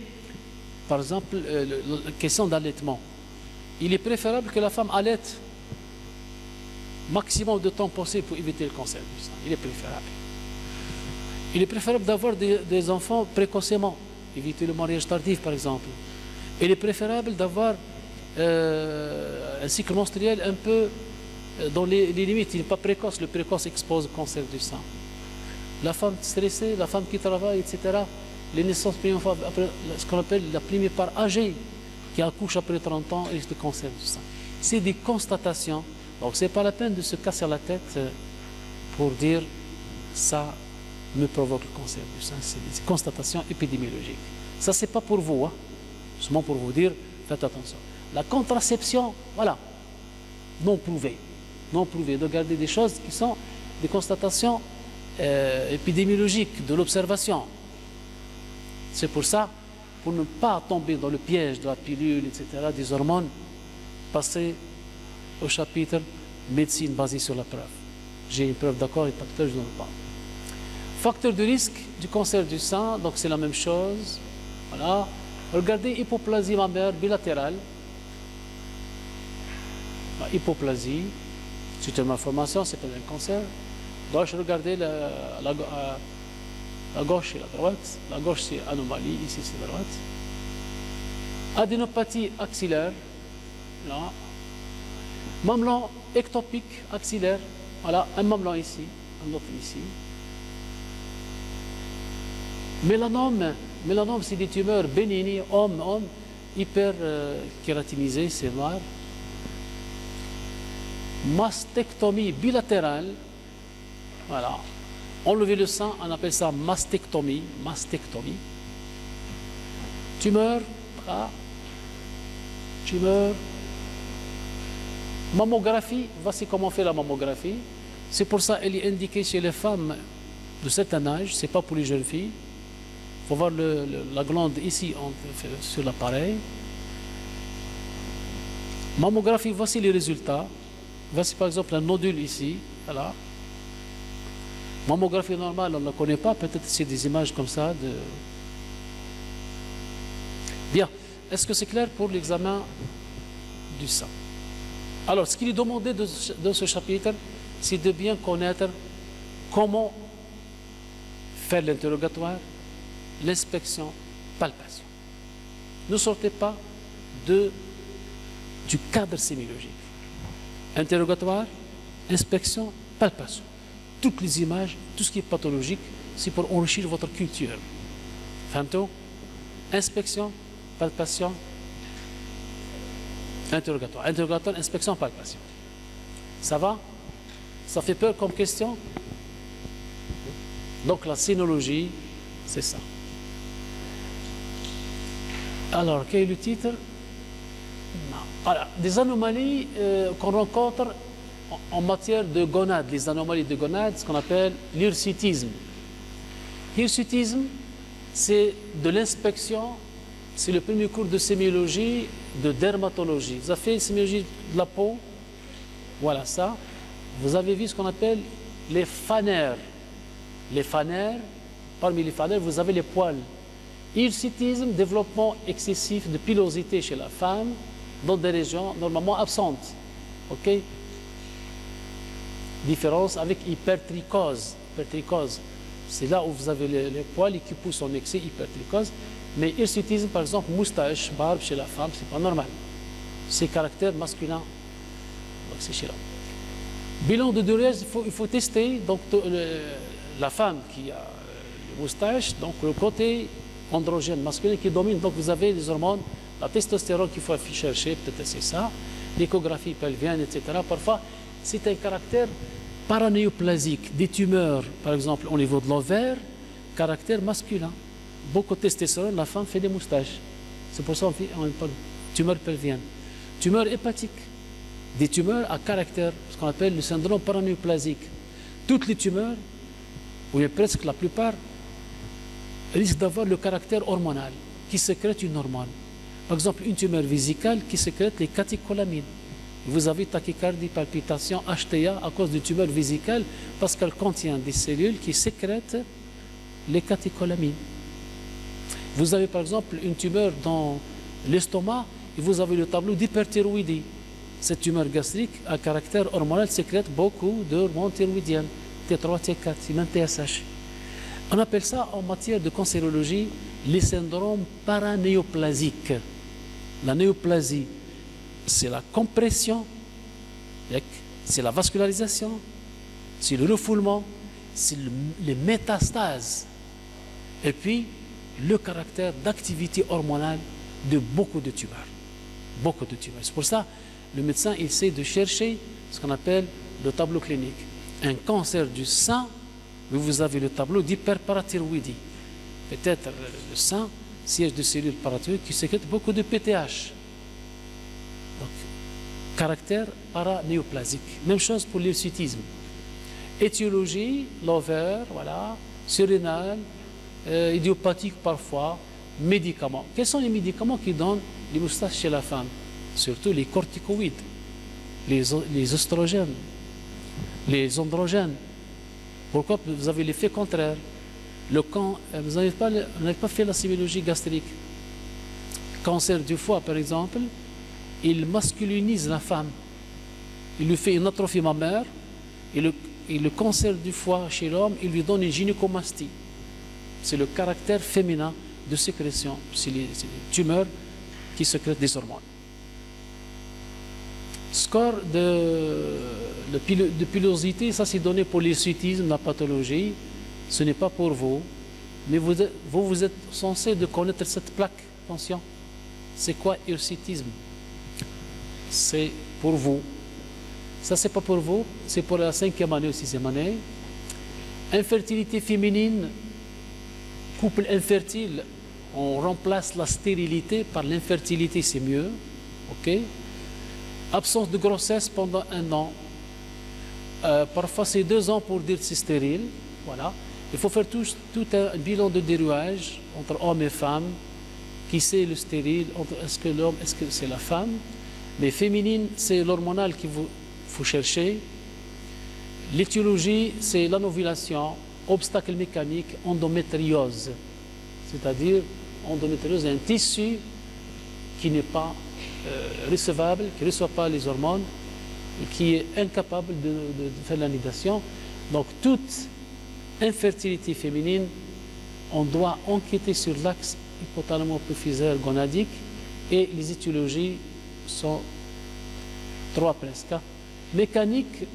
par exemple, la question d'allaitement. Il est préférable que la femme allaite maximum de temps possible pour éviter le cancer du sein. Il est préférable. Il est préférable d'avoir des enfants précocement, éviter le mariage tardif par exemple. Il est préférable d'avoir un cycle menstruel un peu dans les limites, il n'est pas précoce, le précoce expose au cancer du sein. La femme stressée, la femme qui travaille, etc. Les naissances après ce qu'on appelle la plupart âgée, qui accouche après 30 ans, risque de cancer du sein. C'est des constatations, donc ce n'est pas la peine de se casser la tête pour dire ça me provoque le cancer du sein. C'est des constatations épidémiologiques. Ça, c'est pas pour vous, hein. Seulement pour vous dire, faites attention. La contraception, voilà, non prouvée. Non prouvée, de garder des choses qui sont des constatations épidémiologiques, de l'observation. C'est pour ça, pour ne pas tomber dans le piège de la pilule, etc., des hormones, passer au chapitre médecine basée sur la preuve. J'ai une preuve d'accord et pas tout à l'heure, je n'en parle. Facteur de risque du cancer du sein, donc c'est la même chose. Voilà. Regardez hypoplasie mammaire bilatérale. Hypoplasie, c'est une malformation, c'est pas un cancer. Donc je regardais la gauche et la droite. La gauche c'est anomalie, ici c'est la droite. Adénopathie axillaire, là. Mamelon ectopique axillaire, voilà, un mamelon ici, un autre ici. Mélanome, c'est des tumeurs bénignes, homme, hyper kératinisées, c'est noir. Mastectomie bilatérale, voilà. Enlever le sein, on appelle ça mastectomie. Tumeur, voilà. Tumeur. Mammographie, voici comment on fait la mammographie. C'est pour ça qu'elle est indiquée chez les femmes de certain âge, c'est pas pour les jeunes filles. Il faut voir la glande ici sur l'appareil. Mammographie, voici les résultats. Voici par exemple un nodule ici, voilà. Mammographie normale, on ne la connaît pas, peut-être c'est des images comme ça. Bien, est-ce que c'est clair pour l'examen du sein? Alors, ce qu'il est demandé dans ce chapitre, c'est de bien connaître comment faire l'interrogatoire, l'inspection, palpation. Ne sortez pas du cadre sémiologique. Interrogatoire, inspection, palpation. Toutes les images, tout ce qui est pathologique, c'est pour enrichir votre culture. Fahmtou? Inspection, palpation, interrogatoire. Interrogatoire, inspection, palpation. Ça va? Ça fait peur comme question? Donc la sénologie, c'est ça. Alors, quel est le titre? Voilà, des anomalies qu'on rencontre en matière de gonades, les anomalies de gonades, ce qu'on appelle l'hirsutisme. Hirsutisme, c'est de l'inspection, c'est le premier cours de sémiologie, de dermatologie. Vous avez fait sémiologie de la peau, voilà ça. Vous avez vu ce qu'on appelle les fanères. Les fanères, parmi les fanères, vous avez les poils. Hirsutisme, développement excessif de pilosité chez la femme, dans des régions normalement absentes. Ok? Différence avec hypertrichose. Hypertrichose, c'est là où vous avez les poils qui poussent en excès, hypertrichose. Mais hirsutisme, par exemple, moustache, barbe chez la femme, c'est pas normal. C'est caractère masculin. Donc c'est chez l'homme. Bilan de durée, il faut tester. Donc la femme qui a le moustache, donc le côté androgène masculin qui domine. Donc vous avez les hormones, la testostérone qu'il faut chercher, peut-être c'est ça, l'échographie pelvienne, etc. Parfois, c'est un caractère paranéoplasique, des tumeurs, par exemple, au niveau de l'ovaire, caractère masculin. Beaucoup de testostérone, la femme fait des moustaches. C'est pour ça qu'on parle de tumeur pelvienne. Tumeur hépatique, des tumeurs à caractère, ce qu'on appelle le syndrome paranéoplasique. Toutes les tumeurs, ou bien presque la plupart, risquent d'avoir le caractère hormonal, qui sécrète une hormone. Par exemple, une tumeur vésicale qui sécrète les catécholamines. Vous avez tachycardie, palpitation, HTA à cause d'une tumeur vésicale parce qu'elle contient des cellules qui sécrètent les catécholamines. Vous avez par exemple une tumeur dans l'estomac et vous avez le tableau d'hyperthyroïdie. Cette tumeur gastrique à caractère hormonal sécrète beaucoup d'hormones thyroïdiennes, T3, T4, et même TSH. On appelle ça en matière de cancérologie les syndromes paranéoplasiques. La néoplasie, c'est la compression, c'est la vascularisation, c'est le refoulement, c'est les métastases. Et puis, le caractère d'activité hormonale de beaucoup de tumeurs. Beaucoup de tumeurs. C'est pour ça le médecin essaie de chercher ce qu'on appelle le tableau clinique. Un cancer du sein, vous avez le tableau d'hyperparathyroïdie. Peut-être le sein, siège de cellules parathyroïdes qui sécrètent beaucoup de PTH. Donc, caractère paranéoplasique. Même chose pour l'hirsutisme. Étiologie, l'ovaire, voilà, surrénal, idiopathique parfois, médicaments. Quels sont les médicaments qui donnent les moustaches chez la femme? Surtout les corticoïdes, les oestrogènes, les androgènes. Pourquoi? Vous avez l'effet contraire. Vous n'avez pas fait la sémiologie gastrique. Cancer du foie, par exemple, il masculinise la femme. Il lui fait une atrophie mammaire et le cancer du foie chez l'homme, il lui donne une gynécomastie. C'est le caractère féminin de sécrétion. C'est les tumeurs qui sécrètent des hormones. Score de pilosité, ça c'est donné pour l'hirsutisme, la pathologie. Ce n'est pas pour vous, mais vous êtes censé de connaître cette plaque. Attention, c'est quoi hirsutisme? C'est pour vous. Ça c'est pas pour vous, c'est pour la 5e année ou 6e année. Infertilité féminine, couple infertile, on remplace la stérilité par l'infertilité, c'est mieux. Ok? Absence de grossesse pendant 1 an. Parfois c'est 2 ans pour dire que c'est stérile. Voilà. Il faut faire tout un bilan de dérouage entre hommes et femmes. Qui c'est le stérile? Est-ce que l'homme, est-ce que c'est la femme? Mais féminine, c'est l'hormonal qu'il faut chercher. L'étiologie, c'est l'anovulation, obstacle mécanique, endométriose. C'est-à-dire, endométriose est un tissu qui n'est pas recevable, qui ne reçoit pas les hormones, et qui est incapable de faire la nidation. Donc, toute infertilité féminine, on doit enquêter sur l'axe hypothalamo-hypophysaire gonadique, et les étiologies sont 3 presque. Mécanique,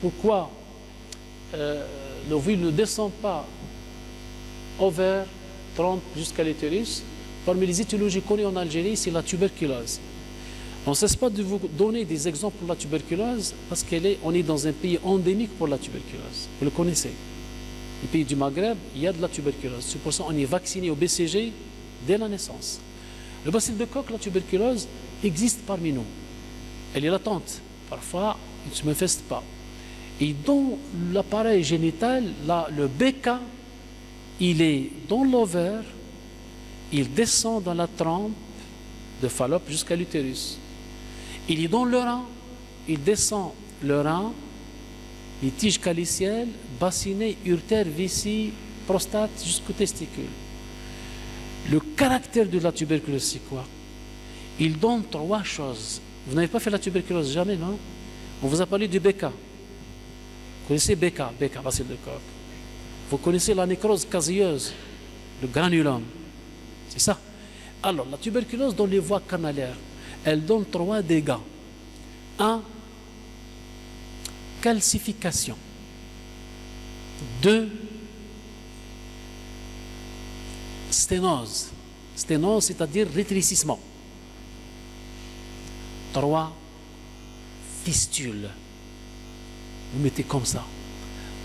pourquoi l'ovule ne descend pas ovaire, trompe jusqu'à l'utérus? Parmi les étiologies connues en Algérie, c'est la tuberculose. On ne cesse pas de vous donner des exemples pour la tuberculose parce qu'on est dans un pays endémique pour la tuberculose. Vous le connaissez. Les pays du Maghreb, il y a de la tuberculose. C'est pour ça qu'on est vacciné au BCG dès la naissance. Le bacille de Koch, la tuberculose, existe parmi nous. Elle est latente. Parfois, elle ne se manifeste pas. Et dans l'appareil génital, là, le BK, il est dans l'ovaire, il descend dans la trempe de Fallope jusqu'à l'utérus. Il est dans le rein, il descend le rein, les tiges calicielles, bassinées, urtères, vessie, prostate jusqu'au testicule. Le caractère de la tuberculose, c'est quoi? Il donne 3 choses. Vous n'avez pas fait la tuberculose, jamais, non? On vous a parlé du BK. Vous connaissez BK, bacille de Koch. Vous connaissez la nécrose caseilleuse, le granulome. C'est ça. Alors, la tuberculose dans les voies canalaires, elle donne 3 dégâts. 1, calcification. 2, sténose. Sténose, c'est-à-dire rétrécissement. 3, fistule. Vous mettez comme ça.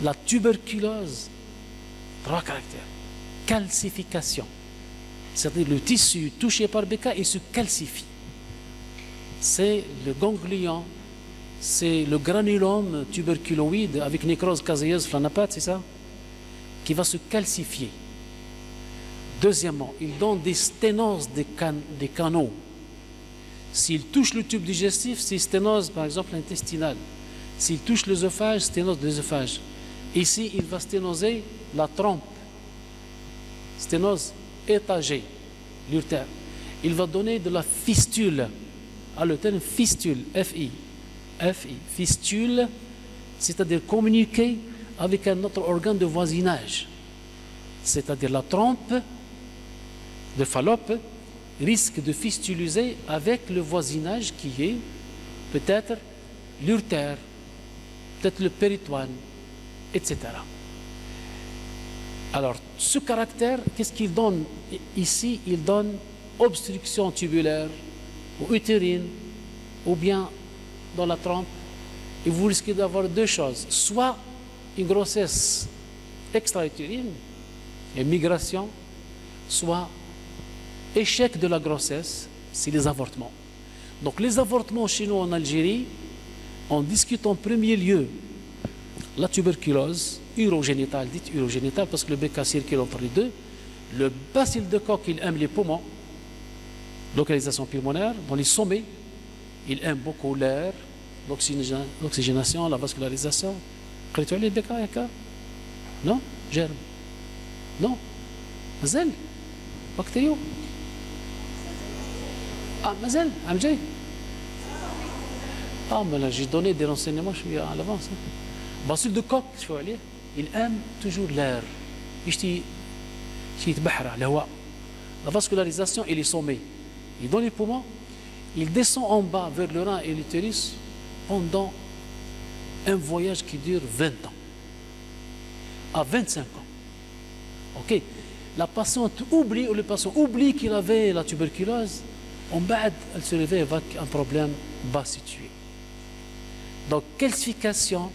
La tuberculose, 3 caractères. Calcification. C'est-à-dire le tissu touché par BK, il se calcifie. C'est le ganglion, c'est le granulome tuberculoïde avec nécrose caseilleuse flanapate, c'est ça? Qui va se calcifier. Deuxièmement, il donne des sténoses des canaux. S'il touche le tube digestif, c'est sténose, par exemple, intestinale. S'il touche l'œsophage, sténose de l'œsophage. Ici, il va sténoser la trompe. Sténose étagée, l'urtère. Il va donner de la fistule. Ah, le terme fistule, F-I, fistule, c'est-à-dire communiquer avec un autre organe de voisinage. c'est-à-dire la trompe de Fallope, risque de fistuliser avec le voisinage qui est peut-être l'urtère, peut-être le péritoine, etc. Alors, ce caractère, qu'est-ce qu'il donne ici? Il donne obstruction tubulaire ou utérine, ou bien dans la trompe. Et vous risquez d'avoir deux choses. Soit une grossesse extra-utérine, et migration, soit échec de la grossesse, c'est les avortements. Donc les avortements chez nous en Algérie, on discute en premier lieu la tuberculose urogénitale, dite urogénitale parce que le BK circule entre les deux. Le bacille de Koch, il aime les poumons, localisation pulmonaire, dans les sommets, il aime beaucoup l'air, l'oxygénation, la vascularisation. قريتوا عليه البكا هكا؟ Non? Germe? Non? مازال؟ بكتيريو؟ مازال؟ عم جاي؟ mais là j'ai donné des renseignements, je suis à l'avance. Bacille de Koch, شوفوا عليه، il aime toujours l'air. يشتي يتبحر على الهواء. La vascularisation et les sommets. Et dans les poumons, il descend en bas vers le rein et l'utérus pendant un voyage qui dure 20 ans, à 25 ans. Ok, la patiente oublie, ou le patient oublie qu'il avait la tuberculose, en bas, elle se réveille avec un problème bas situé. Donc, calcification,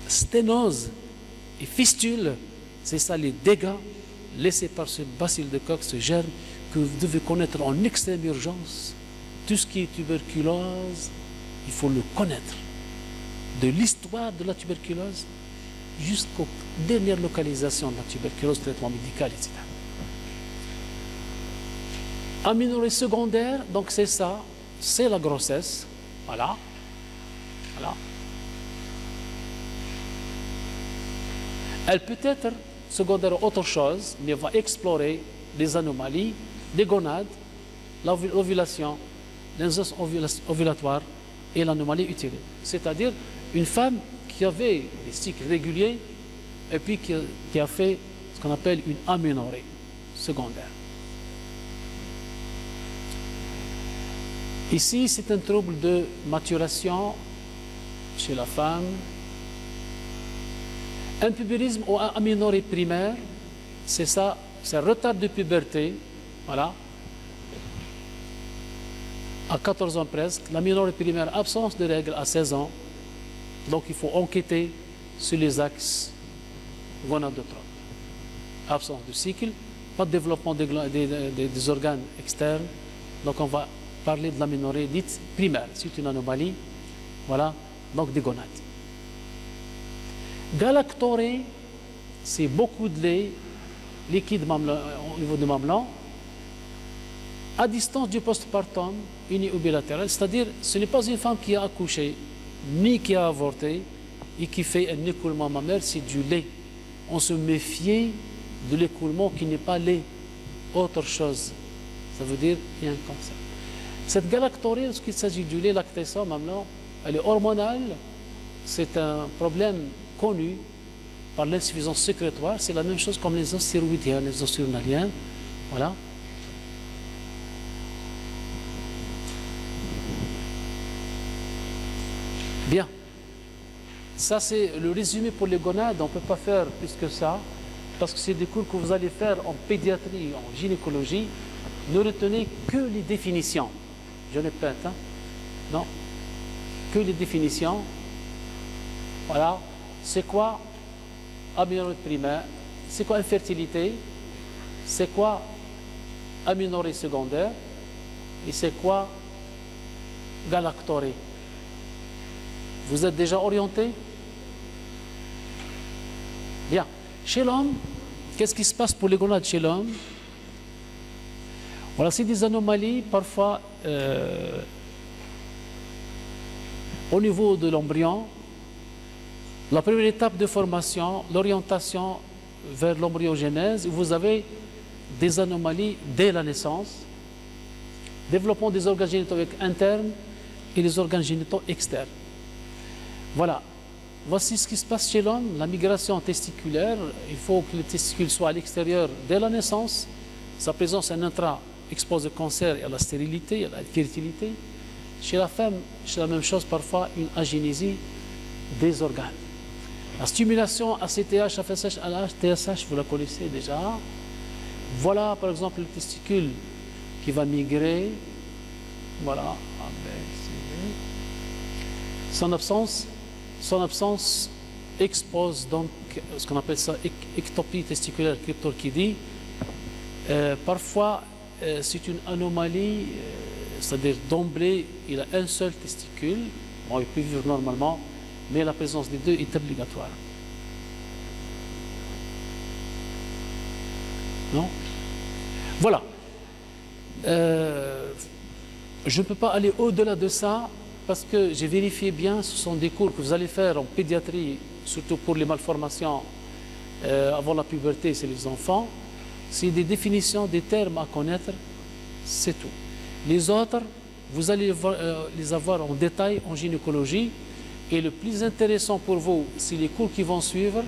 sténose et fistule, c'est ça les dégâts laissés par ce bacille de Koch, ce germe, que vous devez connaître en extrême urgence. Tout ce qui est tuberculose, il faut le connaître. De l'histoire de la tuberculose jusqu'aux dernières localisations de la tuberculose, traitement médical, etc. Aménorrhée secondaire, donc c'est ça, c'est la grossesse. Voilà. Voilà. Elle peut être secondaire à autre chose, mais va explorer les anomalies, les gonades, l'ovulation, l'insuffisance ovulatoire et l'anomalie utérine. C'est-à-dire une femme qui avait des cycles réguliers et puis qui a fait ce qu'on appelle une aménorrhée secondaire. Ici, c'est un trouble de maturation chez la femme. Un pubérisme ou un aménorrhée primaire, c'est ça, c'est un retard de puberté, voilà, à 14 ans presque. L'aménorrhée primaire, absence de règles à 16 ans. Donc il faut enquêter sur les axes gonadotropes. Absence de cycle, pas de développement des organes externes. Donc on va parler de l'aménorrhée dite primaire. C'est une anomalie, voilà, donc des gonades. Galactorrhée, c'est beaucoup de lait liquide au niveau du mamelon, à distance du postpartum uni ou bilatéral, c'est-à-dire ce n'est pas une femme qui a accouché, ni qui a avorté, et qui fait un écoulement mammaire, c'est du lait. On se méfie de l'écoulement qui n'est pas lait, autre chose. Ça veut dire qu'il y a un cancer. Cette galactorrhée, lorsqu'il s'agit du lait lactation mamelon, elle est hormonale, c'est un problème connu par l'insuffisance sécrétoire, c'est la même chose comme les os thyroïdiens, les os urinariens, voilà. Bien, ça c'est le résumé pour les gonades, on ne peut pas faire plus que ça, parce que c'est des cours que vous allez faire en pédiatrie, en gynécologie, ne retenez que les définitions, je répète, hein? Non, que les définitions, voilà. C'est quoi aménorrhée primaire? C'est quoi infertilité? C'est quoi aménorrhée secondaire? Et c'est quoi galactorrhée? Vous êtes déjà orienté? Bien. Chez l'homme, qu'est-ce qui se passe pour les gonades chez l'homme? Voilà, c'est des anomalies parfois au niveau de l'embryon. La première étape de formation, l'orientation vers l'embryogénèse, vous avez des anomalies dès la naissance, développement des organes génitaux internes et les organes génitaux externes. Voilà. voici ce qui se passe chez l'homme, la migration testiculaire. Il faut que le testicule soit à l'extérieur dès la naissance. Sa présence en intra expose au cancer et à la stérilité, à la fertilité. Chez la femme, c'est la même chose, parfois une agénésie des organes. La stimulation ACTH, FSH, LH, TSH, vous la connaissez déjà. Voilà par exemple le testicule qui va migrer. Voilà, A, B, C, D. Son absence expose donc ce qu'on appelle ça ectopie testiculaire cryptorchidie. Parfois, c'est une anomalie, c'est-à-dire d'emblée, il a un seul testicule. Bon, il peut vivre normalement, mais la présence des deux est obligatoire. Non? Voilà. Je ne peux pas aller au-delà de ça parce que j'ai vérifié bien, ce sont des cours que vous allez faire en pédiatrie, surtout pour les malformations avant la puberté, c'est les enfants. C'est des définitions, des termes à connaître, c'est tout. Les autres, vous allez les avoir en détail en gynécologie. Et le plus intéressant pour vous, c'est les cours qui vont suivre,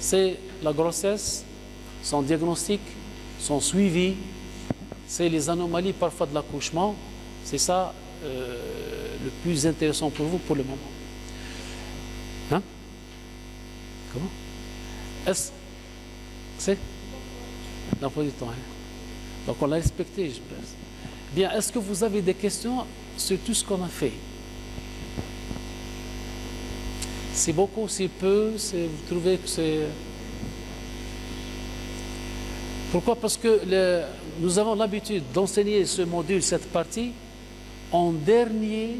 c'est la grossesse, son diagnostic, son suivi, c'est les anomalies parfois de l'accouchement. C'est ça le plus intéressant pour vous pour le moment. Hein? Comment? Est-ce c'est l'emploi du temps. Hein? Donc on l'a respecté, je pense. Bien, est-ce que vous avez des questions sur tout ce qu'on a fait? C'est beaucoup, c'est peu, vous trouvez que c'est... Pourquoi? Parce que nous avons l'habitude d'enseigner ce module, cette partie, en dernier,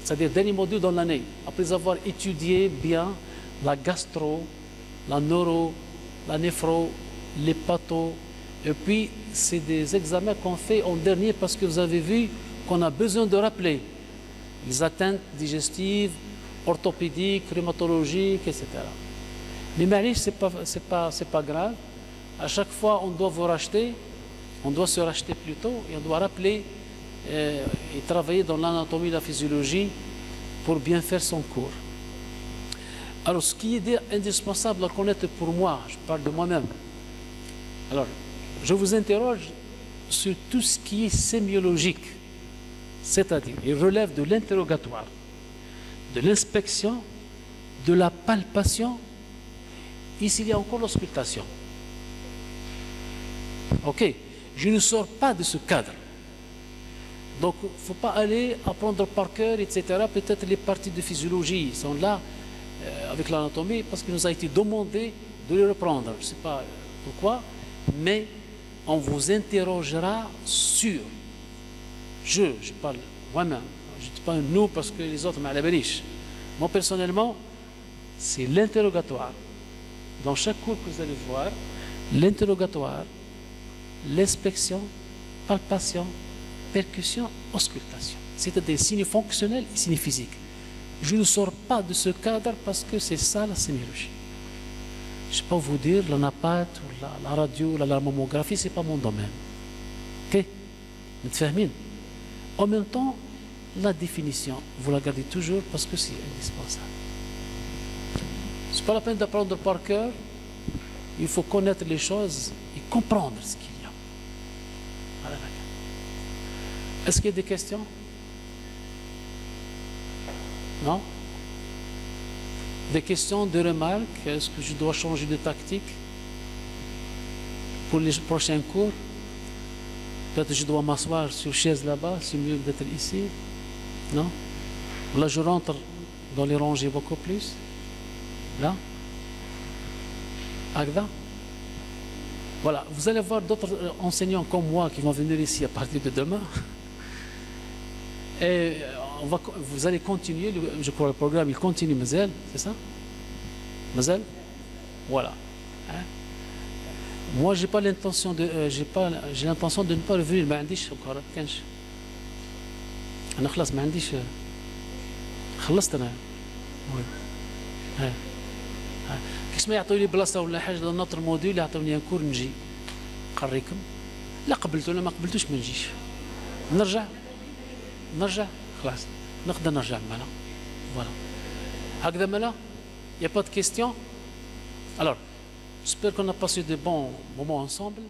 c'est-à-dire dernier module dans l'année, après avoir étudié bien la gastro, la neuro, la néphro, les pathos, et puis c'est des examens qu'on fait en dernier parce que vous avez vu qu'on a besoin de rappeler les atteintes digestives, orthopédiques, rhumatologiques, etc. Mais Marie, c'est pas grave. À chaque fois, on doit vous racheter, on doit se racheter plutôt, et on doit rappeler et travailler dans l'anatomie et la physiologie pour bien faire son cours. Alors, ce qui est indispensable à connaître pour moi, je parle de moi-même. Alors, je vous interroge sur tout ce qui est sémiologique, c'est-à-dire, il relève de l'interrogatoire, de l'inspection, de la palpation. Ici, il y a encore l'auscultation. Ok, je ne sors pas de ce cadre. Donc, il ne faut pas aller apprendre par cœur, etc. Peut-être les parties de physiologie sont là avec l'anatomie parce qu'il nous a été demandé de les reprendre. Je ne sais pas pourquoi, mais on vous interrogera sur. Je parle moi-même. Je ne dis pas nous parce que les autres, mais à la beriche. Moi, personnellement, c'est l'interrogatoire. Dans chaque cours que vous allez voir, l'interrogatoire, l'inspection, palpation, percussion, auscultation. C'est-à-dire des signes fonctionnels et signes physiques. Je ne sors pas de ce cadre parce que c'est ça la sémiologie. Je ne sais pas vous dire, la napate, ou la radio, la mammographie, ce n'est pas mon domaine. Ok? En même temps, la définition, vous la gardez toujours parce que c'est indispensable. Ce n'est pas la peine d'apprendre par cœur. Il faut connaître les choses et comprendre ce qu'il y a. Est-ce qu'il y a des questions? Non? Des questions, des remarques? Est-ce que je dois changer de tactique pour les prochains cours? Peut-être que je dois m'asseoir sur chaise là-bas, c'est mieux d'être ici. Non? Là, je rentre dans les rangées beaucoup plus. Là? Agda? Voilà, vous allez voir d'autres enseignants comme moi qui vont venir ici à partir de demain. Et vous allez continuer, je crois le programme, il continue, Mazel, c'est ça? Mazel? Voilà. Hein? Moi, j'ai pas l'intention de, j'ai l'intention de ne pas revenir, ما عنديش encore, كانش. أنا خلاص ما عنديش. خلصت أنا. ها. كيش ما يعطوا لي بلاصة ولا حاجة لنطر موديل يعطوني كور نجي. قريكم. لا قبلتوا ولا ما قبلتوش ما نجيش. نرجع خلاص نقدر نرجع معنا. فوالا. هكذا ملا Il n'y a pas de questions? Alors, j'espère qu'on a passé de bons moments ensemble.